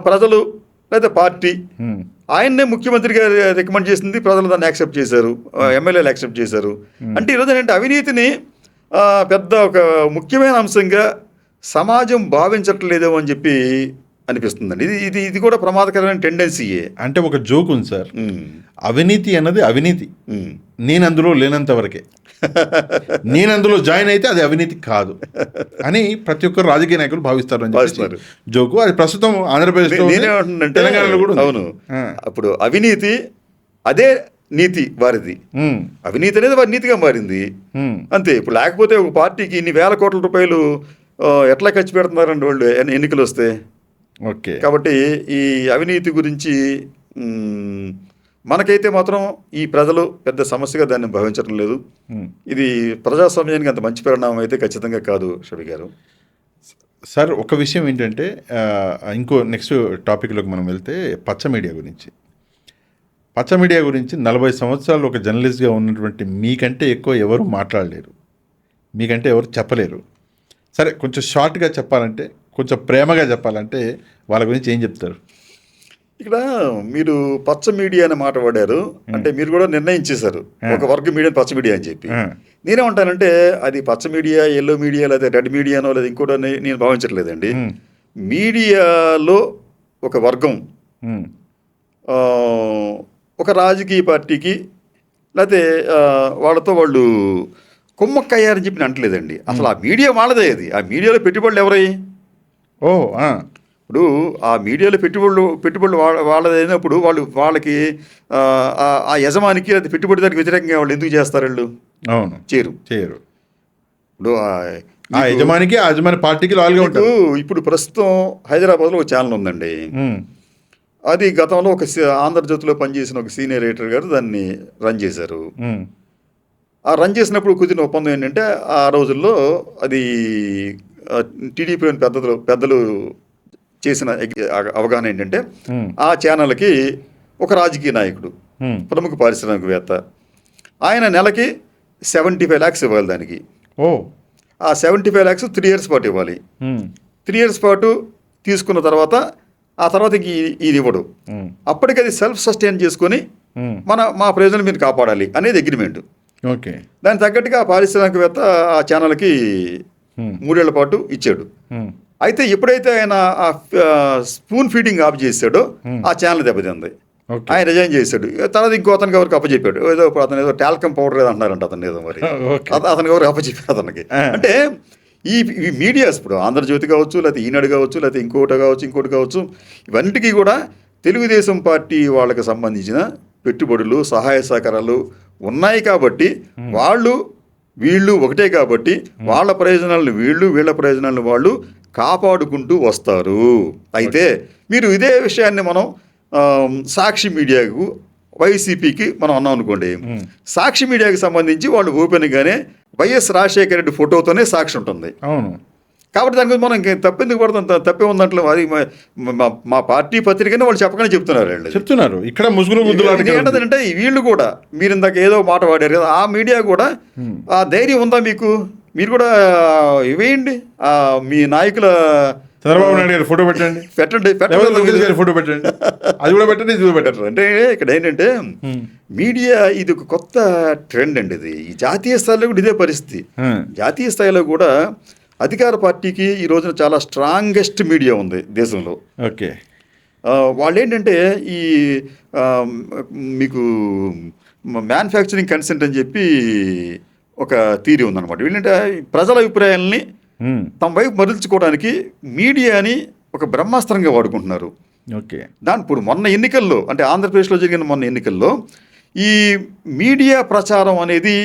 ప్రజలు లేదా పార్టీ ఆయన్నే ముఖ్యమంత్రిగా రికమెండ్ చేసింది, ప్రజలు దాన్ని యాక్సెప్ట్ చేశారు, ఎమ్మెల్యేలు యాక్సెప్ట్ చేశారు. అంటే ఈరోజు ఏంటంటే అవినీతిని పెద్ద ఒక ముఖ్యమైన అంశంగా సమాజం భావించట్లేదేమో అని చెప్పి అనిపిస్తుందండి. ఇది కూడా ప్రమాదకరమైన టెండెన్సీయే. అంటే ఒక జోక్ ఉంది సార్, అవినీతి అన్నది అవినీతి, నేను అందులో లేనంత వరకే, నేను అందులో జాయిన్ అయితే అది అవినీతి కాదు అని ప్రతి ఒక్కరు రాజకీయ నాయకులు భావిస్తారు అని చెప్పి జోకు. అది ప్రస్తుతం ఆంధ్రప్రదేశ్లో, తెలంగాణలో కూడా ఉంది. అవును, అప్పుడు అవినీతి అదే నీతి వారిది. అవినీతి అనేది వారి నీతిగా మారింది అంతే. ఇప్పుడు లేకపోతే ఒక పార్టీకి ఇన్ని వేల కోట్ల రూపాయలు ఎట్లా ఖర్చు పెడుతున్నారండి వాళ్ళు ఎన్నికలు వస్తే. ఓకే. కాబట్టి ఈ అవినీతి గురించి మనకైతే మాత్రం ఈ ప్రజలు పెద్ద సమస్యగా దాన్ని భావించడం లేదు. ఇది ప్రజాస్వామ్యానికి అంత మంచి పరిణామం అయితే ఖచ్చితంగా కాదు షబీ గారు. సార్ ఒక విషయం ఏంటంటే ఇంకో నెక్స్ట్ టాపిక్లోకి మనం వెళ్తే పచ్చ మీడియా గురించి. పచ్చ మీడియా గురించి 40 సంవత్సరాలు ఒక జర్నలిస్ట్గా ఉన్నటువంటి మీకంటే ఎక్కువ ఎవరు మాట్లాడలేరు, మీకంటే ఎవరు చెప్పలేరు. సరే కొంచెం షార్ట్గా చెప్పాలంటే, కొంచెం ప్రేమగా చెప్పాలంటే వాళ్ళ గురించి ఏం చెప్తారు? ఇక్కడ మీరు పచ్చ మీడియా అని మాట వాడారు, అంటే మీరు కూడా నిర్ణయించేశారు ఒక వర్గ మీడియా పచ్చ మీడియా అని చెప్పి. నేనేమంటానంటే అది పచ్చ మీడియా, ఎల్లో మీడియా, లేదా రెడ్ మీడియానో లేదా ఇంకోటో నేను భావించట్లేదండి. మీడియాలో ఒక వర్గం ఒక రాజకీయ పార్టీకి లేకపోతే వాళ్ళతో వాళ్ళు కుమ్మక్కయ్యారని చెప్పి అంటలేదండి. అసలు ఆ మీడియా వాళ్ళదే, అది ఆ మీడియాలో పెట్టుబడులు ఎవరై? ఇప్పుడు ఆ మీడియాలో పెట్టుబడులు వాళ్ళదైనప్పుడు వాళ్ళకి ఆ యజమానికి అది పెట్టుబడిదారికి వ్యతిరేకంగా వాళ్ళు ఎందుకు చేస్తారు? వాళ్ళు అవును చేయరు. ఇప్పుడు ఆ యజమాని పార్టీకి లాయల్గా ఉంటారు. ఇప్పుడు ప్రస్తుతం హైదరాబాద్లో ఒక ఛానల్ ఉందండి, అది గతంలో ఒక ఆంధ్రజ్యోతిలో పనిచేసిన ఒక సీనియర్ ఎడిటర్ గారు దాన్ని రన్ చేశారు. ఆ రన్ చేసినప్పుడు కుదిరిన ఒప్పందం ఏంటంటే ఆ రోజుల్లో అది టీడీపీ పెద్దలు చేసిన అవగాహన ఏంటంటే ఆ ఛానల్కి ఒక రాజకీయ నాయకుడు, ప్రముఖ పారిశ్రామికవేత్త, ఆయన నెలకి 75 lakhs ఇవ్వాలి దానికి. ఆ 75 lakhs 3 years పాటు ఇవ్వాలి. 3 years పాటు తీసుకున్న తర్వాత ఆ తర్వాత ఇది ఇవ్వడు. అప్పటికి అది సెల్ఫ్ సస్టైన్ చేసుకొని మా ప్రయోజనం మీరు కాపాడాలి అనేది అగ్రిమెంట్. ఓకే. దానికి తగ్గట్టుగా ఆ పారిశ్రామికవేత్త ఆ ఛానల్కి 3 ఏళ్ల పాటు ఇచ్చాడు. అయితే ఎప్పుడైతే ఆయన ఆ స్పూన్ ఫీడింగ్ ఆఫ్ చేశాడో ఆ ఛానల్ దెబ్బతింది. ఆయన రిజైన్ చేశాడు. తర్వాత ఇంకో అతనికి ఎవరికి అప్పచెప్పాడు. అతను ఏదో టాల్కమ్ పౌడర్ ఏదో అంటున్నారంట అతను, ఏదో మరి అతనికి ఎవరికి అప్పచెప్పాడు అతనికి. అంటే ఈ మీడియాస్ ఇప్పుడు ఆంధ్రజ్యోతి కావచ్చు, లేకపోతే ఈనాడు కావచ్చు, లేకపోతే ఇంకోటి కావచ్చు, ఇవన్నిటికీ కూడా తెలుగుదేశం పార్టీ వాళ్ళకి సంబంధించిన పెట్టుబడులు, సహాయ సహకారాలు ఉన్నాయి కాబట్టి వీళ్ళు ఒకటే కాబట్టి వాళ్ళ ప్రయోజనాలను వీళ్ళ ప్రయోజనాలను వాళ్ళు కాపాడుకుంటూ వస్తారు. అయితే మీరు ఇదే విషయాన్ని మనం సాక్షి మీడియాకు వైసీపీకి మనం అన్నాం అనుకోండి, సాక్షి మీడియాకి సంబంధించి వాళ్ళు ఓపెన్గానే వైఎస్ రాజశేఖర రెడ్డి ఫోటోతోనే సాక్షి ఉంటుంది. అవును. కాబట్టి దాని గురించి మనం ఇంకేం తప్పెందుకు పడతాం? తప్పే ఉందంటే అది మా పార్టీ పత్రికనే వాళ్ళు చెప్పగానే చెప్తున్నారు ఇక్కడ ముసుగులు ఏంటంటే వీళ్ళు కూడా మీరు ఇందాక ఏదో మాట వాడారు కదా, ఆ మీడియా కూడా ఆ ధైర్యం ఉందా మీకు? మీరు కూడా ఇవేయండి, మీ నాయకుల చంద్రబాబు నాయుడు గారి ఫోటో పెట్టండి, ఫోటో పెట్టండి, అది కూడా పెట్టండి, ఇది కూడా పెట్టండి. అంటే ఇక్కడ ఏంటంటే మీడియా ఇది ఒక కొత్త ట్రెండ్ అండి. ఇది ఈ జాతీయ స్థాయిలో కూడా ఇదే పరిస్థితి. జాతీయ స్థాయిలో కూడా అధికార పార్టీకి ఈ రోజున చాలా స్ట్రాంగెస్ట్ మీడియా ఉంది దేశంలో. ఓకే. వాళ్ళు ఏంటంటే ఈ మీకు మ్యానుఫ్యాక్చరింగ్ కన్సెంట్ అని చెప్పి ఒక థియరీ ఉందన్నమాట. వీళ్ళంటే ప్రజల అభిప్రాయాలని తమ వైపు మరల్చుకోవడానికి మీడియాని ఒక బ్రహ్మాస్త్రంగా వాడుకుంటున్నారు. ఓకే. ఇప్పుడు మొన్న ఎన్నికల్లో, అంటే ఆంధ్రప్రదేశ్లో జరిగిన మొన్న ఎన్నికల్లో ఈ మీడియా ప్రచారం అనేది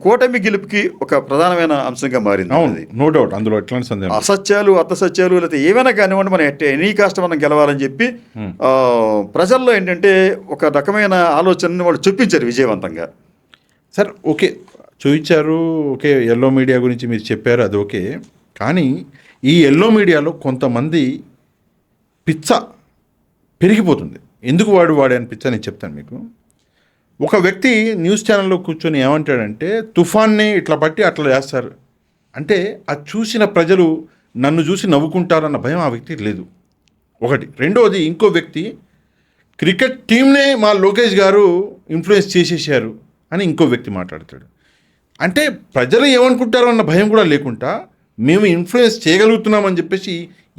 కూటమి గెలుపుకి ఒక ప్రధానమైన అంశంగా మారింది. No doubt. అందులో ఎట్లాంటి సందేహం, అసత్యాలు అర్థసత్యాలు లేకపోతే ఏమైనా కానివ్వండి, మనం ఎనీ కాస్ట్ మనం గెలవాలని చెప్పి ప్రజల్లో ఏంటంటే ఒక రకమైన ఆలోచనని వాళ్ళు చూపించారు విజయవంతంగా. సార్ ఓకే, చూపించారు. ఓకే, ఎల్లో మీడియా గురించి మీరు చెప్పారు, అది ఓకే. కానీ ఈ ఎల్లో మీడియాలో కొంతమంది పిచ్చ పెరిగిపోతుంది. ఎందుకు వాడని పిచ్చ నేను చెప్తాను మీకు. ఒక వ్యక్తి న్యూస్ ఛానల్లో కూర్చొని ఏమంటాడంటే తుఫాన్ని ఇట్లా పట్టి అట్లా చేస్తారు అంటే, అది చూసిన ప్రజలు నన్ను చూసి నవ్వుకుంటారన్న భయం ఆ వ్యక్తికి లేదు. ఒకటి. రెండోది, ఇంకో వ్యక్తి క్రికెట్ టీంనే మా లోకేష్ గారు ఇన్ఫ్లుయెన్స్ చేసేసారు అని ఇంకో వ్యక్తి మాట్లాడతాడు. అంటే ప్రజలు ఏమనుకుంటారో అన్న భయం కూడా లేకుండా మేము ఇన్ఫ్లుయెన్స్ చేయగలుగుతున్నామని చెప్పేసి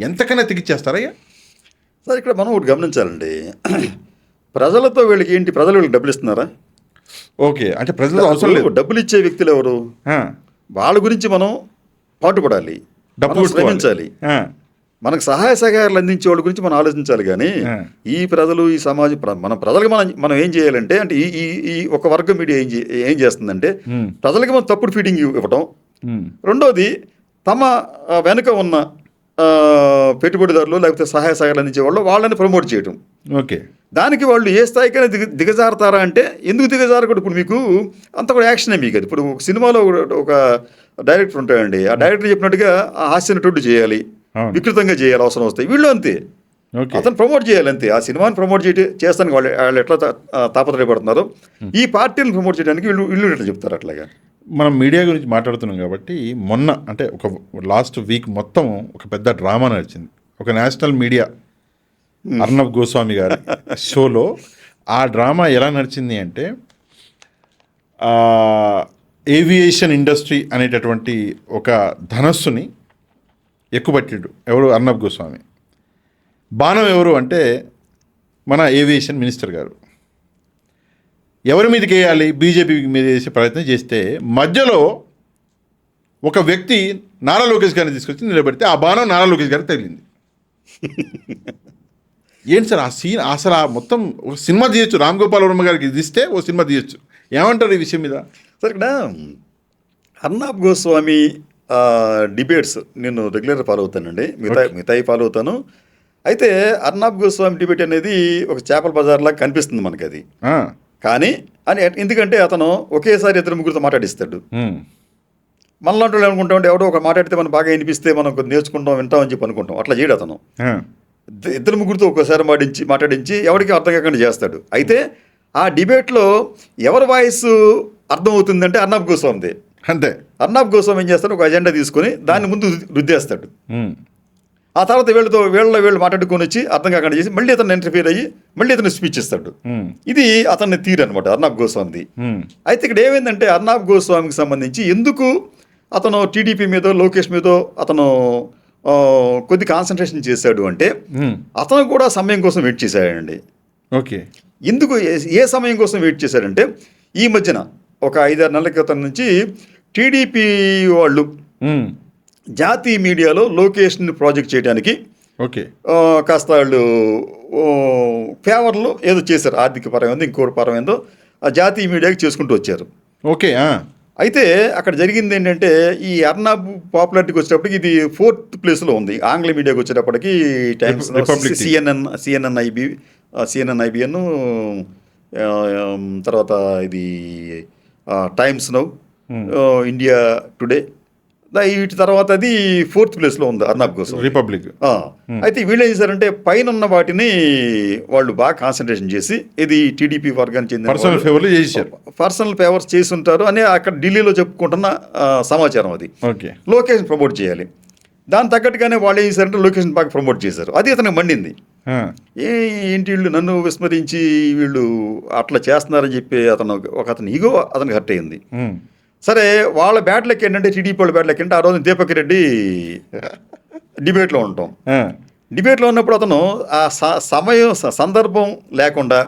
ఎంతకైనా తెగిచ్చేస్తారయ్యా. సార్ ఇక్కడ మనం ఒకటి గమనించాలండి, ప్రజలతో వీళ్ళకి ఏంటి, ప్రజలు వీళ్ళకి డబ్బులు ఇస్తున్నారా? ఓకే. అంటే ప్రజలు అవసరం లేదు. డబ్బులు ఇచ్చే వ్యక్తులు ఎవరు? వాళ్ళ గురించి మనం పాటుపడాలి, డబ్బులు శ్రమించాలి, మనకు సహాయ సహకారాలు అందించే వాళ్ళ గురించి మనం ఆలోచించాలి. కానీ ఈ ప్రజలు, ఈ సమాజం, మన ప్రజలకు మనం ఏం చేయాలంటే, అంటే ఈ ఒక వర్గం మీడియా ఏం చేస్తుందంటే ప్రజలకి మనం తప్పుడు ఫీడింగ్ ఇవ్వటం. రెండోది, తమ వెనుక ఉన్న పెట్టుబడిదారులు లేకపోతే సహాయ సహకారాలు అందించే వాళ్ళు వాళ్ళని ప్రమోట్ చేయటం. ఓకే. దానికి వాళ్ళు ఏ స్థాయికైనా దిగజారుతారా అంటే, ఎందుకు దిగజారకూడదు? ఇప్పుడు మీకు అంత కూడా యాక్షనే మీకు. అది ఇప్పుడు ఒక సినిమాలో ఒక డైరెక్టర్ ఉంటాడండి, ఆ డైరెక్టర్ చెప్పినట్టుగా ఆ హాస్య నటుడు చేయాలి, వికృతంగా చేయాలి అవసరం వస్తాయి. వీళ్ళు అంతే, అతను ప్రమోట్ చేయాలి అంతే. ఆ సినిమాని ప్రమోట్ చేస్తానికి వాళ్ళు ఎట్లా తాపత్రయపడుతున్నారు, ఈ పార్టీని ప్రమోట్ చేయడానికి వీళ్ళు ఎట్లా చెప్తారు. అట్లాగా మనం మీడియా గురించి మాట్లాడుతున్నాం కాబట్టి, మొన్న అంటే ఒక లాస్ట్ వీక్ మొత్తం ఒక పెద్ద డ్రామా నడిచింది. ఒక నేషనల్ మీడియా అర్నబ్ గోస్వామి గారి షోలో ఆ డ్రామా ఎలా నడిచింది అంటే, ఏవియేషన్ ఇండస్ట్రీ అనేటటువంటి ఒక ధనస్సుని ఎక్కుపట్టిండు. ఎవరు? అర్నబ్ గోస్వామి. బాణం ఎవరు అంటే మన ఏవియేషన్ మినిస్టర్ గారు. ఎవరి మీదకి వేయాలి? బీజేపీ మీద వేసే ప్రయత్నం చేస్తే మధ్యలో ఒక వ్యక్తి నారా లోకేష్ గారిని తీసుకొచ్చి నిలబెడితే ఆ బాణం నారా లోకేష్ గారికి తగిలింది. ఏంటి సార్ ఆ సీన్? అసలు ఆ మొత్తం ఒక సినిమా తీయచ్చు. రామ్ గోపాల్ వర్మ గారికి ఇది ఇస్తే ఓ సినిమా తీయచ్చు. ఏమంటారు ఈ విషయం మీద? సార్ ఇక్కడ అర్నబ్ గోస్వామి డిబేట్స్ నేను రెగ్యులర్గా ఫాలో అవుతానండి, మిగతాయి ఫాలో అవుతాను. అయితే అర్నబ్ గోస్వామి డిబేట్ అనేది ఒక చేపల బజార్లాగా కనిపిస్తుంది మనకి అది. కానీ ఎందుకంటే అతను ఒకేసారి ఇద్దరు ముగ్గురితో మాట్లాడిస్తాడు. మనలాంటి వాళ్ళు అనుకుంటాం ఎవడో ఒక మాట్లాడితే మనం బాగా వినిపిస్తే మనం నేర్చుకుంటాం, వింటామని చెప్పి అనుకుంటాం. అట్లా చేయడు అతను. ఇద్దరు ముగ్గురితో ఒక్కోసారి మాట్లాడించి ఎవరికి అర్థం కాకుండా చేస్తాడు. అయితే ఆ డిబేట్లో ఎవరి వాయిస్ అర్థమవుతుందంటే అర్నబ్ గోస్వామిదే. అంతే. అర్నబ్ గోస్వామి ఏం చేస్తాడు, ఒక అజెండా తీసుకొని దాన్ని ముందు రుద్దేస్తాడు. ఆ తర్వాత వీళ్ళు మాట్లాడుకొని వచ్చి అర్థం కాకుండా చేసి మళ్ళీ అతను ఇంటర్ఫియర్ అయ్యి మళ్ళీ అతను స్పీచ్ ఇస్తాడు. ఇది అతన్ని తీరు అనమాట అర్నబ్ గోస్వామిది. అయితే ఇక్కడ ఏమైందంటే అర్నబ్ గోస్వామికి సంబంధించి ఎందుకు అతను టీడీపీ మీదో లోకేష్ మీదో అతను కొద్ది కాన్సన్ట్రేషన్ చేశాడు అంటే, అతను కూడా సమయం కోసం వెయిట్ చేశాడండి. ఓకే. ఎందుకు ఏ సమయం కోసం వెయిట్ చేశాడంటే, ఈ మధ్యన ఒక 5-6 నెలల క్రితం నుంచి టీడీపీ వాళ్ళు జాతీయ మీడియాలో లోకేష్ని ప్రాజెక్ట్ చేయడానికి కాస్త వాళ్ళు ఫేవర్లో ఏదో చేశారు. ఆర్థిక పరమైందో ఇంకోటి పరమైందో ఆ జాతీయ మీడియాకి చేసుకుంటూ వచ్చారు. ఓకే. అయితే అక్కడ జరిగింది ఏంటంటే ఈ అర్నాబ్ పాపులారిటీకి వచ్చేటప్పటికి ఇది 4th ప్లేస్లో ఉంది. ఆంగ్ల మీడియాకి వచ్చేటప్పటికి times, republic TV. CNN IBN, తర్వాత ఇది టైమ్స్ నౌ, ఇండియా టుడే, వీటి తర్వాత అది 4th ప్లేస్లో ఉంది అర్నాబ్ కోసం. రిపబ్లిక్. అయితే వీళ్ళు ఏం చేశారంటే పైన ఉన్న వాటిని వాళ్ళు బాగా కాన్సన్ట్రేషన్ చేసి ఇది టీడీపీ వర్గానికి చెందిన పర్సనల్ ఫేవర్లు చేశారు. పర్సనల్ ఫేవర్స్ చేసి ఉంటారు అని అక్కడ ఢిల్లీలో చెప్పుకుంటున్న సమాచారం అది. ఓకే. లొకేషన్ ప్రమోట్ చేయాలి. దాని తగ్గట్టుగానే వాళ్ళు ఏం చేశారంటే లొకేషన్ బాగా ప్రమోట్ చేశారు. అది అతనికి మండింది. ఏంటి వీళ్ళు నన్ను విస్మరించి వీళ్ళు అట్లా చేస్తున్నారని చెప్పి అతని ఈగో అతనికి హర్ట్ అయింది. సరే, వాళ్ళ బ్యాట్ లెక్క ఏంటంటే టీడీపీ వాళ్ళ బ్యాట్ లెక్క అంటే ఆ రోజు దీపక్ రెడ్డి డిబేట్లో ఉంటాం. డిబేట్లో ఉన్నప్పుడు అతను ఆ సమయం సందర్భం లేకుండా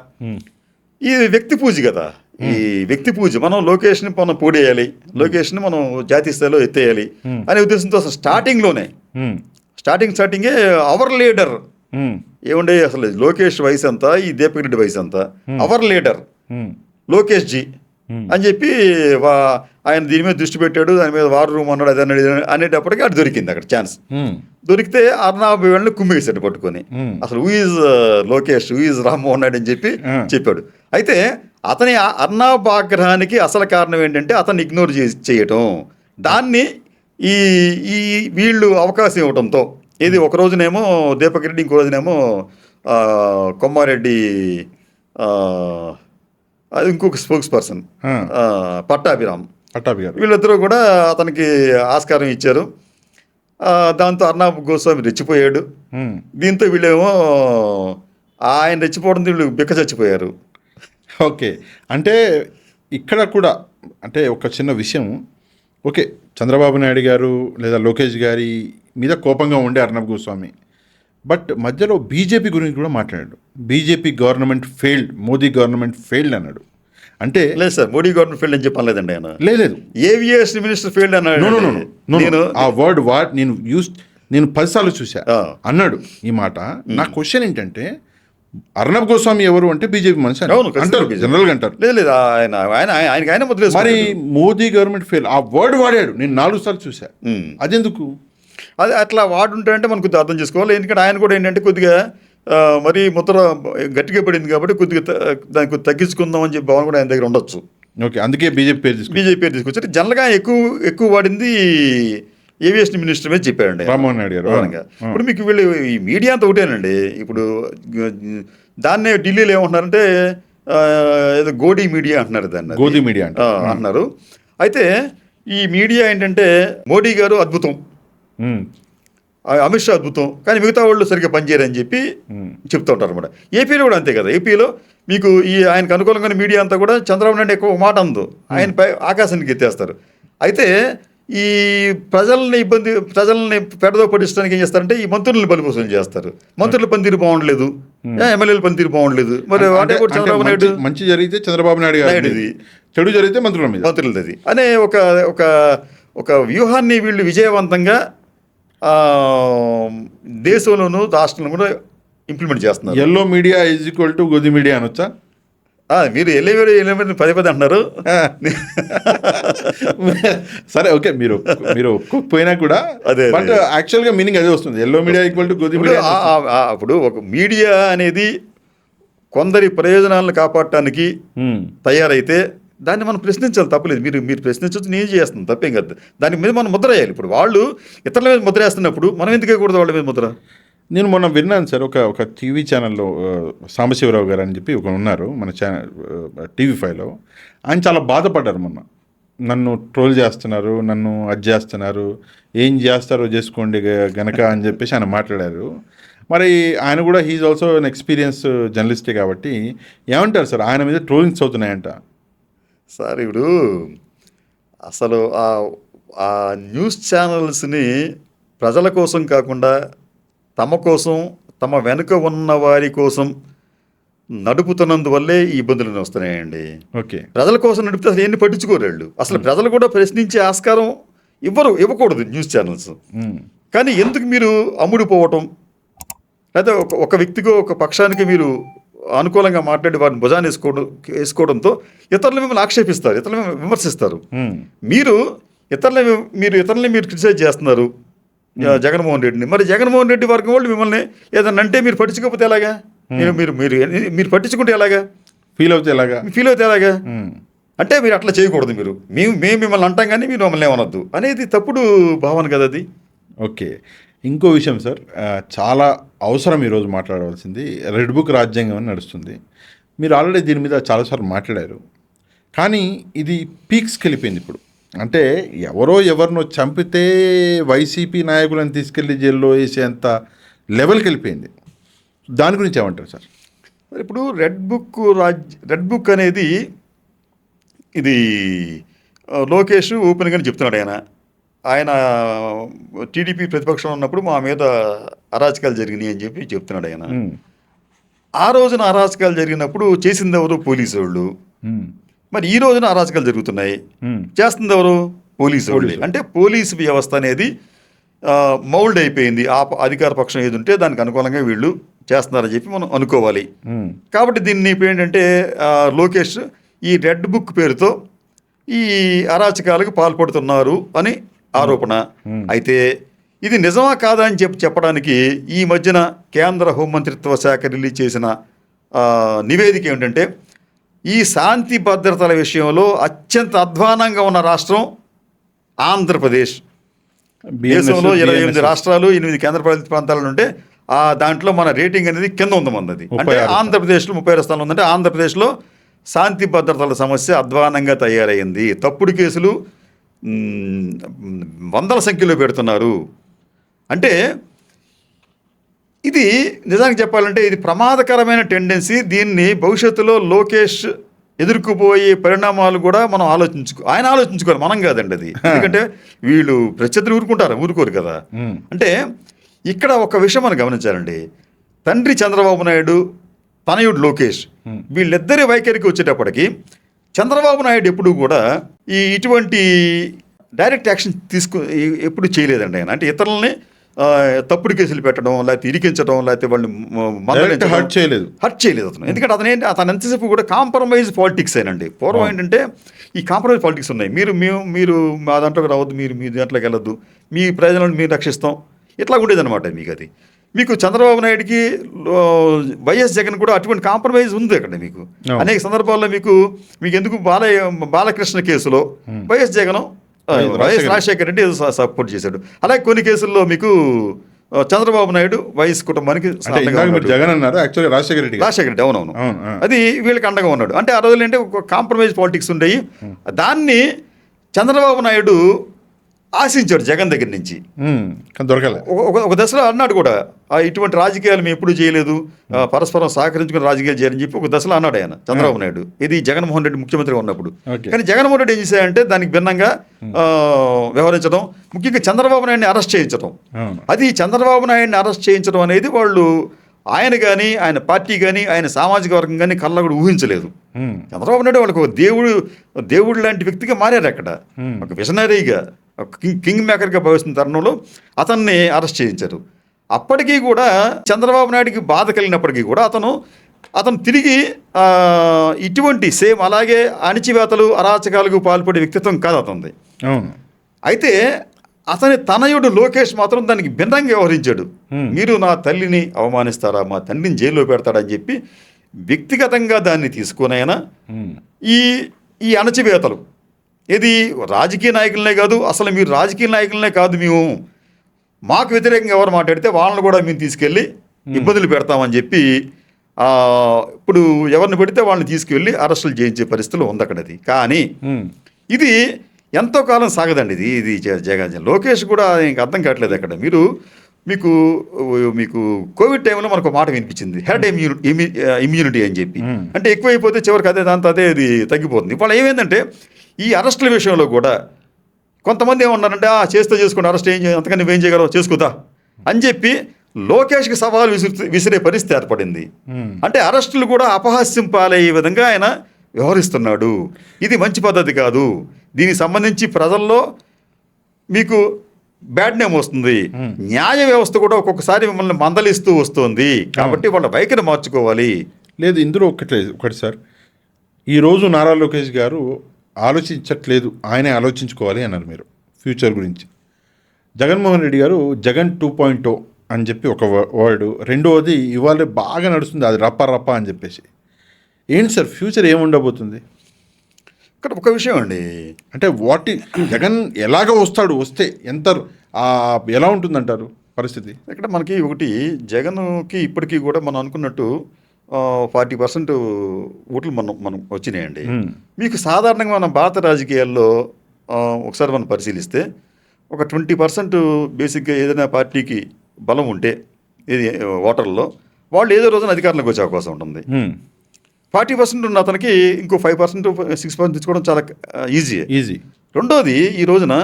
ఈ వ్యక్తి పూజ కదా, ఈ వ్యక్తి పూజ మనం లొకేషన్ మనం పూడేయాలి, లొకేషన్ మనం జాతీయ స్థాయిలో ఎత్తేయాలి అనే ఉద్దేశంతో అసలు స్టార్టింగే అవర్ లీడర్ ఏముండే అసలు లోకేష్ వయసు ఎంత, ఈ దీపక్ రెడ్డి వయసు ఎంత, అవర్ లీడర్ లోకేష్ జీ అని చెప్పి ఆయన దీని మీద దృష్టి పెట్టాడు, దాని మీద వార్ రూమ్ అన్నాడు, అది అన్నాడు అనేటప్పటికి అటు దొరికింది అక్కడ ఛాన్స్. దొరికితే అర్నాబ్ వాళ్ళని కుమ్మేశాడు పట్టుకొని. అసలు who is Lokesh, who is Rammohan Naidu అని చెప్పి చెప్పాడు. అయితే అతని అర్నాబ్ ఆగ్రహానికి అసలు కారణం ఏంటంటే అతన్ని ఇగ్నోర్ చేయటం. దాన్ని ఈ వీళ్ళు అవకాశం ఇవ్వడంతో ఇది ఒక రోజునేమో దీపక్ రెడ్డి, ఇంకో రోజునేమో కొమ్మారెడ్డి, అది ఇంకొక స్పోక్స్ పర్సన్ పట్టాభిరామ్, వీళ్ళిద్దరూ కూడా అతనికి ఆస్కారం ఇచ్చారు. దాంతో అర్నాబ్ గోస్వామి రెచ్చిపోయాడు. దీంతో వీళ్ళేమో ఆయన రెచ్చిపోవడంతో వీళ్ళు బిక్క చచ్చిపోయారు. ఓకే. అంటే ఇక్కడ కూడా అంటే ఒక చిన్న విషయం. ఓకే, చంద్రబాబు నాయుడు గారు లేదా లోకేష్ గారి మీద కోపంగా ఉండే అర్నబ్ గోస్వామి, బట్ మధ్యలో బీజేపీ గురించి కూడా మాట్లాడాడు. BJP government failed, Modi government failed అన్నాడు. అంటే లేదు సార్, మోడీ గవర్నమెంట్ ఫెయిల్డ్ అని చెప్పలేదండి ఆయన. లేదు, ఏవియేషన్ మినిస్టర్ ఫెయిల్డ్ అన్నాడు. నేను ఆ వర్డ్ నేను 10 సార్లు చూసా అన్నాడు ఈ మాట. నా క్వశ్చన్ ఏంటంటే అర్నబ్ గోస్వామి ఎవరు అంటే బీజేపీ మనిషి అంటారు, జనరల్గా అంటారు. లేదు ఆయన ముద్ర. మరి మోదీ గవర్నమెంట్ ఫెయిల్ ఆ వర్డ్ వాడాడు, నేను 4 సార్లు చూసా. అదెందుకు? అది అట్లా వాడుంటాయంటే మనం కొద్దిగా అర్థం చేసుకోవాలి. ఎందుకంటే ఆయన కూడా ఏంటంటే కొద్దిగా మరి ముద్ర గట్టిగా పడింది కాబట్టి కొద్దిగా దాన్ని కొద్దిగా తగ్గించుకుందాం అని చెప్పి భావన కూడా ఆయన దగ్గర ఉండొచ్చు. ఓకే, అందుకే బీజేపీ పేరు తీసుకొచ్చారు. జనరల్గా ఎక్కువ వాడింది ఏవియేషన్ మినిస్టర్ మీద చెప్పారండి రామ్మోహన్ నాయుడు గారు. ఇప్పుడు మీకు వీళ్ళు ఈ మీడియా అంతా ఒకటేనండి. ఇప్పుడు దాన్నే ఢిల్లీలో ఏమంటున్నారంటే ఏదో గోడీ మీడియా అంటున్నారు, దాన్ని గోదీ మీడియా అంటున్నారు. అయితే ఈ మీడియా ఏంటంటే మోడీ గారు అద్భుతం, అమిత్ షా అద్భుతం, కానీ మిగతా వాళ్ళు సరిగ్గా పనిచేయరని చెప్పి చెప్తూ ఉంటారు అనమాట. ఏపీలో కూడా అంతే కదా. ఏపీలో మీకు ఆయనకు అనుకూలంగా మీడియా అంతా కూడా చంద్రబాబు నాయుడు ఎక్కువ మాట అందు ఆయనపై ఆకాశానికి ఎత్తేస్తారు. అయితే ఈ ప్రజల్ని పెడదో పట్టించడానికి ఏం చేస్తారంటే ఈ మంత్రులను బలిపోసలు చేస్తారు. మంత్రుల పనితీరు బాగుండలేదు, ఎమ్మెల్యేల పనితీరు బాగుండలేదు. మరి చంద్రబాబు నాయుడు మంచి జరిగితే చంద్రబాబు నాయుడుది, చెడు జరిగితే మంత్రులది అనే ఒక వ్యూహాన్ని వీళ్ళు విజయవంతంగా దేశంలోనూ రాష్ట్రంలో కూడా ఇంప్లిమెంట్ చేస్తున్నారు. Yellow media is equal to Godi media అనొచ్చా? మీరు ఎల్లేవేరు పదే అంటున్నారు. సరే, ఓకే, మీరు పోయినా కూడా బట్ యాక్చువల్గా మీనింగ్ అదే వస్తుంది, yellow media equal to Godi media. అప్పుడు ఒక మీడియా అనేది కొందరి ప్రయోజనాలను కాపాడటానికి తయారైతే దాన్ని మనం ప్రశ్నించాలి, తప్పలేదు. మీరు ప్రశ్నించవచ్చు, నేను చేస్తాను, తప్పేం కాదు. దాని మీద మనం ముద్ర వేయాలి. ఇప్పుడు వాళ్ళు ఇతరుల మీద ముద్ర వేస్తున్నప్పుడు మనం ఎందుకు వేయకూడదు వాళ్ళ మీద ముద్ర? నేను మొన్న విన్నాను సార్, ఒక టీవీ ఛానల్లో సాంబశివరావు గారు అని చెప్పి ఒక ఉన్నారు మన TV5లో. ఆయన చాలా బాధపడ్డారు మొన్న, నన్ను ట్రోల్ చేస్తున్నారు, నన్ను అది చేస్తున్నారు, ఏం చేస్తారో చేసుకోండి గనక అని చెప్పేసి ఆయన మాట్లాడారు. మరి ఆయన కూడా హీఈస్ ఆల్సో అన్ ఎక్స్పీరియన్స్ జర్నలిస్టే కాబట్టి ఏమంటారు సార్, ఆయన మీద ట్రోలింగ్స్ అవుతున్నాయంట సార్? ఇప్పుడు అసలు ఆ న్యూస్ ఛానల్స్ని ప్రజల కోసం కాకుండా తమ కోసం, తమ వెనుక ఉన్న వారి కోసం నడుపుతున్నందువల్లే ఈ ఇబ్బందులు వస్తున్నాయండి. ఓకే, ప్రజల కోసం నడిపితే అసలు ఏంటి పట్టించుకోరు వాళ్ళు. అసలు ప్రజలు కూడా ప్రశ్నించే ఆస్కారం ఇవ్వకూడదు న్యూస్ ఛానల్స్. కానీ ఎందుకు మీరు అమ్ముడిపోవటం, లేదా ఒక వ్యక్తికో ఒక పక్షానికి మీరు అనుకూలంగా మాట్లాడి వారిని భుజాన్ని వేసుకోవడంతో ఇతరులు మిమ్మల్ని ఆక్షేపిస్తారు, ఇతరులు మిమ్మల్ని విమర్శిస్తారు. ఇతరులని మీరు క్రిటిసైజ్ చేస్తున్నారు జగన్మోహన్ రెడ్డిని. మరి జగన్మోహన్ రెడ్డి వర్గం వాళ్ళు మిమ్మల్ని ఏదన్నా అంటే మీరు పట్టించుకోకపోతే ఎలాగా? మీరు పట్టించుకుంటే ఎలాగా? ఫీల్ అవుతే ఎలాగా? అంటే మీరు అట్లా చేయకూడదు. మేము మిమ్మల్ని అంటాం కానీ మీరు మమ్మల్ని ఏమనొద్దు అనేది తప్పుడు భావన కదా అది. ఓకే, ఇంకో విషయం సార్, చాలా అవసరం ఈరోజు మాట్లాడవలసింది. రెడ్ బుక్ రాజ్యాంగం అని నడుస్తుంది. మీరు ఆల్రెడీ దీని మీద చాలాసార్లు మాట్లాడారు, కానీ ఇది పీక్స్కి వెళ్ళిపోయింది ఇప్పుడు. అంటే ఎవరినో చంపితే వైసీపీ నాయకులను తీసుకెళ్లి జైల్లో వేసేంత లెవెల్కి వెళ్ళిపోయింది. దాని గురించి ఏమంటారు సార్? మరి ఇప్పుడు రెడ్ బుక్ అనేది ఇది లోకేష్ ఓపెన్గానే చెప్తున్నాడు. ఆయన టీడీపీ ప్రతిపక్షంలో ఉన్నప్పుడు మా మీద అరాచకాలు జరిగినాయి అని చెప్పి చెప్తున్నాడు ఆయన. ఆ రోజున అరాచకాలు జరిగినప్పుడు చేసింది ఎవరు? పోలీసు వాళ్ళు. మరి ఈ రోజున అరాచకాలు జరుగుతున్నాయి, చేస్తుంది ఎవరు? పోలీసు వాళ్ళు. అంటే పోలీసు వ్యవస్థ అనేది మౌల్డ్ అయిపోయింది. ఆ అధికార పక్షం ఏది ఉంటే దానికి అనుకూలంగా వీళ్ళు చేస్తున్నారని చెప్పి మనం అనుకోవాలి. కాబట్టి దీన్ని ఇప్పుడు ఏంటంటే లోకేష్ ఈ రెడ్ బుక్ పేరుతో ఈ అరాచకాలకు పాల్పడుతున్నారు అని ఆరోపణ. అయితే ఇది నిజమా కాదా అని చెప్పడానికి ఈ మధ్యన కేంద్ర హోంమంత్రిత్వ శాఖ రిలీజ్ చేసిన నివేదిక ఏమిటంటే, ఈ శాంతి భద్రతల విషయంలో అత్యంత అధ్వానంగా ఉన్న రాష్ట్రం ఆంధ్రప్రదేశ్. దేశంలో 28 రాష్ట్రాలు 8 కేంద్రపాలిత ప్రాంతాలు ఉంటే దాంట్లో మన రేటింగ్ అనేది కింద ఉంది మనది. అంటే ఆంధ్రప్రదేశ్లో 36 స్థానం ఉందంటే ఆంధ్రప్రదేశ్లో శాంతి భద్రతల సమస్య అధ్వానంగా తయారైంది. తప్పుడు కేసులు వందల సంఖ్యలో పెడుతున్నారు. అంటే ఇది నిజానికి చెప్పాలంటే ఇది ప్రమాదకరమైన టెండెన్సీ. దీన్ని భవిష్యత్తులో లోకేష్ ఎదుర్కోబోయే పరిణామాలు కూడా మనం ఆయన ఆలోచించుకోరు, మనం కాదండి అది. ఎందుకంటే వీళ్ళు ప్రత్యర్థులు ఊరుకోరు కదా. అంటే ఇక్కడ ఒక విషయం మనం గమనించాలండి. తండ్రి చంద్రబాబు నాయుడు, తనయుడు లోకేష్, వీళ్ళిద్దరి వైఖరికి వచ్చేటప్పటికి చంద్రబాబు నాయుడు ఎప్పుడు కూడా ఇటువంటి డైరెక్ట్ యాక్షన్ ఎప్పుడు చేయలేదండి ఆయన. అంటే ఇతరులని తప్పుడు కేసులు పెట్టడం, లేకపోతే ఇరికించడం, లేకపోతే వాళ్ళు హర్ట్ చేయలేదు అతను. ఎందుకంటే అతను ఎంతసేపు కూడా కాంప్రమైజ్ పాలిటిక్స్ అయినండి. పూర్వం ఏంటంటే ఈ కాంప్రమైజ్ పాలిటిక్స్ ఉన్నాయి. మీరు మా దాంట్లోకి రావద్దు, మీరు మీ దాంట్లోకి వెళ్ళొద్దు, మీ ప్రయోజనాలను మీరు రక్షిస్తాం, ఇట్లా ఉండేదన్నమాట. మీకు చంద్రబాబు నాయుడికి వైఎస్ జగన్ కూడా అటువంటి కాంప్రమైజ్ ఉంది అక్కడ. మీకు అనేక సందర్భాల్లో మీకు ఎందుకు బాలకృష్ణ కేసులో వైఎస్ జగన్ రాజశేఖర రెడ్డి సపోర్ట్ చేశాడు. అలాగే కొన్ని కేసుల్లో మీకు చంద్రబాబు నాయుడు వైఎస్ కుటుంబానికి జగన్ అన్నారు, యాక్చువల్లీ రాజశేఖర రెడ్డి. అవునవును, అది వీళ్ళకి అండగా ఉన్నాడు. అంటే ఆ రోజులు అంటే ఒక కాంప్రమైజ్ పాలిటిక్స్ ఉండేవి. దాన్ని చంద్రబాబు నాయుడు ఆశించాడు జగన్ దగ్గర నుంచి. దొరకలే. ఒక దశలో అన్నాడు కూడా, ఇటువంటి రాజకీయాలు మేము ఎప్పుడు చేయలేదు, పరస్పరం సహకరించుకుని రాజకీయాలు చేయాలని చెప్పి ఒక దశలో అన్నాడు ఆయన చంద్రబాబు నాయుడు. ఇది జగన్మోహన్ రెడ్డి ముఖ్యమంత్రిగా ఉన్నప్పుడు. కానీ జగన్మోహన్ రెడ్డి ఏం చేశాడంటే దానికి భిన్నంగా వ్యవహరించడం, ముఖ్యంగా చంద్రబాబు నాయుడిని అరెస్ట్ చేయించడం. అది చంద్రబాబు నాయుడిని అరెస్ట్ చేయించడం అనేది వాళ్ళు ఆయన కానీ ఆయన పార్టీ కానీ ఆయన సామాజిక వర్గం కానీ కళ్ళ కూడా ఊహించలేదు. చంద్రబాబు నాయుడు వాళ్ళకి ఒక దేవుడు లాంటి వ్యక్తిగా మారారు అక్కడ. ఒక విజనరీగా, కింగ్ మేకర్గా భావిస్తున్న తరుణంలో అతన్ని అరెస్ట్ చేయించారు. అప్పటికీ కూడా చంద్రబాబు నాయుడికి బాధ కలిగినప్పటికీ కూడా అతను తిరిగి ఇటువంటి సేమ్ అలాగే అణిచివేతలు అరాచకాలకు పాల్పడే వ్యక్తిత్వం కాదు అతనిది. అయితే అతని తనయుడు లోకేష్ మాత్రం దానికి భిన్నంగా వ్యవహరించాడు. మీరు నా తల్లిని అవమానిస్తారా, మా తండ్రిని జైల్లో పెడతాడని చెప్పి వ్యక్తిగతంగా దాన్ని తీసుకుని ఆయన ఈ అణచివేతలు ఇది రాజకీయ నాయకులనే కాదు, అసలు మీరు రాజకీయ నాయకులనే కాదు, మేము మాకు వ్యతిరేకంగా ఎవరు మాట్లాడితే వాళ్ళని కూడా మేము తీసుకెళ్ళి ఇబ్బందులు పెడతామని చెప్పి ఇప్పుడు ఎవరిని పెడితే వాళ్ళని తీసుకువెళ్ళి అరెస్టులు చేయించే పరిస్థితులు ఉంది అక్కడది. కానీ ఇది ఎంతో కాలం సాగదండి. ఇది జగన్ లోకేష్ కూడా ఇంక అర్థం కావట్లేదు అక్కడ. మీకు కోవిడ్ టైంలో మనకు మాట వినిపించింది, హెర్డ్ ఇమ్యూనిటీ అని చెప్పి. అంటే ఎక్కువైపోతే చివరికి అదే అది తగ్గిపోతుంది. ఇప్పుడు ఏమైందంటే ఈ అరెస్టుల విషయంలో కూడా కొంతమంది ఏమన్నారంటే చేసుకోండి, అరెస్ట్ అంతకని నువ్వేం చేయగలవు, చేసుకుందా అని చెప్పి లోకేష్కి సవాల్ విసిరే పరిస్థితి ఏర్పడింది. అంటే అరెస్టులు కూడా అపహాస్యం పాలయ్యే విధంగా ఆయన వ్యవహరిస్తున్నాడు. ఇది మంచి పద్ధతి కాదు. దీనికి సంబంధించి ప్రజల్లో మీకు బ్యాడ్ నేమ్ వస్తుంది. న్యాయ వ్యవస్థ కూడా ఒక్కొక్కసారి మిమ్మల్ని మందలిస్తూ వస్తుంది. కాబట్టి వాళ్ళ వైఖరి మార్చుకోవాలి. లేదు ఇందులో ఒకటి సార్, ఈరోజు నారా లోకేష్ గారు ఆలోచించట్లేదు, ఆయనే ఆలోచించుకోవాలి అన్నారు మీరు ఫ్యూచర్ గురించి. జగన్మోహన్ రెడ్డి గారు జగన్ 2.0 అని చెప్పి ఒక వర్డ్, రెండవది ఇవాళ బాగా నడుస్తుంది అది రప్ప అని చెప్పేసి. ఏంటి సార్ ఫ్యూచర్ ఏముండబోతుంది? ఇక్కడ ఒక విషయం అండి, అంటే జగన్ ఎలాగ వస్తే ఎంత ఎలా ఉంటుందంటారు పరిస్థితి? ఇక్కడ మనకి ఒకటి జగన్కి ఇప్పటికీ కూడా మనం అనుకున్నట్టు 40% ఓట్లు మనం వచ్చినాయండి. మీకు సాధారణంగా మన భారత రాజకీయాల్లో ఒకసారి మనం పరిశీలిస్తే ఒక 20% బేసిక్గా ఏదైనా పార్టీకి బలం ఉంటే ఇది ఓటర్లో వాళ్ళు ఏదో రోజున అధికారంలోకి వచ్చే అవకాశం ఉంటుంది. 40% ఉన్న అతనికి ఇంకో 5% 6% తెచ్చుకోవడం చాలా ఈజీ. రెండోది, ఈ రోజున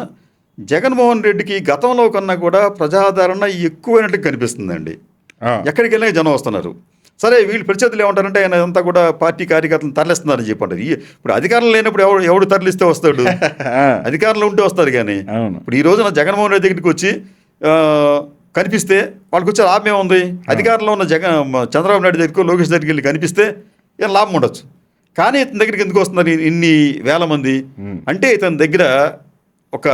జగన్మోహన్ రెడ్డికి గతంలో కన్నా కూడా ప్రజాదరణ ఎక్కువైనట్టు కనిపిస్తుందండి. ఎక్కడికి వెళ్ళినా జనం వస్తున్నారు. సరే, వీళ్ళు ప్రత్యర్థులు ఏమంటారంటే ఆయన అంతా కూడా పార్టీ కార్యకర్తలను తరలిస్తున్నారని చెప్పంటారు. ఇప్పుడు అధికారం లేనప్పుడు ఎవడు తరలిస్తే వస్తాడు? అధికారంలో ఉంటే వస్తారు. కానీ ఇప్పుడు ఈ రోజున జగన్మోహన్ రెడ్డి దగ్గరికి వచ్చి కనిపిస్తే వాళ్ళకి వచ్చే లాభం ఏముంది? అధికారంలో ఉన్న చంద్రబాబు నాయుడు దగ్గరికి, లోకేష్ దగ్గరికి వెళ్ళి కనిపిస్తే ఏం లాభం ఉండొచ్చు. కానీ ఇతని దగ్గరికి ఎందుకు వస్తున్నారు ఇన్ని వేల మంది అంటే ఇతని దగ్గర ఒక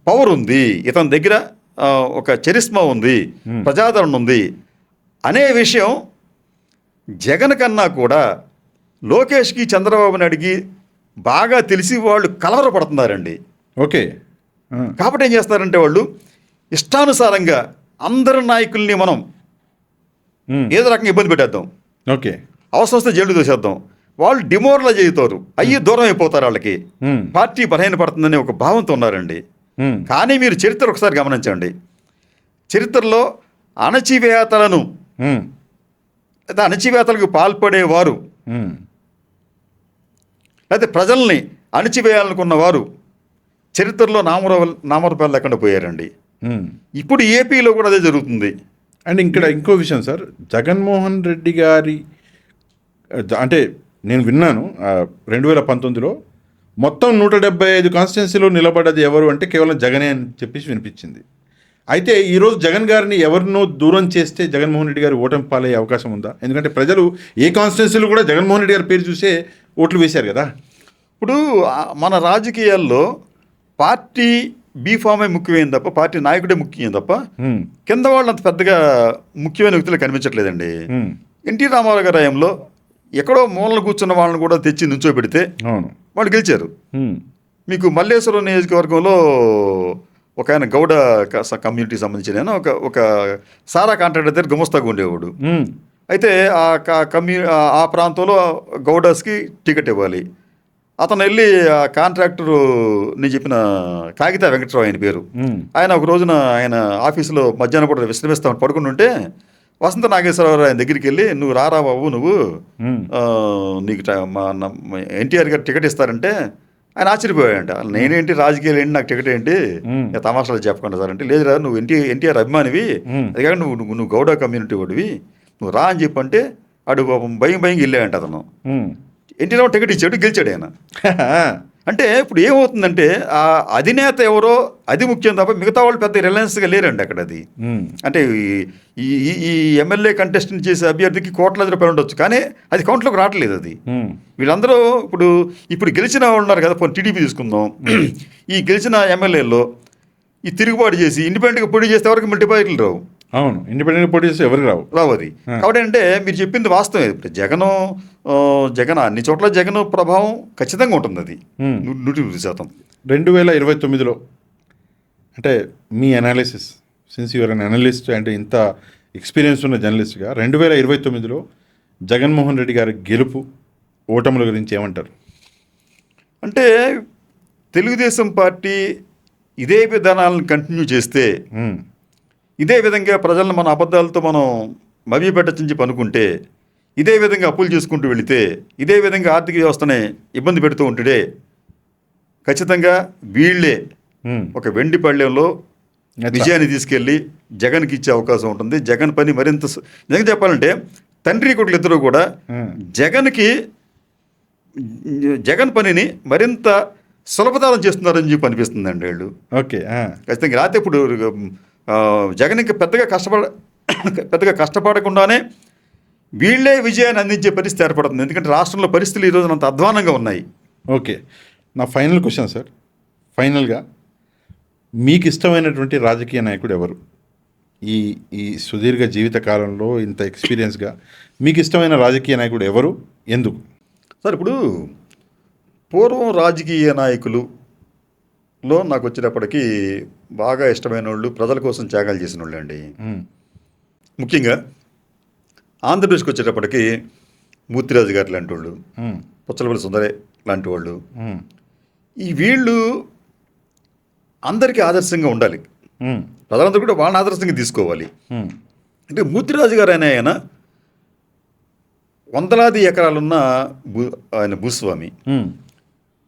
పవర్ ఉంది, ఇతని దగ్గర ఒక చరిస్మా ఉంది, ప్రజాదరణ ఉంది అనే విషయం జగన్ కన్నా కూడా లోకేష్కి, చంద్రబాబు నాయుడికి బాగా తెలిసి వాళ్ళు కలవరపడుతున్నారండి. ఓకే. కాబట్టి ఏం చేస్తారంటే వాళ్ళు ఇష్టానుసారంగా అందరి నాయకుల్ని మనం ఏదో రకంగా ఇబ్బంది పెట్టేద్దాం, ఓకే, అవసరం వస్తే జైలు తోసేద్దాం. వాళ్ళు డిమోరలైజ్ అవుతారు, దూరం అయిపోతారు, వాళ్ళకి పార్టీ బలహీన పడుతుందనే ఒక భావంతో ఉన్నారండి. కానీ మీరు చరిత్ర ఒకసారి గమనించండి. చరిత్రలో అణచివేతలను లేదా అణచివేతలకు పాల్పడేవారు లేకపోతే ప్రజల్ని అణచివేయాలనుకున్న వారు చరిత్రలో నామరూపాలు లేకుండా పోయారండి. ఇప్పుడు ఏపీలో కూడా అదే జరుగుతుంది. అండ్ ఇక్కడ ఇంకో విషయం సార్, జగన్మోహన్ రెడ్డి గారి అంటే నేను విన్నాను 2019లో మొత్తం 175 కాన్స్టిట్యున్సీలో నిలబడ్డది ఎవరు అంటే కేవలం జగనే అని చెప్పేసి వినిపించింది. అయితే ఈరోజు జగన్ గారిని ఎవరినో దూరం చేస్తే జగన్మోహన్ రెడ్డి గారు ఓటమి పాలయ్యే అవకాశం ఉందా? ఎందుకంటే ప్రజలు ఏ కాన్స్టిట్యున్సీలో కూడా జగన్మోహన్ రెడ్డి గారి పేరు చూసే ఓట్లు వేశారు కదా. ఇప్పుడు మన రాజకీయాల్లో పార్టీ బీఫామే ముఖ్యమైంది తప్ప, పార్టీ నాయకుడే ముఖ్యం తప్ప కింద వాళ్ళు అంత పెద్దగా ముఖ్యమైన వ్యక్తులు కనిపించట్లేదండి. ఎన్టీ రామారావు గారి హయాంలో ఎక్కడో మూలన కూర్చున్న వాళ్ళని కూడా తెచ్చి నుంచోబెడితే వాళ్ళు గెలిచారు. మీకు మల్లేశ్వరం నియోజకవర్గంలో ఒక ఆయన గౌడ కమ్యూనిటీకి సంబంధించిన ఒక సారా కాంట్రాక్టర్ దగ్గర గుమస్తాగా ఉండేవాడు. అయితే ఆ ప్రాంతంలో గౌడస్కి టికెట్ ఇవ్వాలి. అతను వెళ్ళి ఆ కాంట్రాక్టరు నేను చెప్పిన కాగితా వెంకటరావు ఆయన పేరు. ఆయన ఒక రోజున ఆయన ఆఫీసులో మధ్యాహ్నం కూడా విశ్రమిస్తామని పడుకుని ఉంటే వసంత నాగేశ్వరరావు ఆయన దగ్గరికి వెళ్ళి, నువ్వు రారా బాబు, నువ్వు నీకు ఎన్టీఆర్ గారు టికెట్ ఇస్తారంటే ఆయన ఆశ్చర్యపోయాడంట. నేనేంటి రాజకీయాలు ఏంటి, నాకు టికెట్ ఏంటి, తమాషాలు చెప్పకుండా సార్ అంటే, లేదురా నువ్వు ఎన్టీఆర్ అభిమానివి, అది కాక నువ్వు గౌడ కమ్యూనిటీ వాడివి, నువ్వు రా అని చెప్పంటే అడు భయం వెళ్ళాడంట అతను. ఎన్టీఆర్ టికెట్ ఇచ్చాడు, గెలిచాడు ఆయన. అంటే ఇప్పుడు ఏమవుతుందంటే ఆ అధినేత ఎవరో అది ముఖ్యం తప్ప మిగతా వాళ్ళు పెద్ద రిలయన్స్గా లేరండి అక్కడ. అది అంటే ఈ ఎమ్మెల్యే కంటెస్టెంట్ చేసే అభ్యర్థికి కోట్లాది రూపాయలు ఉండొచ్చు, కానీ అది కౌంట్లోకి రావట్లేదు. అది వీళ్ళందరూ ఇప్పుడు గెలిచిన వాళ్ళు ఉన్నారు కదా, టీడీపీ తీసుకుందాం, ఈ గెలిచిన ఎమ్మెల్యేలో ఈ తిరుగుబాటు చేసి ఇండిపెండెంట్గా పోటీ చేస్తే ఎవరికి మల్టిప్లైర్లు రావు. అవును, ఇండిపెండెంట్ పోటీ చేస్తే ఎవరికి రావు అది. కాబట్టి అంటే మీరు చెప్పింది వాస్తవం. ఇప్పుడు జగన్ అన్ని చోట్ల జగన్ ప్రభావం ఖచ్చితంగా ఉంటుంది, అది 100%. 2029లో అంటే మీ analysis, since your an analyst అంటే ఇంత ఎక్స్పీరియన్స్ ఉన్న జర్నలిస్ట్గా 2029లో జగన్మోహన్ రెడ్డి గారి గెలుపు ఓటముల గురించి ఏమంటారు? అంటే తెలుగుదేశం పార్టీ ఇదే విధానాలను కంటిన్యూ చేస్తే, ఇదే విధంగా ప్రజలను మన అబద్ధాలతో మనం మభ్యపెట్టచ్చని చెప్పి అనుకుంటే, ఇదే విధంగా అప్పులు చేసుకుంటూ వెళితే, ఇదే విధంగా ఆర్థిక వ్యవస్థని ఇబ్బంది పెడుతూ ఉంటుండే, ఖచ్చితంగా వీళ్ళే ఒక వెండి పళ్ళెంలో విజయాన్ని తీసుకెళ్ళి జగన్కి ఇచ్చే అవకాశం ఉంటుంది. జగన్ పని మరింత నిజంగా చెప్పాలంటే తండ్రి కొడుకులు ఇద్దరు కూడా జగన్ పనిని మరింత సులభతరం చేస్తున్నారని చెప్పి అనిపిస్తుందండి వీళ్ళు. ఓకే, ఖచ్చితంగా. రాతే ఇప్పుడు జగన్ ఇంకా పెద్దగా కష్టపడకుండానే వీళ్ళే విజయాన్ని అందించే పరిస్థితి ఏర్పడుతుంది. ఎందుకంటే రాష్ట్రంలో పరిస్థితులు ఈ రోజున అంత అధ్వానంగా ఉన్నాయి. ఓకే, నా ఫైనల్ క్వశ్చన్ సార్. ఫైనల్గా మీకు ఇష్టమైనటువంటి రాజకీయ నాయకుడు ఎవరు? ఈ ఈ సుదీర్ఘ జీవిత కాలంలో ఇంత ఎక్స్పీరియన్స్గా మీకు ఇష్టమైన రాజకీయ నాయకుడు ఎవరు, ఎందుకు? సార్, ఇప్పుడు పూర్వం రాజకీయ నాయకులులో నాకు వచ్చేటప్పటికి బాగా ఇష్టమైన వాళ్ళు ప్రజల కోసం త్యాగాలు చేసిన వాళ్ళు అండి. ముఖ్యంగా ఆంధ్రప్రదేశ్కి వచ్చేటప్పటికి మూర్తిరాజు గారు లాంటి వాళ్ళు, పుచ్చలపల్లి సుందరే లాంటి వాళ్ళు, ఈ వీళ్ళు అందరికీ ఆదర్శంగా ఉండాలి. ప్రజలందరూ కూడా వాళ్ళని ఆదర్శంగా తీసుకోవాలి. అంటే మూర్తిరాజు గారు ఆయన వందలాది ఎకరాలున్న ఆయన భూస్వామి,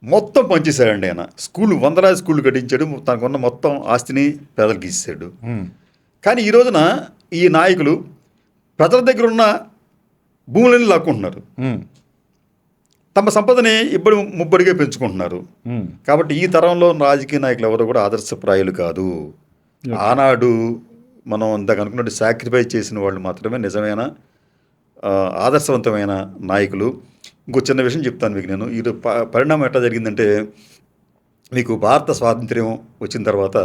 మొత్తం పనిచేశాడండి. ఆయన వందలాది స్కూళ్ళు కట్టించాడు, తనకున్న మొత్తం ఆస్తిని పేదలకు ఇచ్చాడు. కానీ ఈ రోజున ఈ నాయకులు ప్రజల దగ్గర ఉన్న భూములని లాక్కుంటున్నారు, తమ సంపదని ముబ్బడిగా పెంచుకుంటున్నారు. కాబట్టి ఈ తరంలో రాజకీయ నాయకులు ఎవరు కూడా ఆదర్శప్రాయులు కాదు. ఆనాడు మనం ఇందాక అనుకున్నట్టు సాక్రిఫైస్ చేసిన వాళ్ళు మాత్రమే నిజమైన ఆదర్శవంతమైన నాయకులు. ఇంకో చిన్న విషయం చెప్తాను మీకు నేను. ఈ పరిణామం ఎట్లా జరిగిందంటే, మీకు భారత స్వాతంత్ర్యం వచ్చిన తర్వాత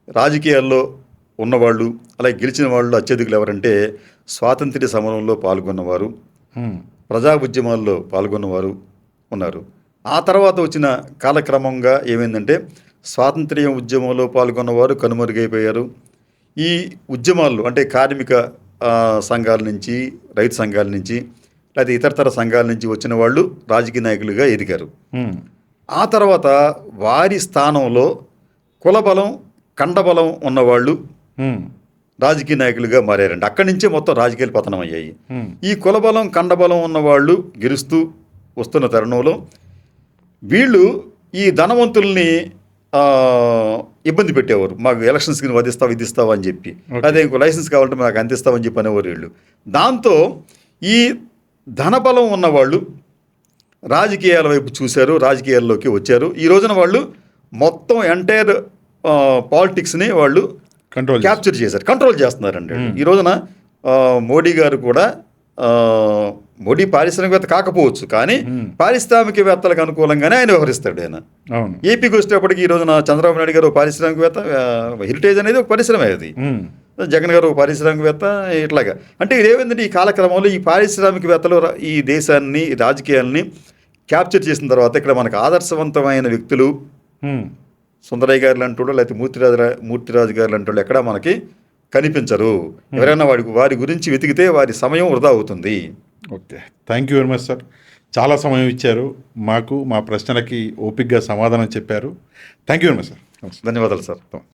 రాజకీయాల్లో ఉన్నవాళ్ళు, అలాగే గెలిచిన వాళ్ళు అత్యధికులు ఎవరంటే స్వాతంత్ర్య సమరంలో పాల్గొన్నవారు, ప్రజా ఉద్యమాల్లో పాల్గొన్నవారు ఉన్నారు. ఆ తర్వాత వచ్చిన కాలక్రమంగా ఏమైందంటే స్వాతంత్ర్య ఉద్యమంలో పాల్గొన్నవారు కనుమరుగైపోయారు. ఈ ఉద్యమాల్లో అంటే కార్మిక సంఘాల నుంచి, రైతు సంఘాల నుంచి, లేదా ఇతరతర సంఘాల నుంచి వచ్చిన వాళ్ళు రాజకీయ నాయకులుగా ఎదిగారు. ఆ తర్వాత వారి స్థానంలో కులబలం, కండబలం ఉన్నవాళ్ళు రాజకీయ నాయకులుగా మారారండి. అక్కడి నుంచే మొత్తం రాజకీయాలు పతనం అయ్యాయి. ఈ కులబలం, కండబలం ఉన్నవాళ్ళు గెలుస్తూ వస్తున్న తరుణంలో వీళ్ళు ఈ ధనవంతుల్ని ఇబ్బంది పెట్టేవారు. మాకు ఎలక్షన్స్కి వదిస్తావు, ఇది ఇస్తావు అని చెప్పి, అదే ఇంకో లైసెన్స్ కావాలంటే మాకు అందిస్తామని చెప్పి అనేవారు వీళ్ళు. దాంతో ఈ ధనబలం ఉన్నవాళ్ళు రాజకీయాల వైపు చూశారు, రాజకీయాల్లోకి వచ్చారు. ఈ రోజున వాళ్ళు మొత్తం ఎంటైర్ పాలిటిక్స్ని వాళ్ళు క్యాప్చర్ చేశారు, కంట్రోల్ చేస్తున్నారండి. ఈ రోజున మోడీ గారు కూడా, మోడీ పారిశ్రామికవేత్త కాకపోవచ్చు, కానీ పారిశ్రామికవేత్తలకు అనుకూలంగానే ఆయన వ్యవహరిస్తాడు. ఆయన ఏపీకి వచ్చేటప్పటికి ఈ రోజున చంద్రబాబు నాయుడు గారు పారిశ్రామికవేత్త, హెరిటేజ్ అనేది ఒక పరిశ్రమ, అది జగన్ గారు ఒక పారిశ్రామికవేత్త, ఇట్లాగా. అంటే ఇదేమైందంటే ఈ కాలక్రమంలో ఈ పారిశ్రామికవేత్తలు ఈ దేశాన్ని, రాజకీయాలని క్యాప్చర్ చేసిన తర్వాత ఇక్కడ మనకు ఆదర్శవంతమైన వ్యక్తులు సుందరయ్య గారు లాంటి వాళ్ళు, లేకపోతే మూర్తిరాజు గారు లాంటి వాళ్ళు ఎక్కడా మనకి కనిపించరు. ఎవరైనా వారి గురించి వెతికితే వారి సమయం వృధా అవుతుంది. Okay, thank you very much sir. చాలా సమయం ఇచ్చారు మాకు, మా ప్రశ్నలకి ఓపికగా సమాధానం చెప్పారు. Thank you very much sir. ధన్యవాదాలు సార్.